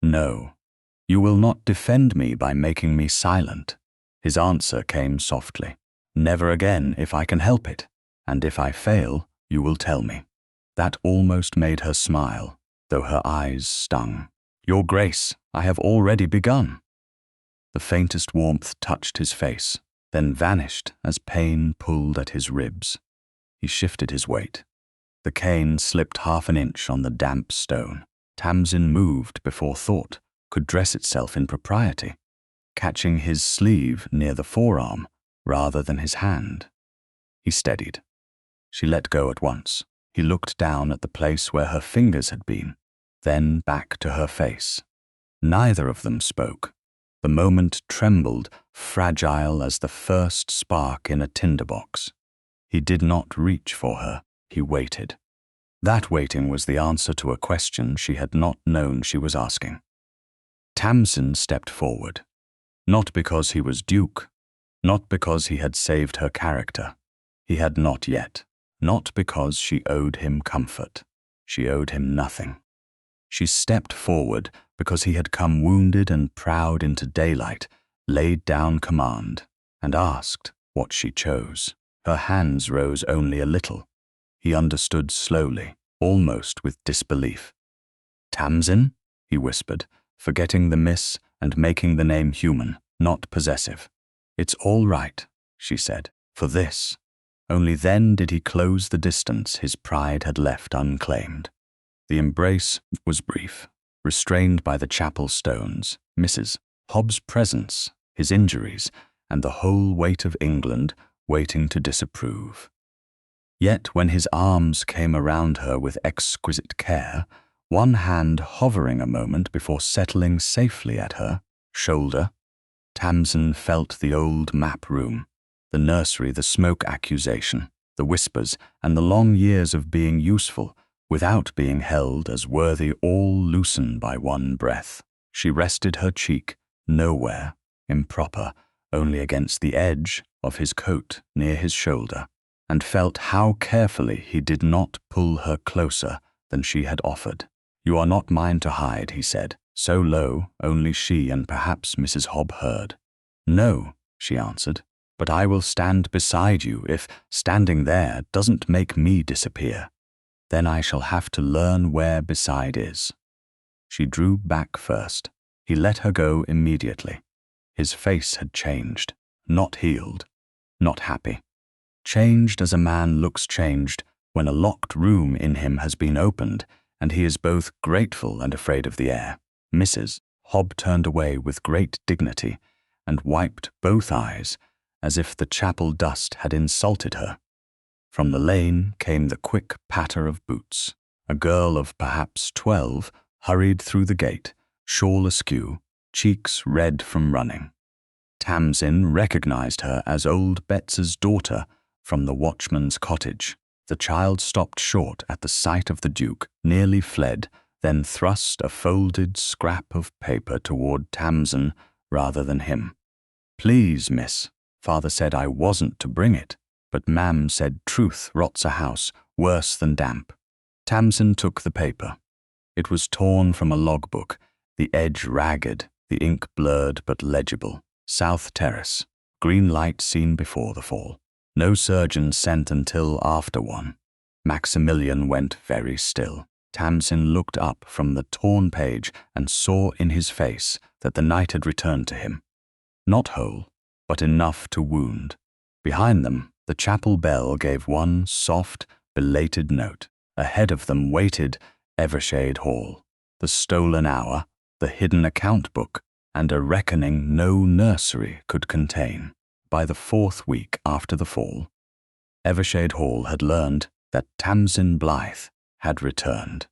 No. You will not defend me by making me silent. His answer came softly. Never again if I can help it, and if I fail, you will tell me. That almost made her smile, though her eyes stung. Your Grace, I have already begun. The faintest warmth touched his face, then vanished as pain pulled at his ribs. He shifted his weight. The cane slipped half an inch on the damp stone. Tamsin moved before thought could dress itself in propriety, catching his sleeve near the forearm rather than his hand. He steadied. She let go at once. He looked down at the place where her fingers had been, then back to her face. Neither of them spoke. The moment trembled, fragile as the first spark in a tinderbox. He did not reach for her. He waited. That waiting was the answer to a question she had not known she was asking. Tamsin stepped forward, not because he was Duke, not because he had saved her character. He had not yet. Not because she owed him comfort. She owed him nothing. She stepped forward because he had come wounded and proud into daylight, laid down command, and asked what she chose. Her hands rose only a little. He understood slowly, almost with disbelief. Tamsin, he whispered, forgetting the miss and making the name human, not possessive. It's all right, she said, for this. Only then did he close the distance his pride had left unclaimed. The embrace was brief, restrained by the chapel stones, Mrs. Hobb's presence, his injuries, and the whole weight of England waiting to disapprove. Yet when his arms came around her with exquisite care, one hand hovering a moment before settling safely at her shoulder, Tamsin felt the old map room, the nursery, the smoke accusation, the whispers, and the long years of being useful without being held as worthy, all loosened by one breath. She rested her cheek nowhere, improper, only against the edge of his coat near his shoulder, and felt how carefully he did not pull her closer than she had offered. You are not mine to hide, he said, so low only she and perhaps Mrs. Hobb heard. No, she answered. But I will stand beside you if standing there doesn't make me disappear. Then I shall have to learn where beside is. She drew back first. He let her go immediately. His face had changed, not healed, not happy. Changed as a man looks changed when a locked room in him has been opened and he is both grateful and afraid of the air. Mrs. Hobb turned away with great dignity and wiped both eyes, as if the chapel dust had insulted her. From the lane came the quick patter of boots. A girl of perhaps 12 hurried through the gate, shawl askew, cheeks red from running. Tamsin recognized her as old Betts's daughter from the watchman's cottage. The child stopped short at the sight of the Duke, nearly fled, then thrust a folded scrap of paper toward Tamsin rather than him. "Please, miss, father said I wasn't to bring it, but ma'am said truth rots a house worse than damp." Tamsin took the paper. It was torn from a logbook, the edge ragged, the ink blurred but legible. South Terrace. Green light seen before the fall. No surgeon sent until after one. Maximilian went very still. Tamsin looked up from the torn page and saw in his face that the night had returned to him. Not whole, but enough to wound. Behind them, the chapel bell gave one soft, belated note. Ahead of them waited Evershade Hall, the stolen hour, the hidden account book, and a reckoning no nursery could contain. By the 4th week after the fall, Evershade Hall had learned that Tamsin Blythe had returned,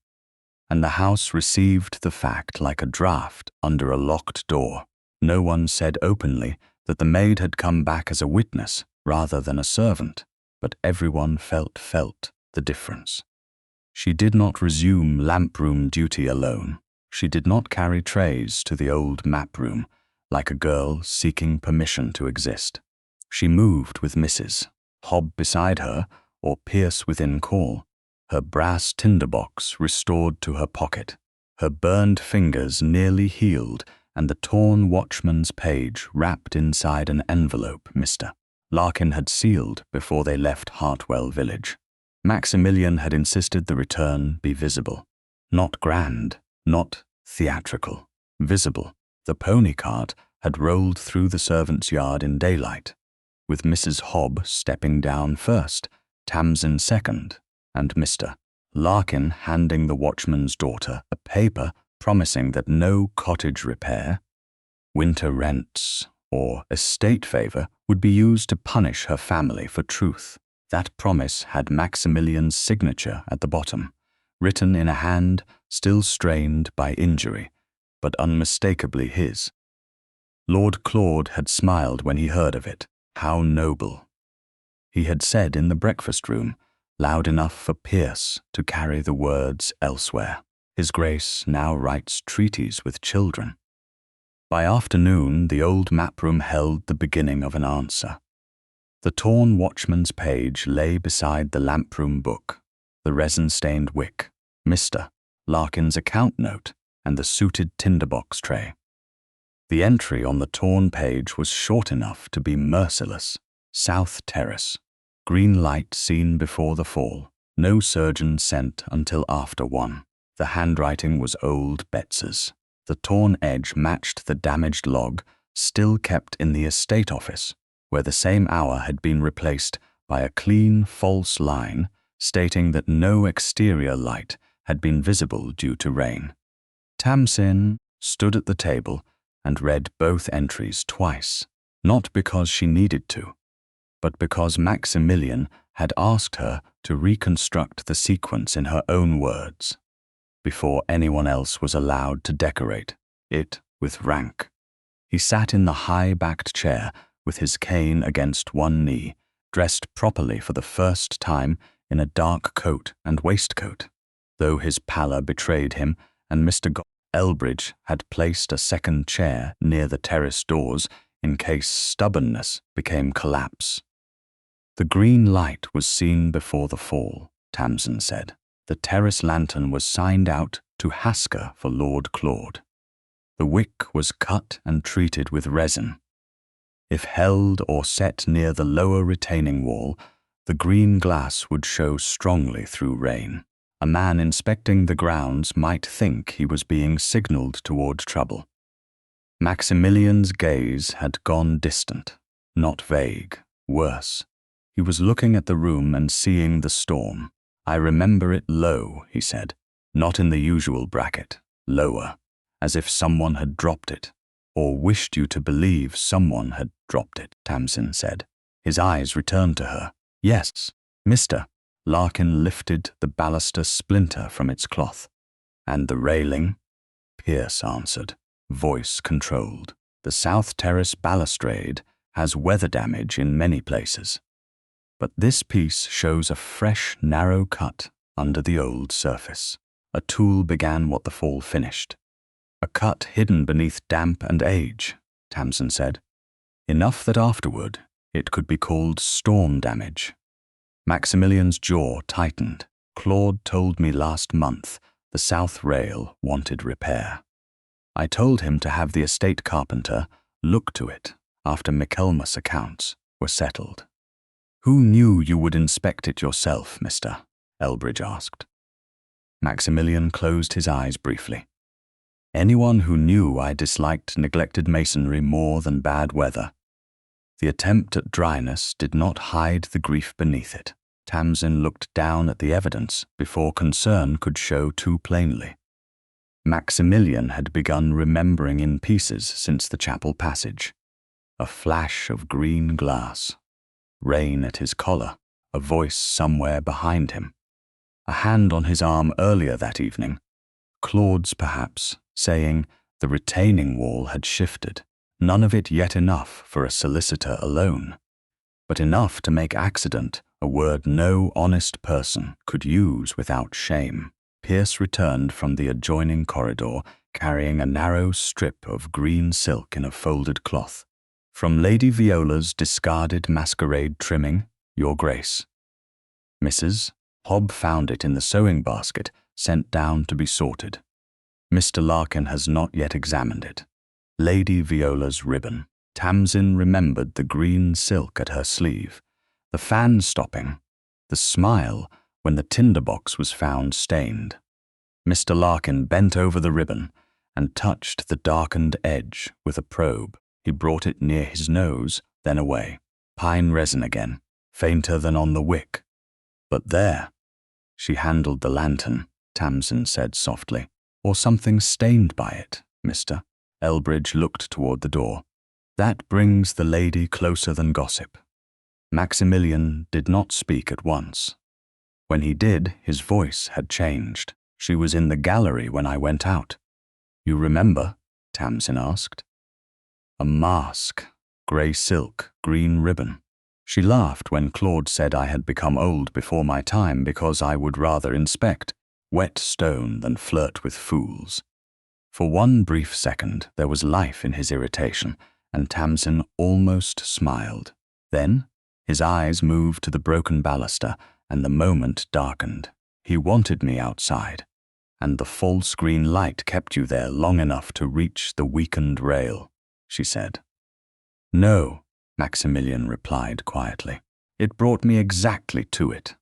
and the house received the fact like a draught under a locked door. No one said openly that the maid had come back as a witness rather than a servant, but everyone felt the difference. She did not resume lamp-room duty alone. She did not carry trays to the old map-room like a girl seeking permission to exist. She moved with Mrs. Hob beside her or Pierce within call, her brass tinderbox restored to her pocket, her burned fingers nearly healed, and the torn watchman's page wrapped inside an envelope Mr. Larkin had sealed before they left Hartwell village. Maximilian had insisted the return be visible. Not grand, not theatrical. Visible. The pony cart had rolled through the servants' yard in daylight, with Mrs. Hob stepping down first, Tamsin second, and Mr. Larkin handing the watchman's daughter a paper promising that no cottage repair, winter rents, or estate favor would be used to punish her family for truth. That promise had Maximilian's signature at the bottom, written in a hand still strained by injury, but unmistakably his. Lord Claude had smiled when he heard of it. How noble. He had said in the breakfast room, loud enough for Pierce to carry the words elsewhere. His Grace now writes treaties with children. By afternoon, the old map-room held the beginning of an answer. The torn watchman's page lay beside the lamp-room book, the resin-stained wick, Mr. Larkin's account note, and the suited tinderbox tray. The entry on the torn page was short enough to be merciless. South Terrace. Green light seen before the fall. No surgeon sent until after one. The handwriting was old Betts's. The torn edge matched the damaged log, still kept in the estate office, where the same hour had been replaced by a clean, false line stating that no exterior light had been visible due to rain. Tamsin stood at the table and read both entries twice, not because she needed to, but because Maximilian had asked her to reconstruct the sequence in her own words, before anyone else was allowed to decorate it with rank. He sat in the high-backed chair with his cane against one knee, dressed properly for the first time in a dark coat and waistcoat, though his pallor betrayed him, and Mr. Elbridge had placed a second chair near the terrace doors in case stubbornness became collapse. The green light was seen before the fall, Tamsin said. The terrace lantern was signed out to Hasker for Lord Claude. The wick was cut and treated with resin. If held or set near the lower retaining wall, the green glass would show strongly through rain. A man inspecting the grounds might think he was being signaled toward trouble. Maximilian's gaze had gone distant, not vague, worse. He was looking at the room and seeing the storm. "I remember it low," he said, "not in the usual bracket, lower, as if someone had dropped it, or wished you to believe someone had dropped it," Tamsin said. His eyes returned to her. "Yes, Mr." Larkin lifted the baluster splinter from its cloth. "And the railing?" Pierce answered, voice controlled. "The South Terrace balustrade has weather damage in many places, But this piece shows a fresh, narrow cut under the old surface. A tool began what the fall finished. A cut hidden beneath damp and age, Tamsin said. Enough that afterward it could be called storm damage. Maximilian's jaw tightened. Claude told me last month the south rail wanted repair. I told him to have the estate carpenter look to it after Michaelmas accounts were settled. Who knew you would inspect it yourself, mister? Elbridge asked. Maximilian closed his eyes briefly. Anyone who knew I disliked neglected masonry more than bad weather. The attempt at dryness did not hide the grief beneath it. Tamsin looked down at the evidence before concern could show too plainly. Maximilian had begun remembering in pieces since the chapel passage. A flash of green glass, rain at his collar, a voice somewhere behind him, a hand on his arm earlier that evening, Claude's perhaps, saying the retaining wall had shifted, none of it yet enough for a solicitor alone, but enough to make accident a word no honest person could use without shame. Pierce returned from the adjoining corridor carrying a narrow strip of green silk in a folded cloth. From Lady Viola's discarded masquerade trimming, Your Grace. Mrs. Hobb found it in the sewing basket, sent down to be sorted. Mr. Larkin has not yet examined it. Lady Viola's ribbon. Tamsin remembered the green silk at her sleeve, the fan stopping, the smile when the tinderbox was found stained. Mr. Larkin bent over the ribbon and touched the darkened edge with a probe. He brought it near his nose, then away. Pine resin again, fainter than on the wick. But there. She handled the lantern, Tamsin said softly. Or something stained by it, mister. Elbridge looked toward the door. That brings the lady closer than gossip. Maximilian did not speak at once. When he did, his voice had changed. She was in the gallery when I went out. You remember? Tamsin asked. A mask, grey silk, green ribbon. She laughed when Claude said I had become old before my time because I would rather inspect wet stone than flirt with fools. For one brief second there was life in his irritation, and Tamsin almost smiled. Then his eyes moved to the broken baluster, and the moment darkened. He wanted me outside, and the false green light kept you there long enough to reach the weakened rail, she said. No, Maximilian replied quietly. It brought me exactly to it.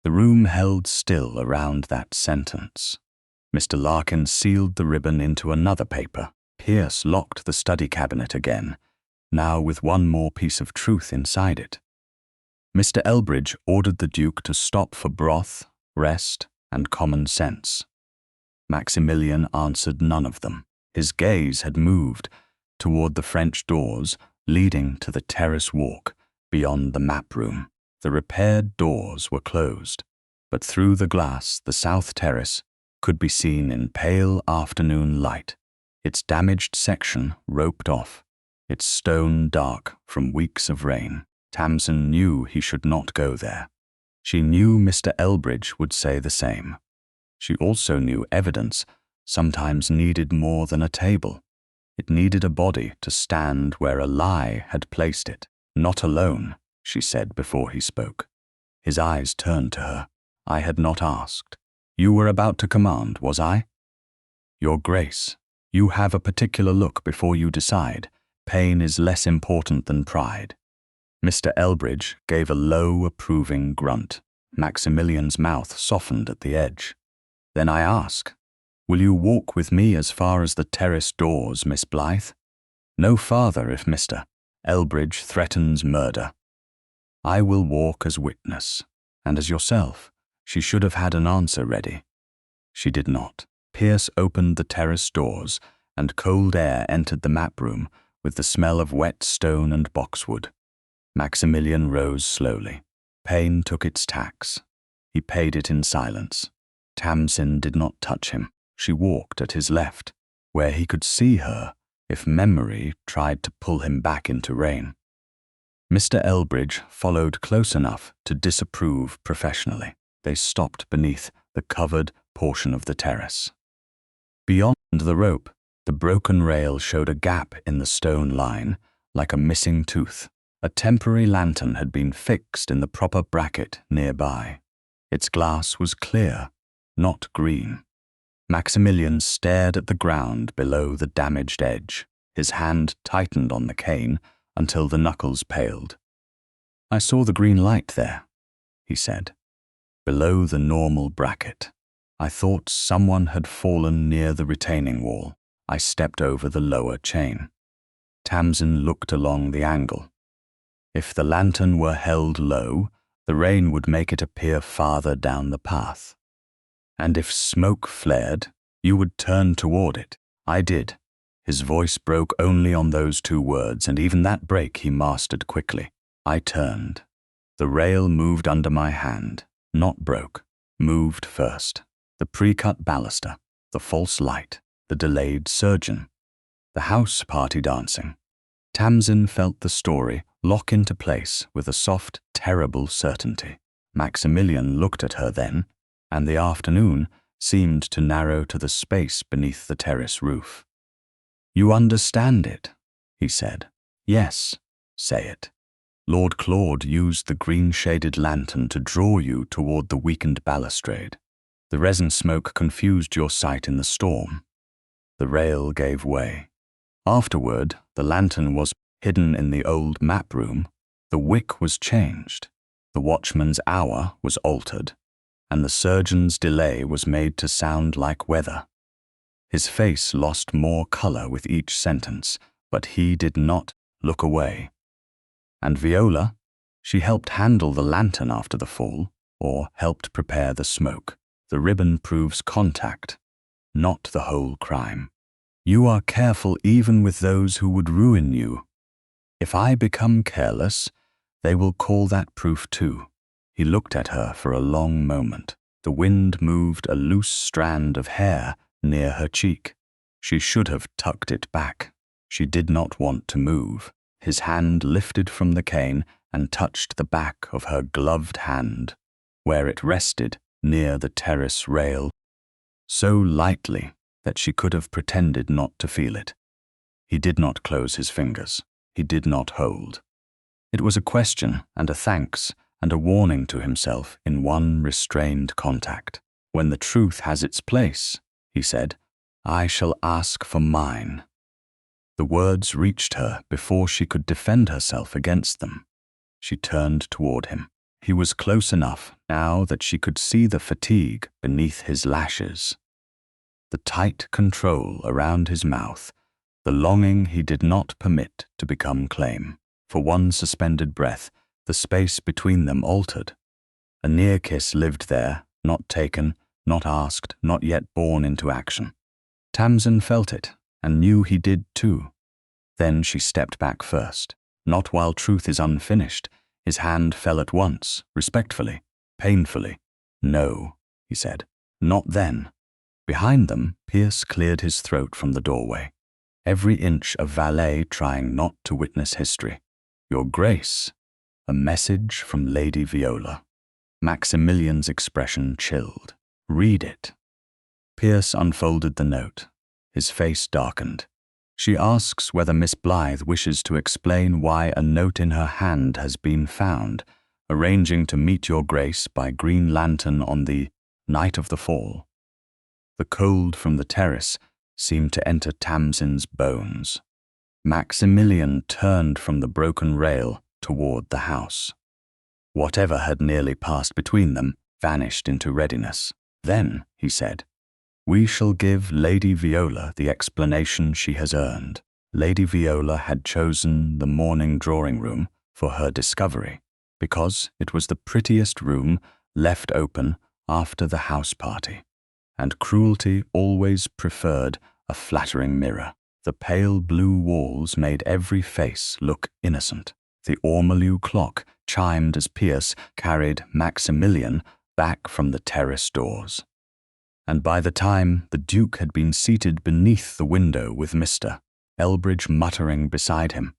The room held still around that sentence. Mr. Larkin sealed the ribbon into another paper. Pierce locked the study cabinet again, now with one more piece of truth inside it. Mr. Elbridge ordered the Duke to stop for broth, rest, and common sense. Maximilian answered none of them. His gaze had moved toward the French doors leading to the terrace walk beyond the map room. The repaired doors were closed, but through the glass the south terrace could be seen in pale afternoon light, its damaged section roped off, its stone dark from weeks of rain. Tamsin knew he should not go there. She knew Mr. Elbridge would say the same. She also knew evidence sometimes needed more than a table. It needed a body to stand where a lie had placed it. Not alone, she said before he spoke. His eyes turned to her. I had not asked. You were about to command, was I? Your Grace, you have a particular look before you decide. Pain is less important than pride. Mr. Elbridge gave a low, approving grunt. Maximilian's mouth softened at the edge. Then I ask, will you walk with me as far as the terrace doors, Miss Blythe? No farther if Mr. Elbridge threatens murder. I will walk as witness, and as yourself. She should have had an answer ready. She did not. Pierce opened the terrace doors, and cold air entered the map room with the smell of wet stone and boxwood. Maximilian rose slowly. Pain took its tax. He paid it in silence. Tamsin did not touch him. She walked at his left, where he could see her if memory tried to pull him back into rain. Mr. Elbridge followed close enough to disapprove professionally. They stopped beneath the covered portion of the terrace. Beyond the rope, the broken rail showed a gap in the stone line, like a missing tooth. A temporary lantern had been fixed in the proper bracket nearby. Its glass was clear, not green. Maximilian stared at the ground below the damaged edge. His hand tightened on the cane until the knuckles paled. "I saw the green light there," he said, "below the normal bracket. I thought someone had fallen near the retaining wall. I stepped over the lower chain." Tamsin looked along the angle. If the lantern were held low, the rain would make it appear farther down the path. "And if smoke flared, you would turn toward it." "I did." His voice broke only on those two words, and even that break he mastered quickly. "I turned. The rail moved under my hand, not broke, moved first. The pre-cut baluster, the false light, the delayed surgeon, the house party dancing." Tamsin felt the story lock into place with a soft, terrible certainty. Maximilian looked at her then, and the afternoon seemed to narrow to the space beneath the terrace roof. "You understand it," he said. "Yes, say it. Lord Claude used the green-shaded lantern to draw you toward the weakened balustrade. The resin smoke confused your sight in the storm. The rail gave way. Afterward, the lantern was hidden in the old map room. The wick was changed. The watchman's hour was altered, and the surgeon's delay was made to sound like weather." His face lost more color with each sentence, but he did not look away. "And Viola, she helped handle the lantern after the fall, or helped prepare the smoke. The ribbon proves contact, not the whole crime. You are careful even with those who would ruin you. If I become careless, they will call that proof too." He looked at her for a long moment. The wind moved a loose strand of hair near her cheek. She should have tucked it back. She did not want to move. His hand lifted from the cane and touched the back of her gloved hand, where it rested near the terrace rail, so lightly that she could have pretended not to feel it. He did not close his fingers. He did not hold. It was a question and a thanks and a warning to himself in one restrained contact. "When the truth has its place," he said, "I shall ask for mine." The words reached her before she could defend herself against them. She turned toward him. He was close enough now that she could see the fatigue beneath his lashes, the tight control around his mouth, the longing he did not permit to become claim. For one suspended breath, the space between them altered. A near kiss lived there, not taken, not asked, not yet born into action. Tamsin felt it, and knew he did too. Then she stepped back first. Not while truth is unfinished. His hand fell at once, respectfully, painfully. "No," he said, "not then." Behind them, Pierce cleared his throat from the doorway. Every inch a valet trying not to witness history. "Your Grace," a message from Lady Viola. Maximilian's expression chilled. "Read it." Pierce unfolded the note. His face darkened. "She asks whether Miss Blythe wishes to explain why a note in her hand has been found, arranging to meet your Grace by green lantern on the night of the fall." The cold from the terrace seemed to enter Tamsin's bones. Maximilian turned from the broken rail toward the house. Whatever had nearly passed between them vanished into readiness. "Then," he said, "we shall give Lady Viola the explanation she has earned." Lady Viola had chosen the morning drawing room for her discovery, because it was the prettiest room left open after the house party, and cruelty always preferred a flattering mirror. The pale blue walls made every face look innocent. The ormolu clock chimed as Pierce carried Maximilian back from the terrace doors. And by the time the Duke had been seated beneath the window with Mr. Elbridge muttering beside him,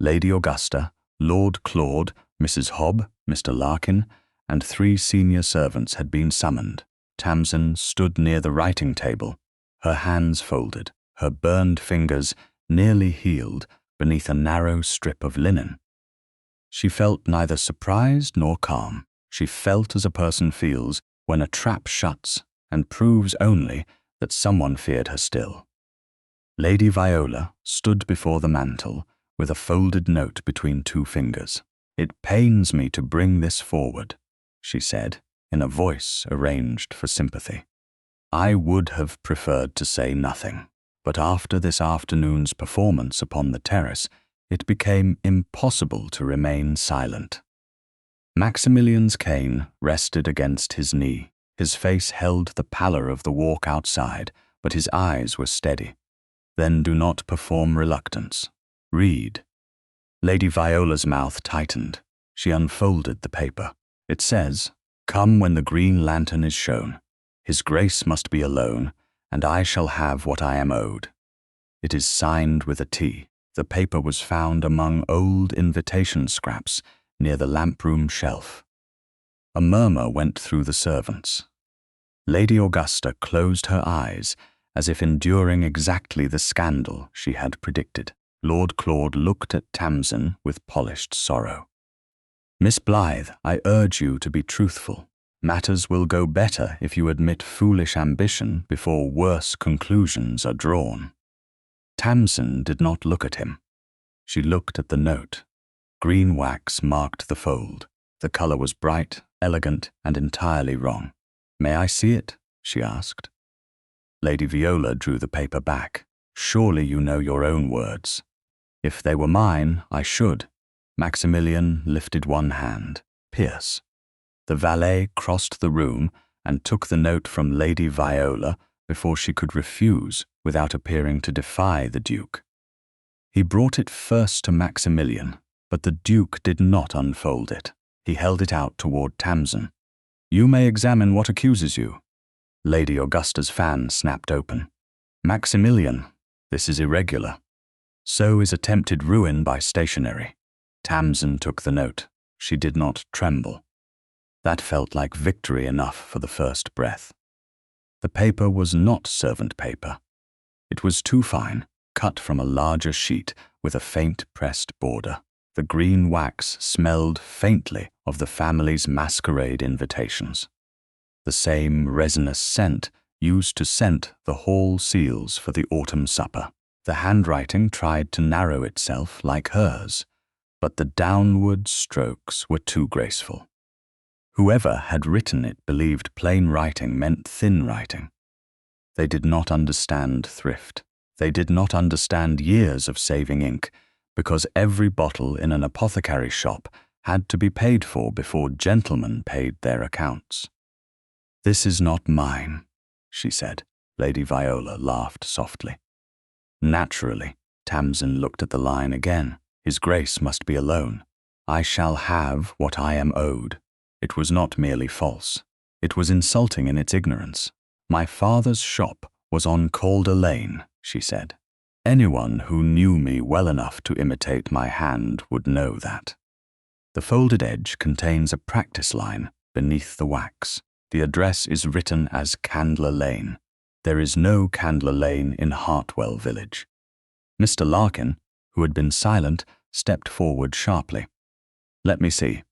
Lady Augusta Lord Claude, Mrs. Hobb, Mr. Larkin, and 3 senior servants had been summoned. Tamsin stood near the writing table, her hands folded, her burned fingers nearly healed beneath a narrow strip of linen. She felt neither surprised nor calm. She felt as a person feels when a trap shuts and proves only that someone feared her still. Lady Viola stood before the mantel with a folded note between 2 fingers. "It pains me to bring this forward," she said, in a voice arranged for sympathy. "I would have preferred to say nothing, but after this afternoon's performance upon the terrace, it became impossible to remain silent." Maximilian's cane rested against his knee. His face held the pallor of the walk outside, but his eyes were steady. "Then do not perform reluctance. Read." Lady Viola's mouth tightened. She unfolded the paper. "It says, 'Come when the green lantern is shown. His Grace must be alone, and I shall have what I am owed.' It is signed with a T. The paper was found among old invitation scraps near the lamp-room shelf. A murmur went through the servants. Lady Augusta closed her eyes as if enduring exactly the scandal she had predicted. Lord Claude looked at Tamsin with polished sorrow. "Miss Blythe, I urge you to be truthful. Matters will go better if you admit foolish ambition before worse conclusions are drawn." Tamsin did not look at him. She looked at the note. Green wax marked the fold. The color was bright, elegant, and entirely wrong. "May I see it?" she asked. Lady Viola drew the paper back. "Surely you know your own words." "If they were mine, I should." Maximilian lifted one hand. "Pierce." The valet crossed the room and took the note from Lady Viola before she could refuse without appearing to defy the Duke. He brought it first to Maximilian, but the Duke did not unfold it. He held it out toward Tamsin. "You may examine what accuses you." Lady Augusta's fan snapped open. "Maximilian, this is irregular. So is attempted ruin by stationery." Tamsin took the note. She did not tremble. That felt like victory enough for the first breath. The paper was not servant paper. It was too fine, cut from a larger sheet with a faint pressed border. The green wax smelled faintly of the family's masquerade invitations. The same resinous scent used to scent the hall seals for the autumn supper. The handwriting tried to narrow itself like hers, but the downward strokes were too graceful. Whoever had written it believed plain writing meant thin writing. They did not understand thrift. They did not understand years of saving ink, because every bottle in an apothecary shop had to be paid for before gentlemen paid their accounts. "This is not mine," she said. Lady Viola laughed softly. Naturally, Tamsin looked at the line again. "His Grace must be alone. I shall have what I am owed." It was not merely false. It was insulting in its ignorance. "My father's shop was on Calder Lane," she said. "Anyone who knew me well enough to imitate my hand would know that." The folded edge contains a practice line beneath the wax. The address is written as Candler Lane. There is no Candler Lane in Hartwell Village. Mr. Larkin, who had been silent, stepped forward sharply. "Let me see."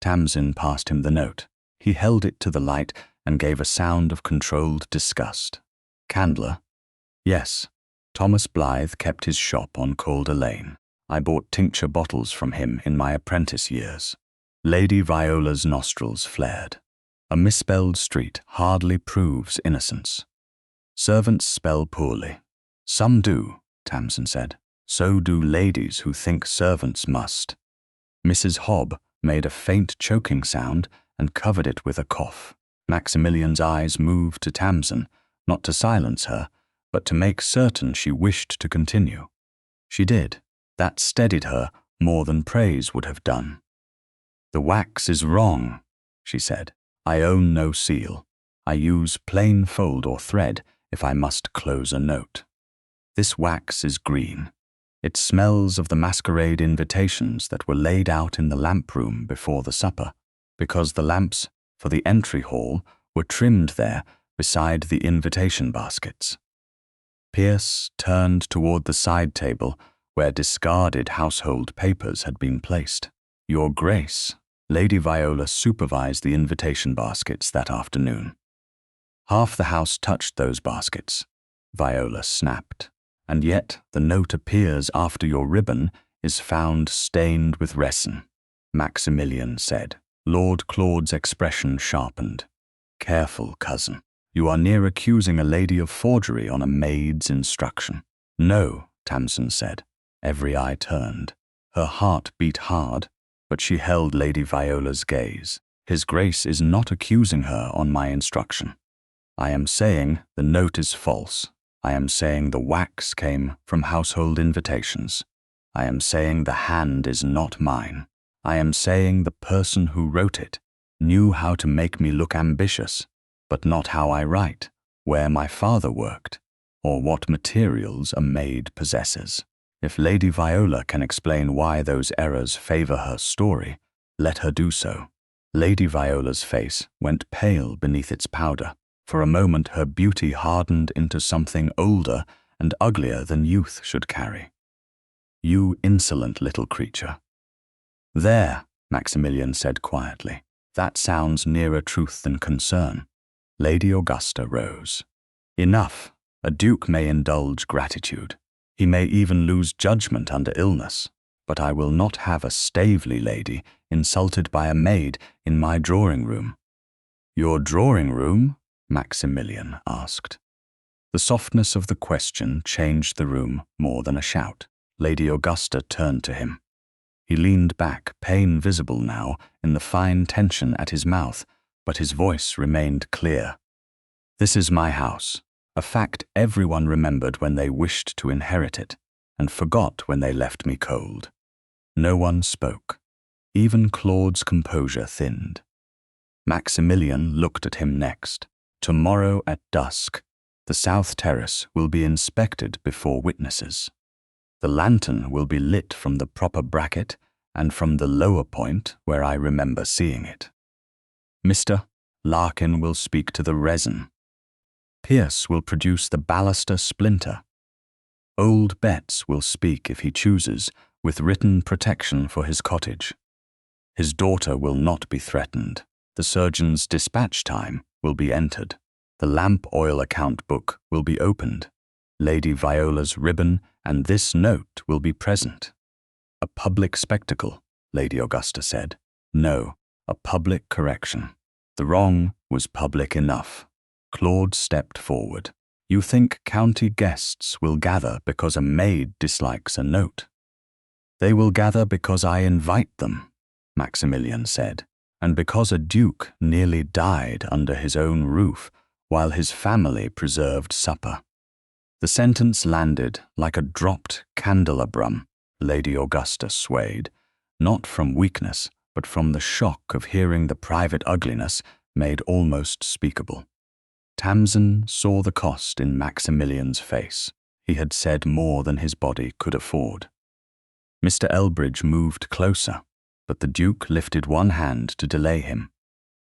Tamsin passed him the note. He held it to the light and gave a sound of controlled disgust. "Candler?" "Yes. Thomas Blythe kept his shop on Calder Lane. I bought tincture bottles from him in my apprentice years." Lady Viola's nostrils flared. A misspelled street hardly proves innocence. "Servants spell poorly." "Some do," Tamsin said. "So do ladies who think servants must." Mrs. Hobb made a faint choking sound and covered it with a cough. Maximilian's eyes moved to Tamsin, not to silence her, but to make certain she wished to continue. She did. That steadied her more than praise would have done. "The wax is wrong," she said. "I own no seal. I use plain fold or thread if I must close a note. This wax is green. It smells of the masquerade invitations that were laid out in the lamp room before the supper, because the lamps for the entry hall were trimmed there beside the invitation baskets. Pierce turned toward the side table where discarded household papers had been placed. Your Grace, Lady Viola supervised the invitation baskets that afternoon. Half the house touched those baskets, Viola snapped, and yet the note appears after your ribbon is found stained with resin, Maximilian said. Lord Claude's expression sharpened. Careful, cousin. You are near accusing a lady of forgery on a maid's instruction. No, Tamsin said. Every eye turned. Her heart beat hard, but she held Lady Viola's gaze. His Grace is not accusing her on my instruction. I am saying the note is false. I am saying the wax came from household invitations. I am saying the hand is not mine. I am saying the person who wrote it knew how to make me look ambitious, but not how I write, where my father worked, or what materials a maid possesses. If Lady Viola can explain why those errors favor her story, let her do so. Lady Viola's face went pale beneath its powder. For a moment her beauty hardened into something older and uglier than youth should carry. You insolent little creature. There, Maximilian said quietly. That sounds nearer truth than concern. Lady Augusta rose. Enough. A duke may indulge gratitude. He may even lose judgment under illness. But I will not have a Stavely lady insulted by a maid in my drawing room. Your drawing room? Maximilian asked. The softness of the question changed the room more than a shout. Lady Augusta turned to him. He leaned back, pain visible now in the fine tension at his mouth, but his voice remained clear. This is my house, a fact everyone remembered when they wished to inherit it, and forgot when they left me cold. No one spoke. Even Claude's composure thinned. Maximilian looked at him next. Tomorrow at dusk, the south terrace will be inspected before witnesses. The lantern will be lit from the proper bracket and from the lower point where I remember seeing it. Mr. Larkin will speak to the resin. Pierce will produce the baluster splinter. Old Betts will speak if he chooses, with written protection for his cottage. His daughter will not be threatened. The surgeon's dispatch time will be entered. The lamp oil account book will be opened. Lady Viola's ribbon and this note will be present. A public spectacle, Lady Augusta said. No, a public correction. The wrong was public enough. Claude stepped forward. You think county guests will gather because a maid dislikes a note? They will gather because I invite them, Maximilian said, and because a duke nearly died under his own roof while his family preserved supper. The sentence landed like a dropped candelabrum. Lady Augusta swayed, not from weakness, but from the shock of hearing the private ugliness made almost speakable. Tamsin saw the cost in Maximilian's face. He had said more than his body could afford. Mr. Elbridge moved closer, but the Duke lifted one hand to delay him.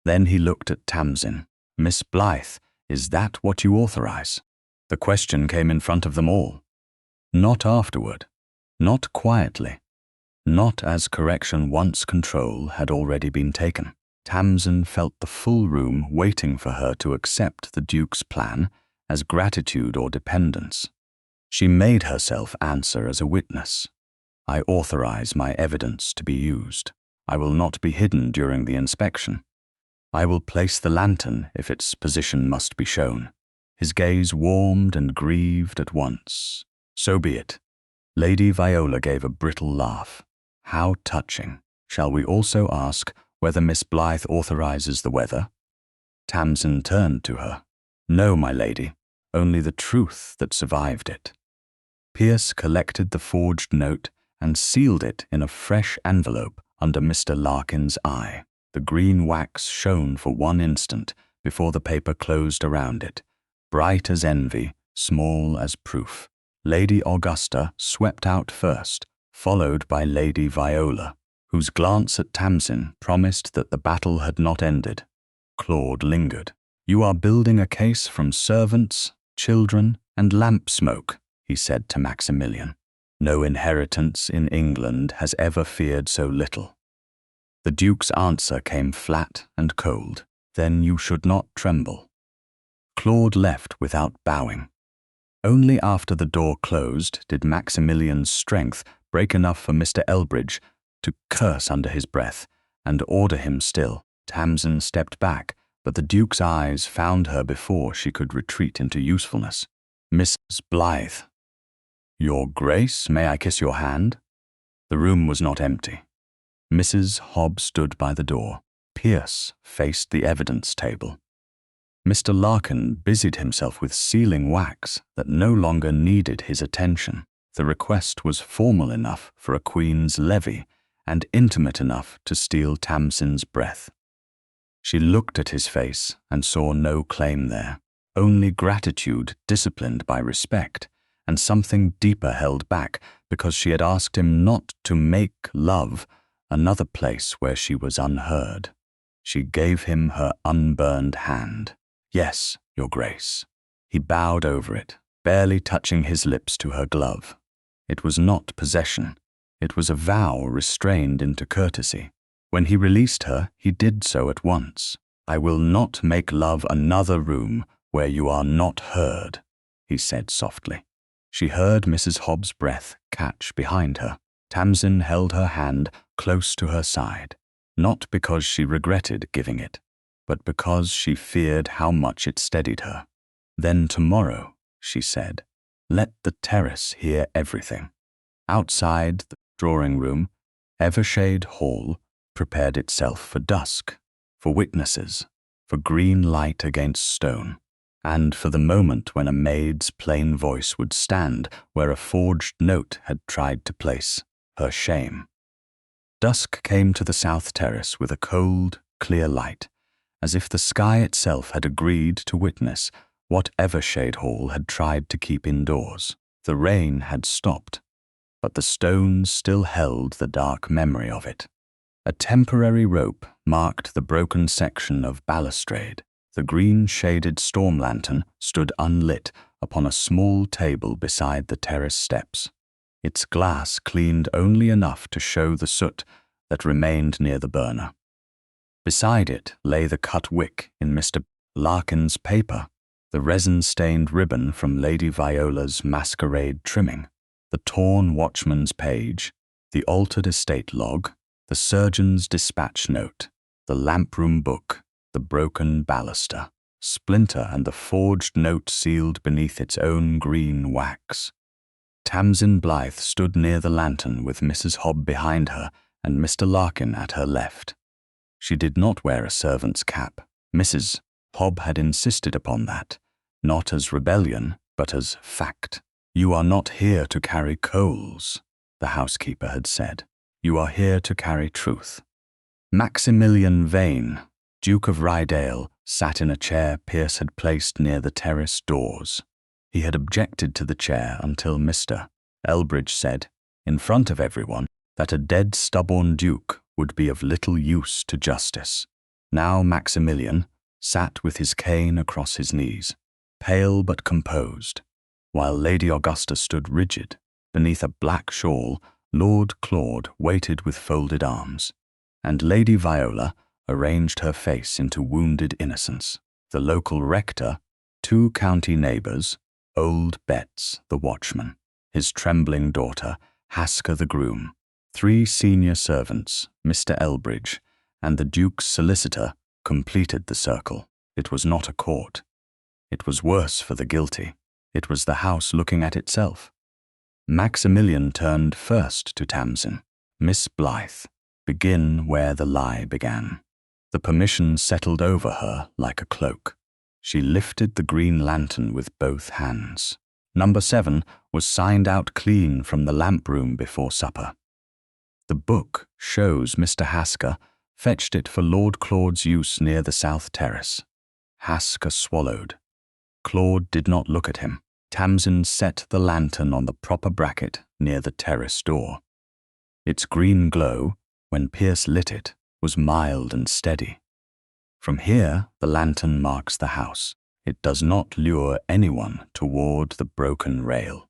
Then he looked at Tamsin. Miss Blythe, is that what you authorize? The question came in front of them all. Not afterward, not quietly, not as correction once control had already been taken. Tamsin felt the full room waiting for her to accept the Duke's plan as gratitude or dependence. She made herself answer as a witness. I authorize my evidence to be used. I will not be hidden during the inspection. I will place the lantern if its position must be shown. His gaze warmed and grieved at once. So be it. Lady Viola gave a brittle laugh. How touching. Shall we also ask whether Miss Blythe authorizes the weather? Tamsin turned to her. No, my lady, only the truth that survived it. Pierce collected the forged note and sealed it in a fresh envelope under Mr. Larkin's eye. The green wax shone for one instant before the paper closed around it, bright as envy, small as proof. Lady Augusta swept out first, followed by Lady Viola, whose glance at Tamsin promised that the battle had not ended. Claude lingered. "You are building a case from servants, children, and lamp smoke," he said to Maximilian. "No inheritance in England has ever feared so little." The Duke's answer came flat and cold. "Then you should not tremble." Claude left without bowing. Only after the door closed did Maximilian's strength break enough for Mr. Elbridge to curse under his breath and order him still. Tamsin stepped back, but the Duke's eyes found her before she could retreat into usefulness. "Mrs. Blythe." "Your Grace, may I kiss your hand?" The room was not empty. Mrs. Hobb stood by the door. Pierce faced the evidence table. Mr. Larkin busied himself with sealing wax that no longer needed his attention. The request was formal enough for a queen's levee and intimate enough to steal Tamsin's breath. She looked at his face and saw no claim there, only gratitude disciplined by respect, and something deeper held back because she had asked him not to make love another place where she was unheard. She gave him her unburned hand. "Yes, Your Grace." He bowed over it, barely touching his lips to her glove. It was not possession. It was a vow restrained into courtesy. When he released her, he did so at once. "I will not make love another room where you are not heard," he said softly. She heard Mrs. Hobb's breath catch behind her. Tamsin held her hand close to her side, not because she regretted giving it, but because she feared how much it steadied her. "Then tomorrow," she said, "let the terrace hear everything." Outside the drawing room, Evershade Hall prepared itself for dusk, for witnesses, for green light against stone, and for the moment when a maid's plain voice would stand where a forged note had tried to place her shame. Dusk came to the south terrace with a cold, clear light, as if the sky itself had agreed to witness what Evershade Hall had tried to keep indoors. The rain had stopped, but the stones still held the dark memory of it. A temporary rope marked the broken section of balustrade. The green-shaded storm lantern stood unlit upon a small table beside the terrace steps, its glass cleaned only enough to show the soot that remained near the burner. Beside it lay the cut wick in Mr. Larkin's paper, the resin-stained ribbon from Lady Viola's masquerade trimming, the torn watchman's page, the altered estate log, the surgeon's dispatch note, the lamp-room book, the broken baluster, splinter and the forged note sealed beneath its own green wax. Tamsin Blythe stood near the lantern with Mrs. Hobb behind her and Mr. Larkin at her left. She did not wear a servant's cap. Mrs. Hobb had insisted upon that, not as rebellion, but as fact. "You are not here to carry coals," the housekeeper had said. "You are here to carry truth." Maximilian Veyne, Duke of Rydale, sat in a chair Pierce had placed near the terrace doors. He had objected to the chair until Mr. Elbridge said, in front of everyone, that a dead stubborn duke would be of little use to justice. Now Maximilian sat with his cane across his knees, pale but composed, while Lady Augusta stood rigid. Beneath a black shawl, Lord Claude waited with folded arms, and Lady Viola arranged her face into wounded innocence. The local rector, two county neighbours, old Betts, the watchman, his trembling daughter, Hasker the groom, three senior servants, Mr. Elbridge, and the Duke's solicitor completed the circle. It was not a court. It was worse for the guilty. It was the house looking at itself. Maximilian turned first to Tamsin. "Miss Blythe, begin where the lie began." The permission settled over her like a cloak. She lifted the green lantern with both hands. Number 7 was signed out clean from the lamp room before supper. The book shows Mr. Hasker fetched it for Lord Claude's use near the south terrace. Hasker swallowed. Claude did not look at him. Tamsin set the lantern on the proper bracket near the terrace door. Its green glow, when Pierce lit it, was mild and steady. From here, the lantern marks the house. It does not lure anyone toward the broken rail.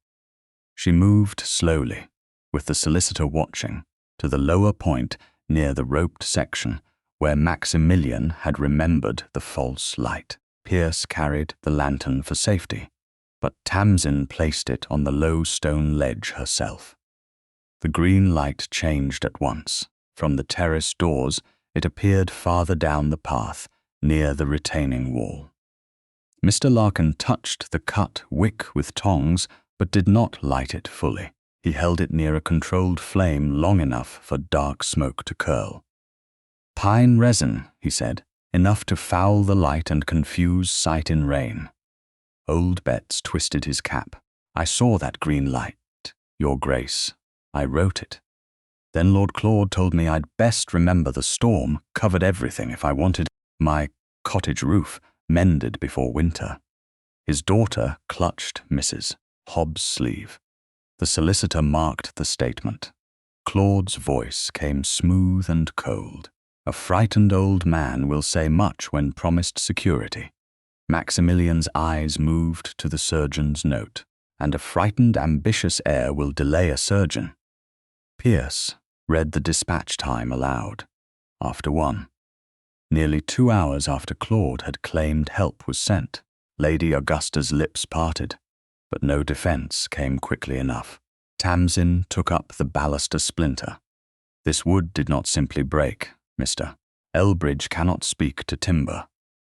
She moved slowly, with the solicitor watching, to the lower point near the roped section where Maximilian had remembered the false light. Pierce carried the lantern for safety, but Tamsin placed it on the low stone ledge herself. The green light changed at once. From the terrace doors, it appeared farther down the path, near the retaining wall. Mr. Larkin touched the cut wick with tongs, but did not light it fully. He held it near a controlled flame long enough for dark smoke to curl. "Pine resin," he said, "enough to foul the light and confuse sight in rain." Old Betts twisted his cap. "I saw that green light, Your Grace. I wrote it. Then Lord Claude told me I'd best remember the storm covered everything if I wanted my cottage roof mended before winter." His daughter clutched Mrs. Hobbs' sleeve. The solicitor marked the statement. Claude's voice came smooth and cold. A frightened old man will say much when promised security. Maximilian's eyes moved to the surgeon's note, and a frightened, ambitious heir will delay a surgeon. Pierce read the dispatch time aloud. After 1. Nearly 2 hours after Claude had claimed help was sent, Lady Augusta's lips parted, but no defense came quickly enough. Tamsin took up the baluster splinter. "This wood did not simply break, Mr. Elbridge cannot speak to timber,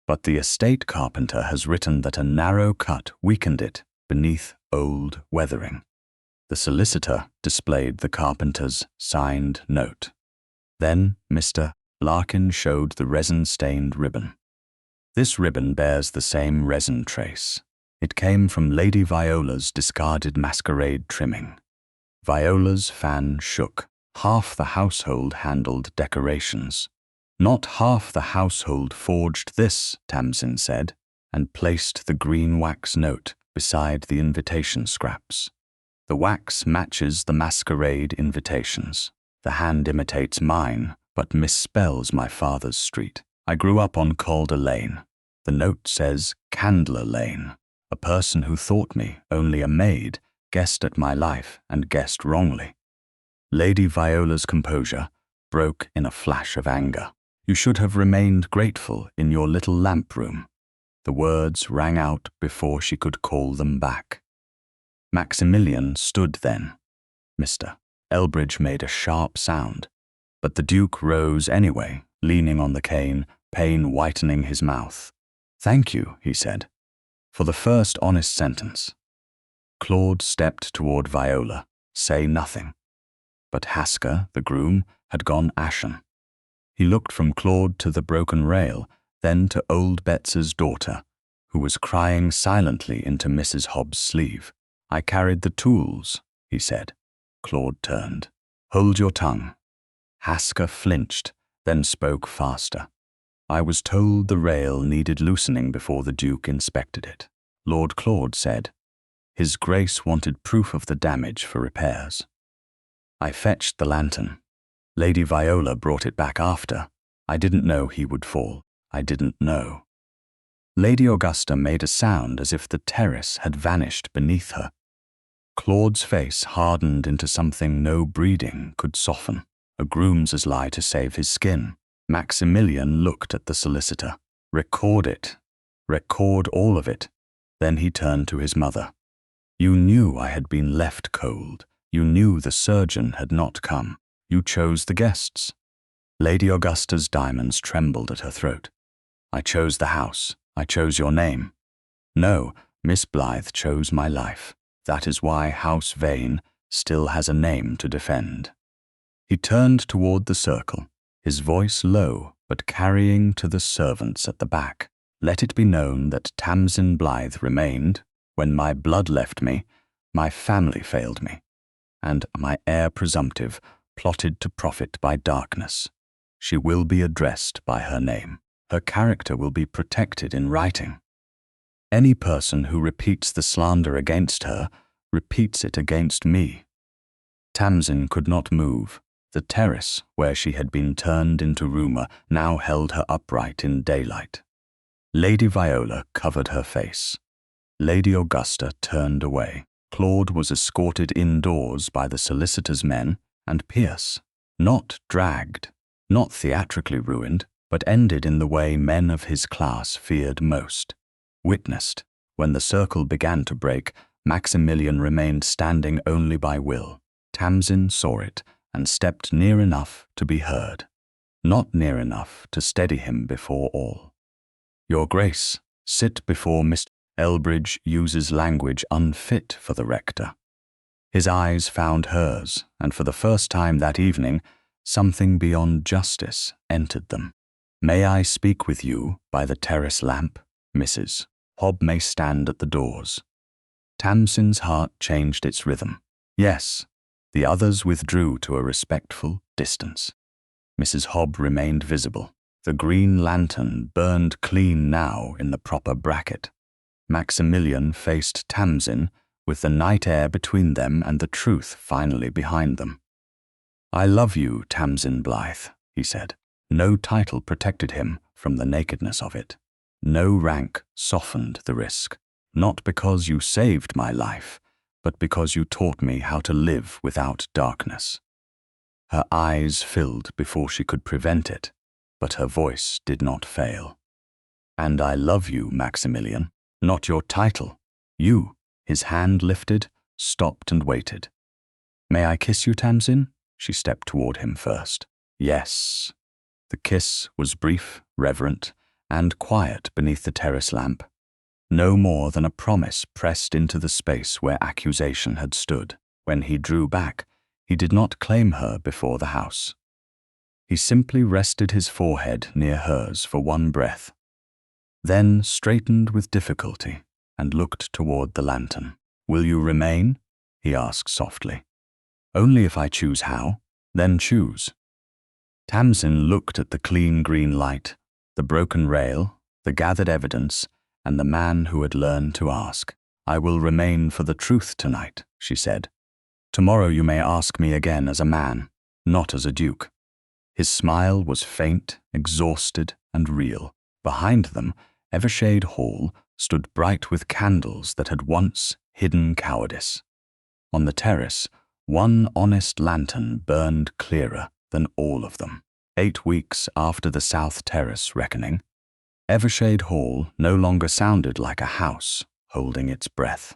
but the estate carpenter has written that a narrow cut weakened it beneath old weathering." The solicitor displayed the carpenter's signed note. Then Mr. Larkin showed the resin-stained ribbon. "This ribbon bears the same resin trace. It came from Lady Viola's discarded masquerade trimming." Viola's fan shook. Half the household handled decorations. "Not half the household forged this," Tamsin said, and placed the green wax note beside the invitation scraps. "The wax matches the masquerade invitations. The hand imitates mine, but misspells my father's street. I grew up on Calder Lane. The note says Candler Lane. A person who thought me only a maid guessed at my life and guessed wrongly." Lady Viola's composure broke in a flash of anger. "You should have remained grateful in your little lamp room." The words rang out before she could call them back. Maximilian stood then. Mr. Elbridge made a sharp sound, but the Duke rose anyway, leaning on the cane, pain whitening his mouth. "Thank you," he said, "for the first honest sentence." Claude stepped toward Viola. "Say nothing." But Hasker, the groom, had gone ashen. He looked from Claude to the broken rail, then to old Betts's daughter, who was crying silently into Mrs. Hobbs' sleeve. "I carried the tools," he said. Claude turned. "Hold your tongue." Hasker flinched, then spoke faster. "I was told the rail needed loosening before the Duke inspected it. Lord Claude said His Grace wanted proof of the damage for repairs. I fetched the lantern. Lady Viola brought it back after. I didn't know he would fall. I didn't know." Lady Augusta made a sound as if the terrace had vanished beneath her. Claude's face hardened into something no breeding could soften, a groom's lie to save his skin. Maximilian looked at the solicitor. "Record it. Record all of it." Then he turned to his mother. "You knew I had been left cold. You knew the surgeon had not come. You chose the guests." Lady Augusta's diamonds trembled at her throat. "I chose the house. I chose your name. No, Miss Blythe chose my life. That is why House Veyne still has a name to defend." He turned toward the circle, his voice low but carrying to the servants at the back. "Let it be known that Tamsin Blythe remained. When my blood left me, my family failed me, and my heir presumptive plotted to profit by darkness. She will be addressed by her name. Her character will be protected in writing." Any person who repeats the slander against her repeats it against me. Tamsin could not move. The terrace, where she had been turned into rumour, now held her upright in daylight. Lady Viola covered her face. Lady Augusta turned away. Claude was escorted indoors by the solicitor's men, and Pierce, not dragged, not theatrically ruined, but ended in the way men of his class feared most. Witnessed, when the circle began to break, Maximilian remained standing only by will. Tamsin saw it and stepped near enough to be heard, not near enough to steady him before all. Your Grace, sit before Mr. Elbridge uses language unfit for the rector. His eyes found hers, and for the first time that evening, something beyond justice entered them. May I speak with you by the terrace lamp, Mrs. Hob may stand at the doors. Tamsin's heart changed its rhythm. Yes, the others withdrew to a respectful distance. Mrs. Hob remained visible. The green lantern burned clean now in the proper bracket. Maximilian faced Tamsin, with the night air between them and the truth finally behind them. I love you, Tamsin Blythe, he said. No title protected him from the nakedness of it. No rank softened the risk. Not because you saved my life, but because you taught me how to live without darkness. Her eyes filled before she could prevent it, but her voice did not fail. And I love you, Maximilian, not your title. You, his hand lifted, stopped and waited. May I kiss you, Tamsin? She stepped toward him first. Yes. The kiss was brief, reverent, and quiet beneath the terrace lamp. No more than a promise pressed into the space where accusation had stood. When he drew back, he did not claim her before the house. He simply rested his forehead near hers for one breath, then straightened with difficulty and looked toward the lantern. Will you remain? He asked softly. Only if I choose how, then choose. Tamsin looked at the clean green light, the broken rail, the gathered evidence, and the man who had learned to ask. I will remain for the truth tonight, she said. Tomorrow you may ask me again as a man, not as a duke. His smile was faint, exhausted, and real. Behind them, Evershade Hall stood bright with candles that had once hidden cowardice. On the terrace, one honest lantern burned clearer than all of them. 8 weeks after the South Terrace reckoning, Evershade Hall no longer sounded like a house holding its breath.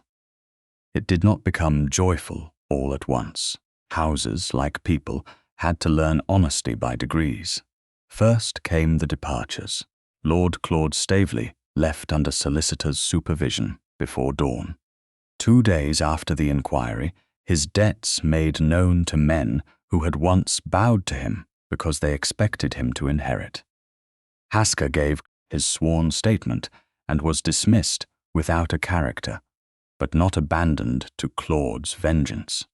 It did not become joyful all at once. Houses, like people, had to learn honesty by degrees. First came the departures. Lord Claude Staveley left under solicitor's supervision before dawn. 2 days after the inquiry, his debts made known to men who had once bowed to him because they expected him to inherit. Hasker gave his sworn statement and was dismissed without a character, but not abandoned to Claude's vengeance.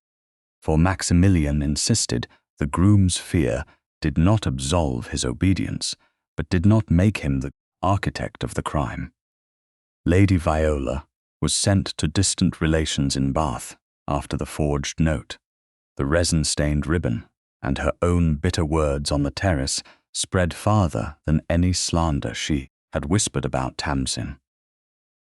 For Maximilian insisted the groom's fear did not absolve his obedience, but did not make him the architect of the crime. Lady Viola was sent to distant relations in Bath after the forged note. The resin-stained ribbon and her own bitter words on the terrace spread farther than any slander she had whispered about Tamsin.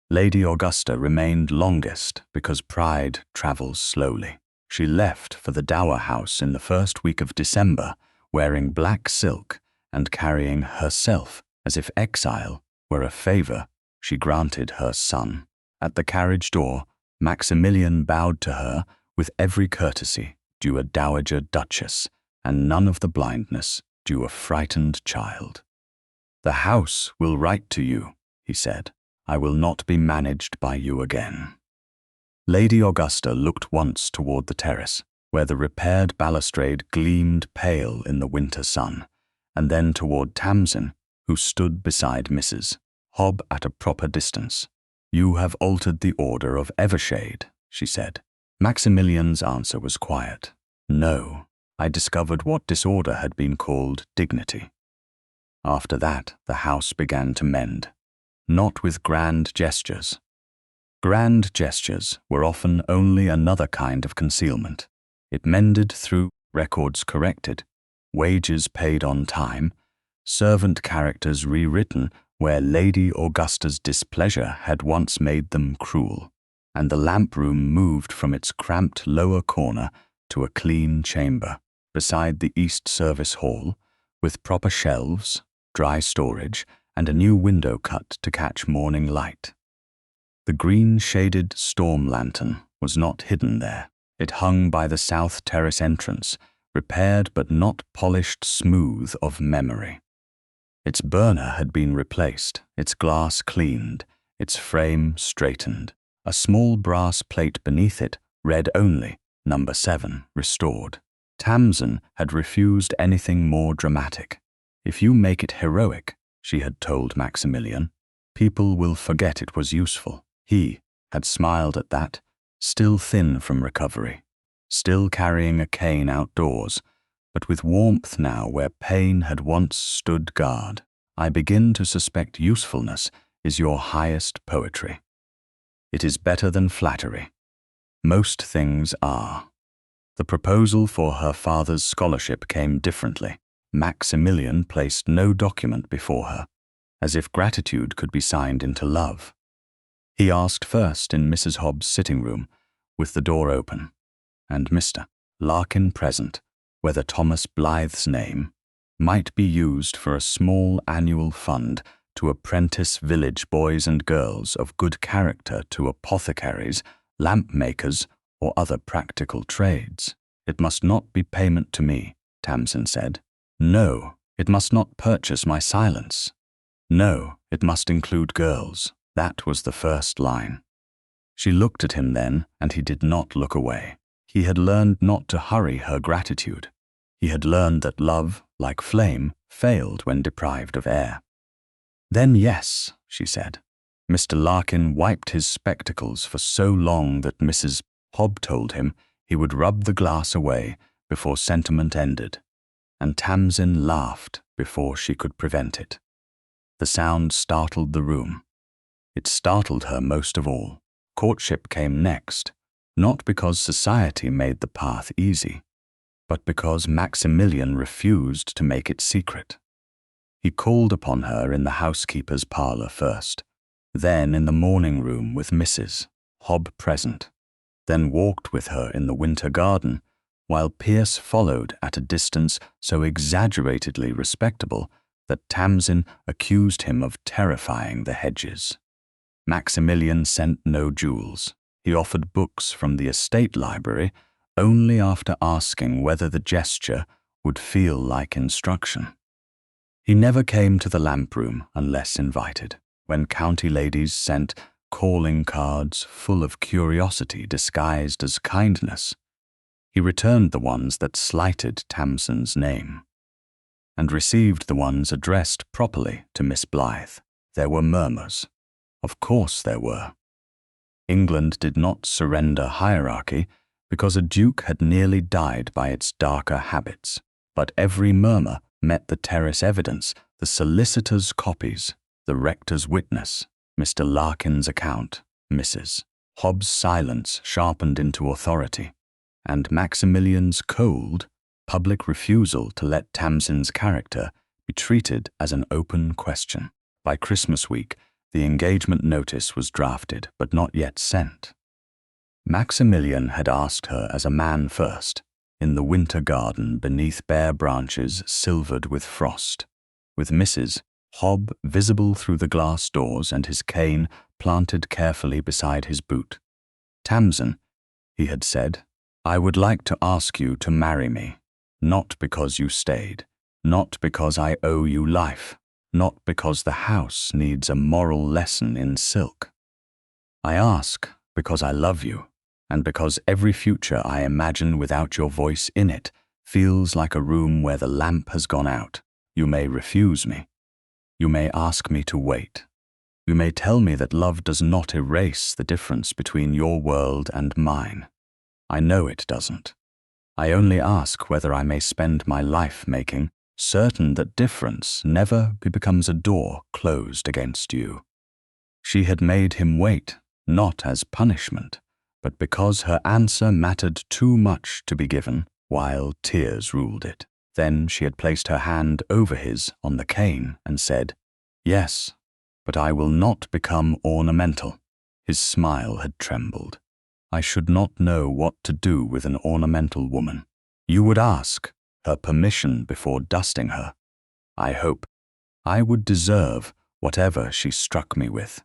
Lady Augusta remained longest because pride travels slowly. She left for the Dower House in the first week of December, wearing black silk and carrying herself as if exile were a favor she granted her son. At the carriage door, Maximilian bowed to her with every courtesy due a dowager duchess, and none of the blindness due a frightened child. The house will write to you, he said. I will not be managed by you again. Lady Augusta looked once toward the terrace, where the repaired balustrade gleamed pale in the winter sun, and then toward Tamsin, who stood beside Mrs. Hob at a proper distance. You have altered the order of Evershade, she said. Maximilian's answer was quiet. No, I discovered what disorder had been called dignity. After that, the house began to mend, not with grand gestures, Grand gestures were often only another kind of concealment. It mended through records corrected, wages paid on time, servant characters rewritten where Lady Augusta's displeasure had once made them cruel, and the lamp room moved from its cramped lower corner to a clean chamber beside the East Service Hall, with proper shelves, dry storage, and a new window cut to catch morning light. The green-shaded storm lantern was not hidden there. It hung by the south terrace entrance, repaired but not polished smooth of memory. Its burner had been replaced, its glass cleaned, its frame straightened. A small brass plate beneath it read only, "Number 7, restored." Tamsin had refused anything more dramatic. "If you make it heroic," she had told Maximilian, "people will forget it was useful." He had smiled at that, still thin from recovery, still carrying a cane outdoors, but with warmth now where pain had once stood guard. "I begin to suspect usefulness is your highest poetry. It is better than flattery. Most things are." The proposal for her father's scholarship came differently. Maximilian placed no document before her, as if gratitude could be signed into love. He asked first in Mrs. Hobbs' sitting room, with the door open, and Mr. Larkin present, whether Thomas Blythe's name might be used for a small annual fund to apprentice village boys and girls of good character to apothecaries, lamp makers, or other practical trades. "It must not be payment to me," Tamsin said. "No, it must not purchase my silence. No, it must include girls." That was the first line. She looked at him then, and he did not look away. He had learned not to hurry her gratitude. He had learned that love, like flame, failed when deprived of air. "Then yes," she said. Mr. Larkin wiped his spectacles for so long that Mrs. Hobb told him he would rub the glass away before sentiment ended, and Tamsin laughed before she could prevent it. The sound startled the room. It startled her most of all. Courtship came next, not because society made the path easy, but because Maximilian refused to make it secret. He called upon her in the housekeeper's parlour first, then in the morning room with Mrs. Hobb present, then walked with her in the winter garden, while Pierce followed at a distance so exaggeratedly respectable that Tamsin accused him of terrifying the hedges. Maximilian sent no jewels. He offered books from the estate library only after asking whether the gesture would feel like instruction. He never came to the lamp room unless invited, when county ladies sent calling cards full of curiosity disguised as kindness. He returned the ones that slighted Tamsin's name, and received the ones addressed properly to Miss Blythe. There were murmurs. Of course there were. England did not surrender hierarchy because a duke had nearly died by its darker habits, but every murmur met the terrace evidence, the solicitor's copies, the rector's witness, Mr. Larkin's account, Mrs. Hobbs' silence sharpened into authority, and Maximilian's cold, public refusal to let Tamsin's character be treated as an open question. By Christmas week, the engagement notice was drafted but not yet sent. Maximilian had asked her as a man first, in the winter garden beneath bare branches silvered with frost, with Mrs. Hobb visible through the glass doors and his cane planted carefully beside his boot. "Tamsin," he had said, "I would like to ask you to marry me, not because you stayed, not because I owe you life, not because the house needs a moral lesson in silk. I ask because I love you, and because every future I imagine without your voice in it feels like a room where the lamp has gone out. You may refuse me. You may ask me to wait. You may tell me that love does not erase the difference between your world and mine. I know it doesn't. I only ask whether I may spend my life making certain that difference never becomes a door closed against you." She had made him wait, not as punishment, but because her answer mattered too much to be given while tears ruled it. Then she had placed her hand over his on the cane and said, "Yes, but I will not become ornamental." His smile had trembled. "I should not know what to do with an ornamental woman. You would ask her permission before dusting her. I hope I would deserve whatever she struck me with."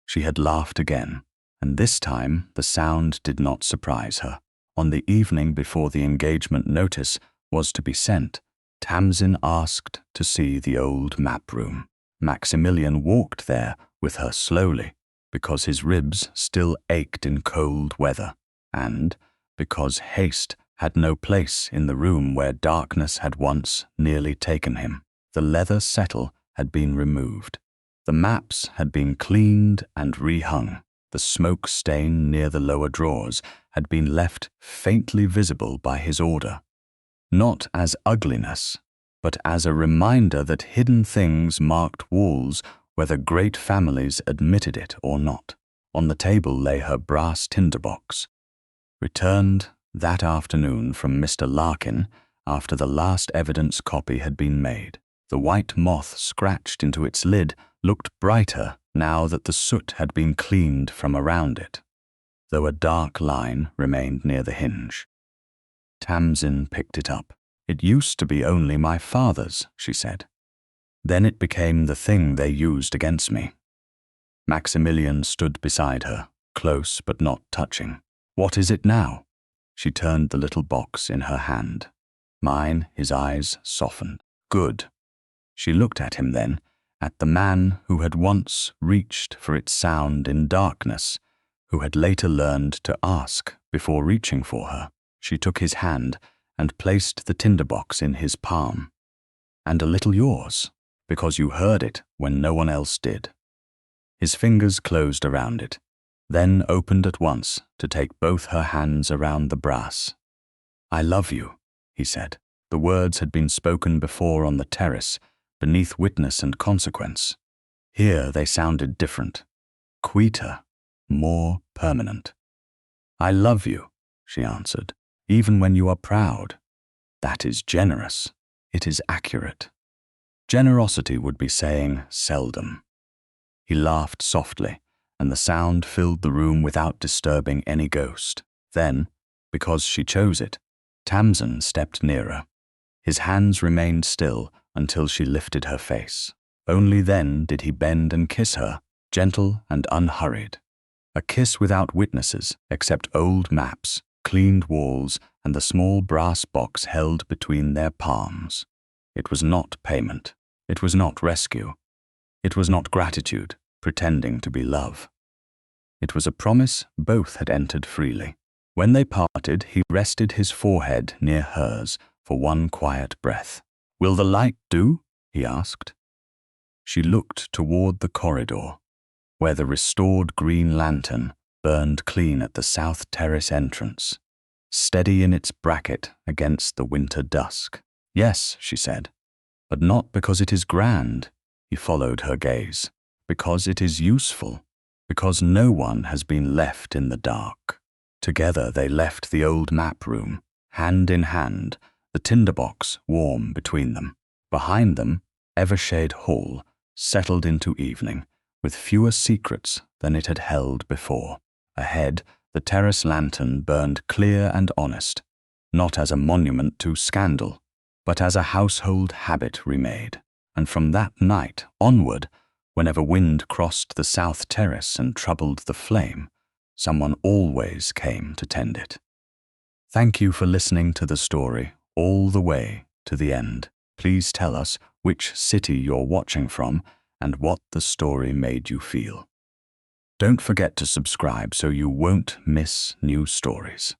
She had laughed again, and this time the sound did not surprise her. On the evening before the engagement notice was to be sent, Tamsin asked to see the old map room. Maximilian walked there with her slowly, because his ribs still ached in cold weather, and because haste had no place in the room where darkness had once nearly taken him. The leather settle had been removed. The maps had been cleaned and rehung. The smoke stain near the lower drawers had been left faintly visible by his order, not as ugliness, but as a reminder that hidden things marked walls whether great families admitted it or not. On the table lay her brass tinderbox, returned that afternoon from Mr. Larkin after the last evidence copy had been made. The white moth scratched into its lid looked brighter now that the soot had been cleaned from around it, though a dark line remained near the hinge. Tamsin picked it up. "It used to be only my father's," she said. "Then it became the thing they used against me." Maximilian stood beside her, close but not touching. "What is it now?" She turned the little box in her hand. Mine, his eyes softened. "Good." She looked at him then, at the man who had once reached for its sound in darkness, who had later learned to ask before reaching for her. She took his hand and placed the tinderbox in his palm. "And a little yours, because you heard it when no one else did." His fingers closed around it, then opened at once to take both her hands around the brass. "I love you," he said. The words had been spoken before on the terrace, beneath witness and consequence. Here they sounded different, quieter, more permanent. "I love you," she answered, "even when you are proud. That is generous. It is accurate. Generosity would be saying seldom." He laughed softly, and the sound filled the room without disturbing any ghost. Then, because she chose it, Tamsin stepped nearer. His hands remained still until she lifted her face. Only then did he bend and kiss her, gentle and unhurried. A kiss without witnesses, except old maps, cleaned walls, and the small brass box held between their palms. It was not payment. It was not rescue. It was not gratitude, pretending to be love. It was a promise both had entered freely. When they parted, he rested his forehead near hers for one quiet breath. "Will the light do?" he asked. She looked toward the corridor, where the restored green lantern burned clean at the south terrace entrance, steady in its bracket against the winter dusk. "Yes," she said, "but not because it is grand." He followed her gaze. "Because it is useful, because no one has been left in the dark." Together they left the old map room, hand in hand, the tinderbox warm between them. Behind them, Evershade Hall settled into evening, with fewer secrets than it had held before. Ahead, the terrace lantern burned clear and honest, not as a monument to scandal, but as a household habit remade. And from that night onward, whenever wind crossed the south terrace and troubled the flame, someone always came to tend it. Thank you for listening to the story all the way to the end. Please tell us which city you're watching from and what the story made you feel. Don't forget to subscribe so you won't miss new stories.